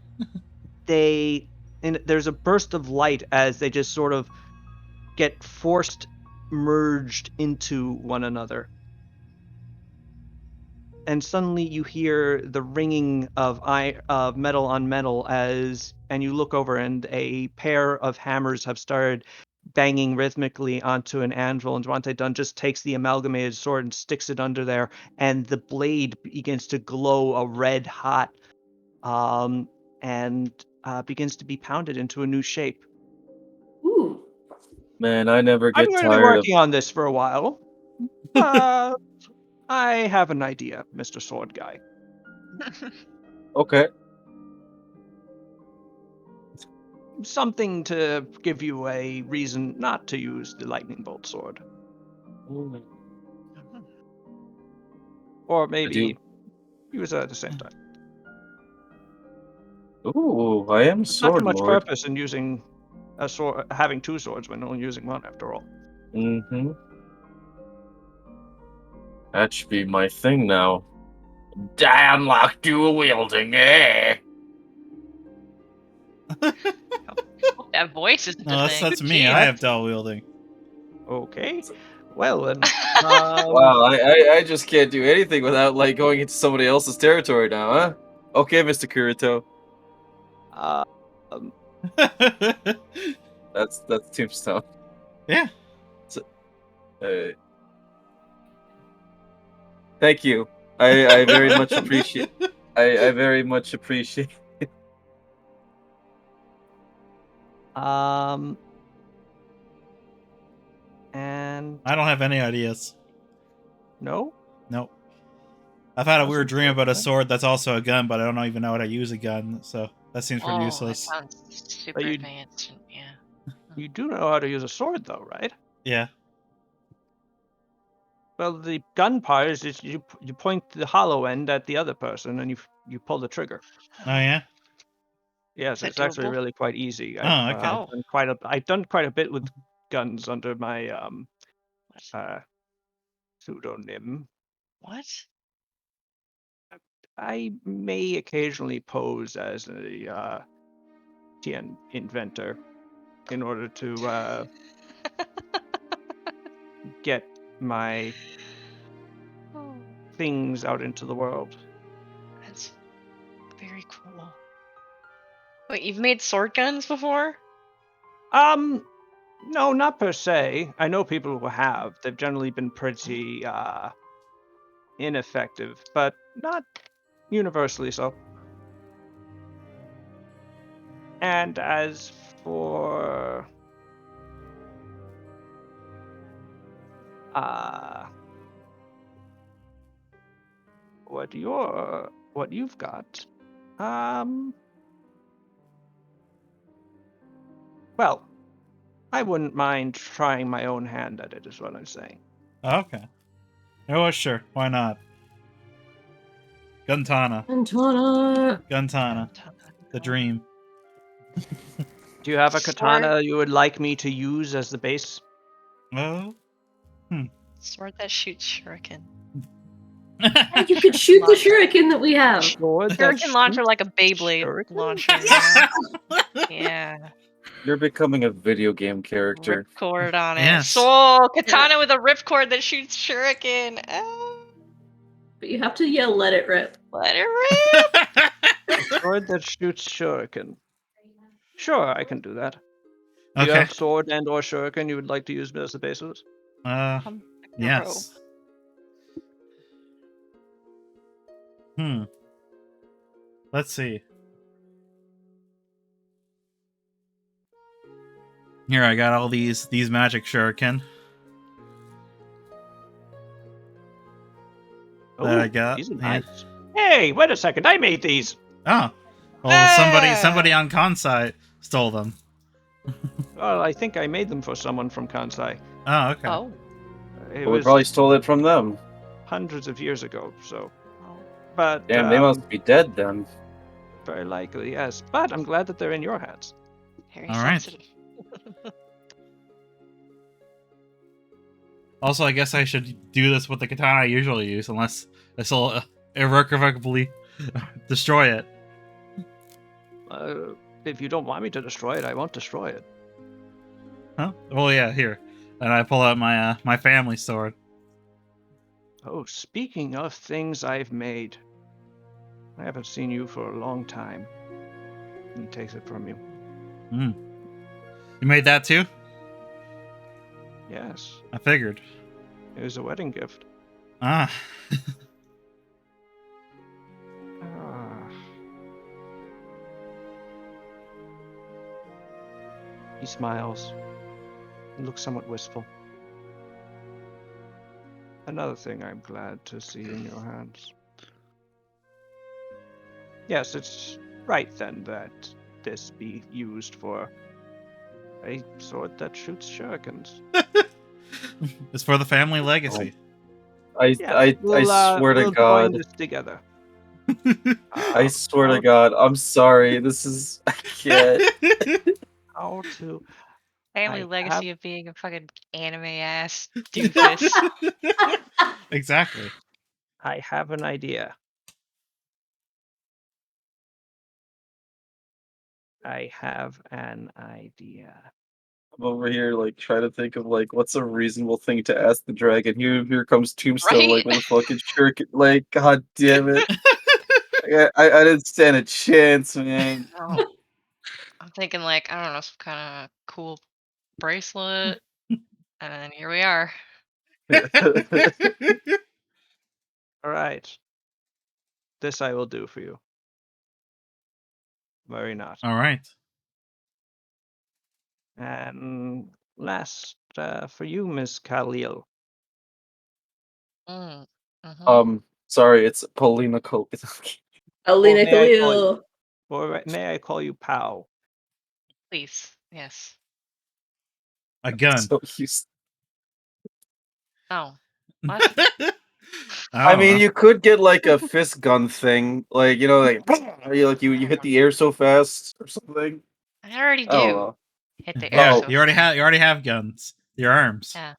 there's a burst of light as they just sort of get forced merged into one another. And suddenly you hear the ringing of metal on metal and you look over and a pair of hammers have started banging rhythmically onto an anvil, and Devante Dunn just takes the amalgamated sword and sticks it under there, and the blade begins to glow a red hot, and begins to be pounded into a new shape. Ooh. Man, I never I'm get going to be tired of. working on this for a while, but I have an idea, Mr. Sword Guy. Okay. Something to give you a reason not to use the lightning bolt sword. Or I maybe do. use it at the same time. Ooh, I am a There's not too sword much lord. purpose in using a sword, having two swords when only using one, after all. Mm-hmm. That should be my thing now. Damn, like dual wielding, eh? That voice isn't No, a thing. that's me. Jeez. I have dual wielding. Okay. Well then, Wow, I just can't do anything without like going into somebody else's territory now, huh? Okay, Mr. Kirito. uh, That's Tombstone. Yeah. So, thank you. I very much appreciate. I very much appreciate. and I don't have any ideas. no. Nope. I've had a That's weird dream about a unfortunate. sword that's also a gun, but I don't even know how to use a gun, so that seems pretty Oh, that useless. sounds super But you- advanced. Yeah. You do know how to use a sword, though, right? Yeah. Well, the gun part is just you point the hollow end at the other person and you pull the trigger. Oh yeah. Yes, Is that it's actually doable? really quite easy. Oh, okay. Oh. I've done quite a bit with guns under my What? pseudonym. What? I may occasionally pose as a TN inventor in order to get my Oh, things out into the world. that's very cool. Wait, you've made sword guns before? No, not per se. I know people who have. They've generally been pretty ineffective, but not universally so. And as for what you've got, well, I wouldn't mind trying my own hand at it, is what I'm saying. Okay. Oh, sure. Why not? Guntana. Antona. Guntana. The dream. Do you have a Sword. katana you would like me to use as the base? Oh. Sword that shoots shuriken. And you could shoot the shuriken that we have. Sword that Shuriken launcher like a shoots Beyblade shuriken? launcher. Yeah. You're becoming a video game character. Ripcord on it. Yes. So katana with a ripcord that shoots shuriken. But you have to yell, let it rip. Let it rip. Sword that shoots shuriken. Sure, I can do that. Do you Okay. have sword and or shuriken you would like to use as the bases? Yes. Let's see. Here, I got all these magic shuriken. that I Oh, got. these are Yeah. nice. Hey, wait a second. I made these. Oh, well, somebody Ah! on Kansai stole them. Well, I think I made them for someone from Kansai. Oh, okay. Oh. It Well, we probably was stole it from them. hundreds of years ago, so. Oh. But Damn, they must be dead then. very likely, yes. But I'm glad that they're in your hands. Very All right. sensitive. Also, I guess I should do this with the katana I usually use, unless this will irrevocably destroy it. If you don't want me to destroy it, I won't destroy it. Huh? Well, yeah, here. And I pull out my my family sword. Oh, speaking of things I've made, I haven't seen you for a long time. He takes it from you. Mm. You made that too? Yes, I figured. it was a wedding gift. Ah. Ah. He smiles. He looks somewhat wistful. Another thing I'm glad to see in your hands. Yes, it's right then that this be used for a sword that shoots shurikens. It's for the family legacy. I Yes, I we'll swear to we'll join God. this together. I swear to God. I'm sorry. This is I can't. How to Family I legacy have of being a fucking anime ass doofus. Exactly. I have an idea. I have an idea. I'm over here like trying to think of like what's a reasonable thing to ask the dragon. Here comes Tombstone Right? like with a fucking shuriken. Like, God damn it. I didn't stand a chance, man. Oh, I'm thinking like, I don't know, some kind of cool bracelet. And then here we are. All right. This I will do for you. Worry not. All right. And last for you, Miss Khalil. Mm. Mm-hmm. Sorry, it's Paulina Cole. Or Alina may I call you, Khalil. or may I call you Pow? Please. Yes. A gun. So used. Oh. What? I I don't mean, know. you could get like a fist gun thing, like you hit the air so fast or something. I already I don't do. know. Hit the air Yeah, Oh, so fast. you already have guns. Your arms. Yeah.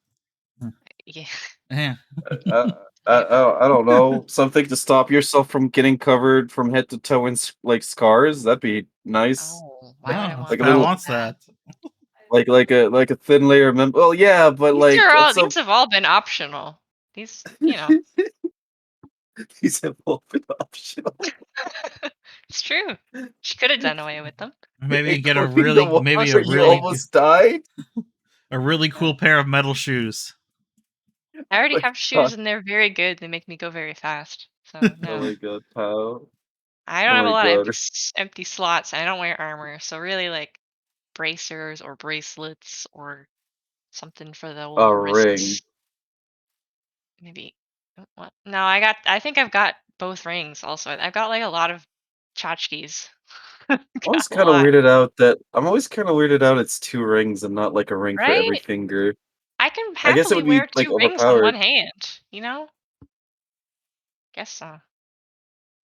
Yeah. Yeah. uh, Yeah. I don't know, something to stop yourself from getting covered from head to toe in like scars. That'd be nice. Oh, why Like would I Oh, want like a Pat little wants that. like a thin layer of well, yeah, but These like are all it's a these have all been optional. These, you know. these have all been optional, It's true. She could have done away with them. Maybe get including the ones that you almost died. a really cool pair of metal shoes. I already Like, have shoes and they're very good. They make me go very fast. So oh no. my god, pal. I don't Oh have a my lot of god. empty slots and I don't wear armor. So really like bracers or bracelets or something for the old A ring. wrists. Maybe. What? No, I think I've got both rings also. I've got like a lot of tchotchkes. Got a lot. I'm always kind of weirded out it's two rings and not like a ring for every Right? finger. I can I guess it happily would be wear like two rings on one overpowered. hand, you know? Guess so.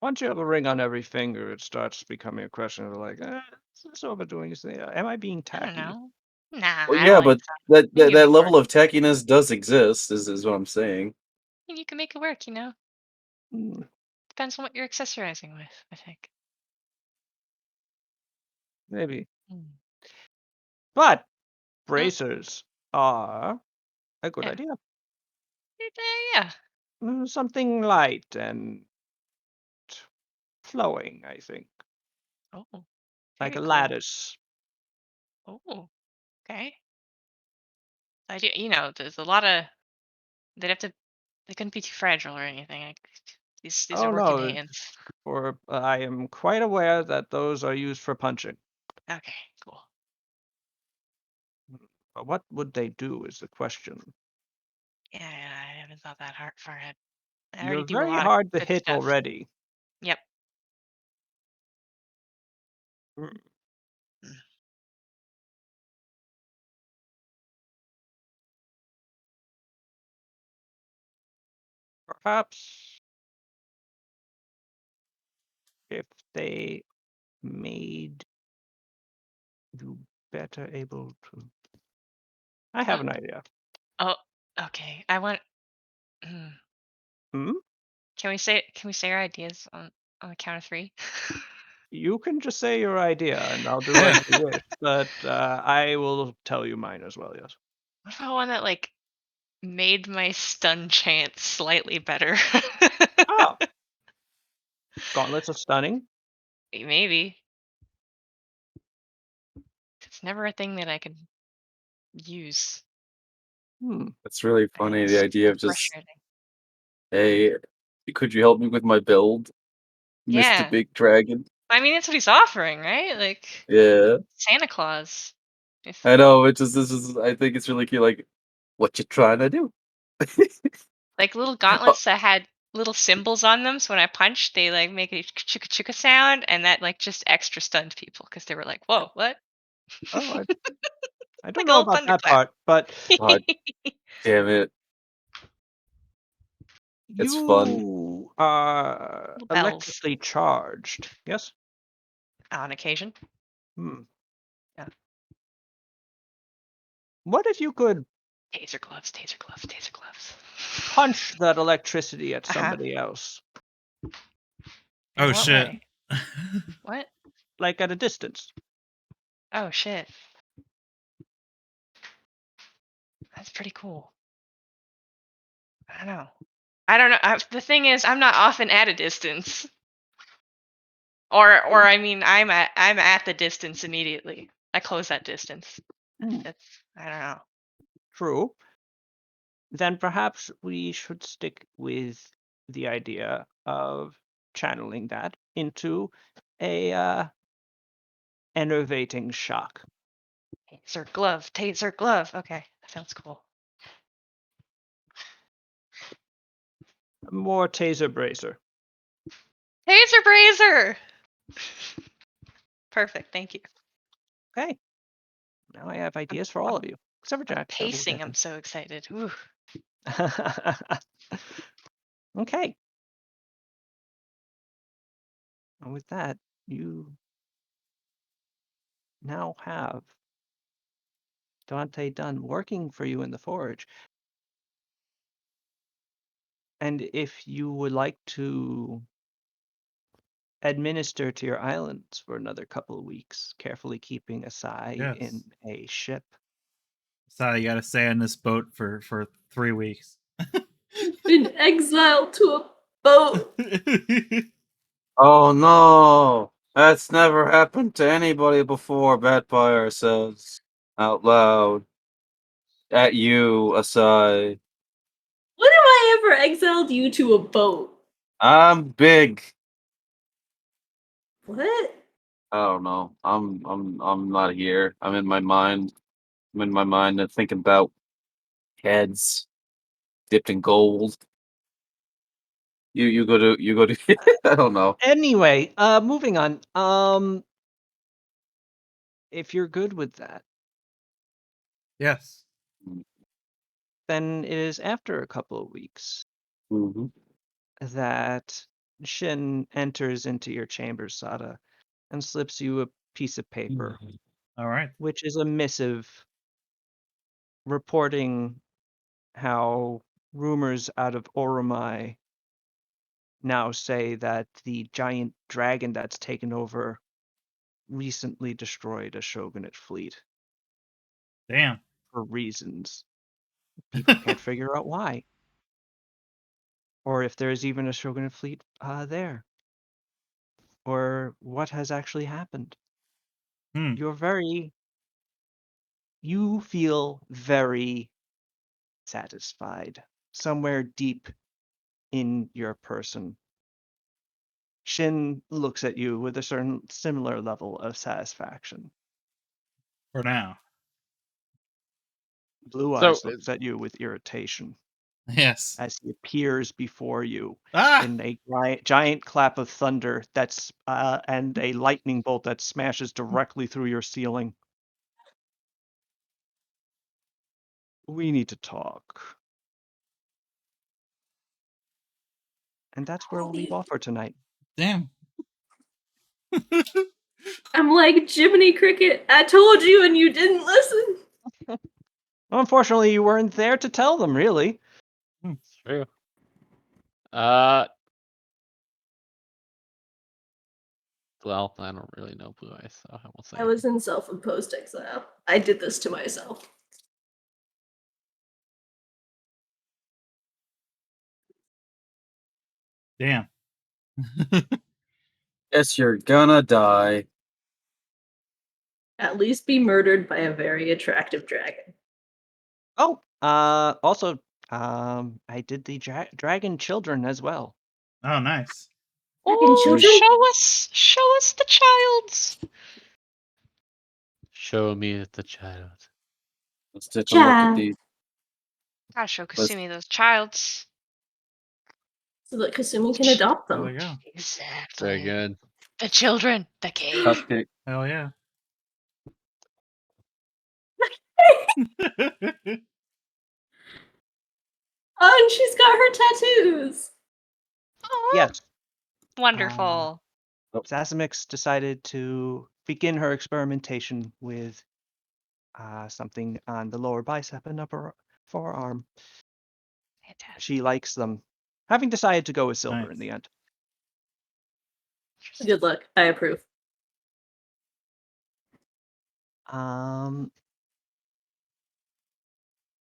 Once you have a ring on every finger, it starts becoming a question of like, is this overdoing this? Am I being I don't tacky? know. Nah, Well, I yeah, don't think but so. You can that make it work. level of tackiness does exist, is what I'm saying. You can make it work, you know? Hmm, Depends on what you're accessorizing with, I think. maybe. Mm. But Mm, bracers are a good yeah. idea. Yeah. Something light and flowing, I think. Oh, Like very a cool. lattice. Oh, okay. I do, you know, there's a lot of, they'd have to, they couldn't be too fragile or anything. These are Oh working no, hands. for I am quite aware that those are used for punching. Okay, cool. But what would they do is the question. Yeah, I haven't thought that hard far ahead. I already You're do a very lot of hard to good hit stuff. already. Yep. Mm. Perhaps if they made you better able to. I have an idea. Oh, okay. I want. Hmm? Can we say our ideas on the count of 3? You can just say your idea, and I'll do Yeah. as you wish. But I will tell you mine as well. Yes. What about one that like made my stun chance slightly better? Oh, gauntlets of stunning. Maybe. It's never a thing that I could use. Hmm. That's really I funny. think The it's idea of just, frustrating. hey, could you help me with my build, Mr. Yeah. Big Dragon? I mean, that's what he's offering, right? Like Yeah, Santa Claus. If I know. It's just this is. I think it's really cute. Like, what you trying to do? like little Oh, gauntlets that had little symbols on them, so when I punched, they like make a chicka chicka sound, and that like just extra stunned people because they were like, "Whoa, what?" Oh, I don't Like a know little about that thunderclap. part, but God damn it! It's fun. you are Little bells electrically charged. Yes. on occasion. Hmm. Yeah. What if you could Taser gloves, taser gloves, taser gloves. punch that electricity at Uh-huh. somebody else, In Oh what shit. way? What? like at a distance? Oh shit. That's pretty cool. I don't know. I don't know. The thing is, I'm not often at a distance. Or I mean, I'm at the distance immediately. I close that distance. Hmm. That's I don't know. True. Then perhaps we should stick with the idea of channeling that into a enervating shock. Taser glove, taser glove. Okay, that sounds cool. More taser bracer. Taser brazer. Perfect. Thank you. Okay. Now I have ideas for all of you, except for I'm Jack. But we'll pacing. get I'm so excited. Ooh. him. Okay. And with that, you now have Dante Dunn working for you in the forge. And if you would like to administer to your islands for another couple of weeks, carefully keeping a Sai Yes. in a ship. So you gotta stay on this boat for 3 weeks. Been exiled to a boat. Oh no, that's never happened to anybody before. Batfire says out loud at you, Asai. When have I ever exiled you to a boat? I'm big. What? I don't know. I'm not here. I'm in my mind. I'm in my mind and thinking about heads dipped in gold. You go to I don't know. Anyway, moving on. If you're good with that, Yes. then it is after a couple of weeks Mm-hmm. that Shin enters into your chamber, Sada, and slips you a piece of paper, All right. which is a missive reporting how rumors out of Oromai now say that the giant dragon that's taken over recently destroyed a shogunate fleet Damn. for reasons people can't figure out why, or if there's even a shogunate fleet there, or what has actually happened. Hmm. You feel very satisfied somewhere deep in your person. Shin looks at you with a certain similar level of satisfaction. For now. Blue So Eyes looks at you with irritation. Yes. as he appears before you Ah! in a giant clap of thunder that's and a lightning bolt that smashes directly through your ceiling. We need to talk. And that's where we'll leave off for tonight. Damn. I'm like Jiminy Cricket. I told you, and you didn't listen. Well, unfortunately, you weren't there to tell them, really. It's true. Well, I don't really know Blue Eyes, so I won't say. I was in self-imposed exile. I did this to myself. Damn. Guess you're gonna die. At least be murdered by a very attractive dragon. Oh, also, I did the dragon children as well. Oh, nice. Dragon Oh, children? show us the childs. Show me the child. Let's take a look at Child. these. Gotta show Kasumi those childs. So that Kasumi can adopt There them. we go. Exactly. Very good. The children, the cave. Cupcake. Hell yeah. Oh, and she's got her tattoos. Aw, Yes. wonderful. Sazimix decided to begin her experimentation with something on the lower bicep and upper forearm. Fantastic. She likes them. Having decided to go with silver Nice. in the end. Good luck. I approve.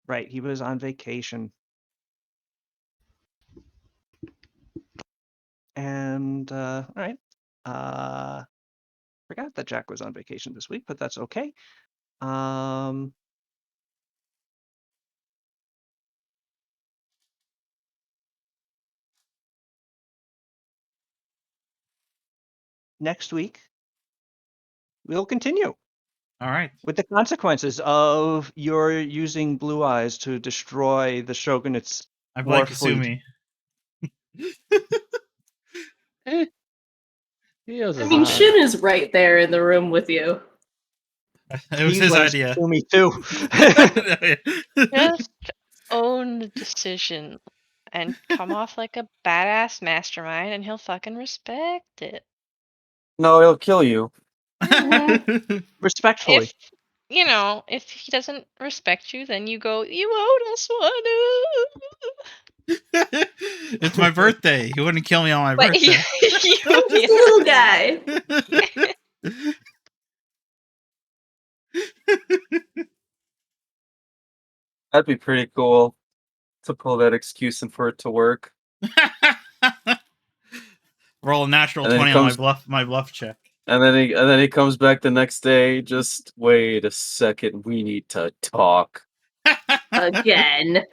Right, he was on vacation. And all right. Forgot that Jack was on vacation this week, but that's okay. Next week, we'll continue All right. with the consequences of your using Blue Eyes to destroy the Shogunate's I war blame fleet. Eh, he knows I his mean, line. Shin is right there in the room with you. It was He his blames idea. Kasumi too. Just own the decision and come off like a badass mastermind, and he'll fucking respect it. No, he'll kill you. Respectfully. If he doesn't respect you, then you go, you owed us one. It's my birthday. He wouldn't kill me on my But birthday. I'm just a little guy. That'd be pretty cool to pull that excuse and for it to work. Roll a natural And then 20 he on comes- my bluff check. And then he comes back the next day. Just wait a second. We need to talk. Again.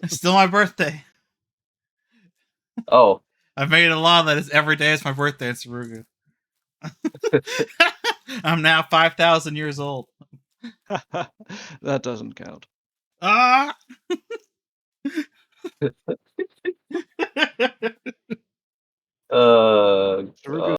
Still my birthday. Oh, I've made a law that is every day is my birthday in Saruga. I'm now 5,000 years old. That doesn't count. Ah! uh, Saruga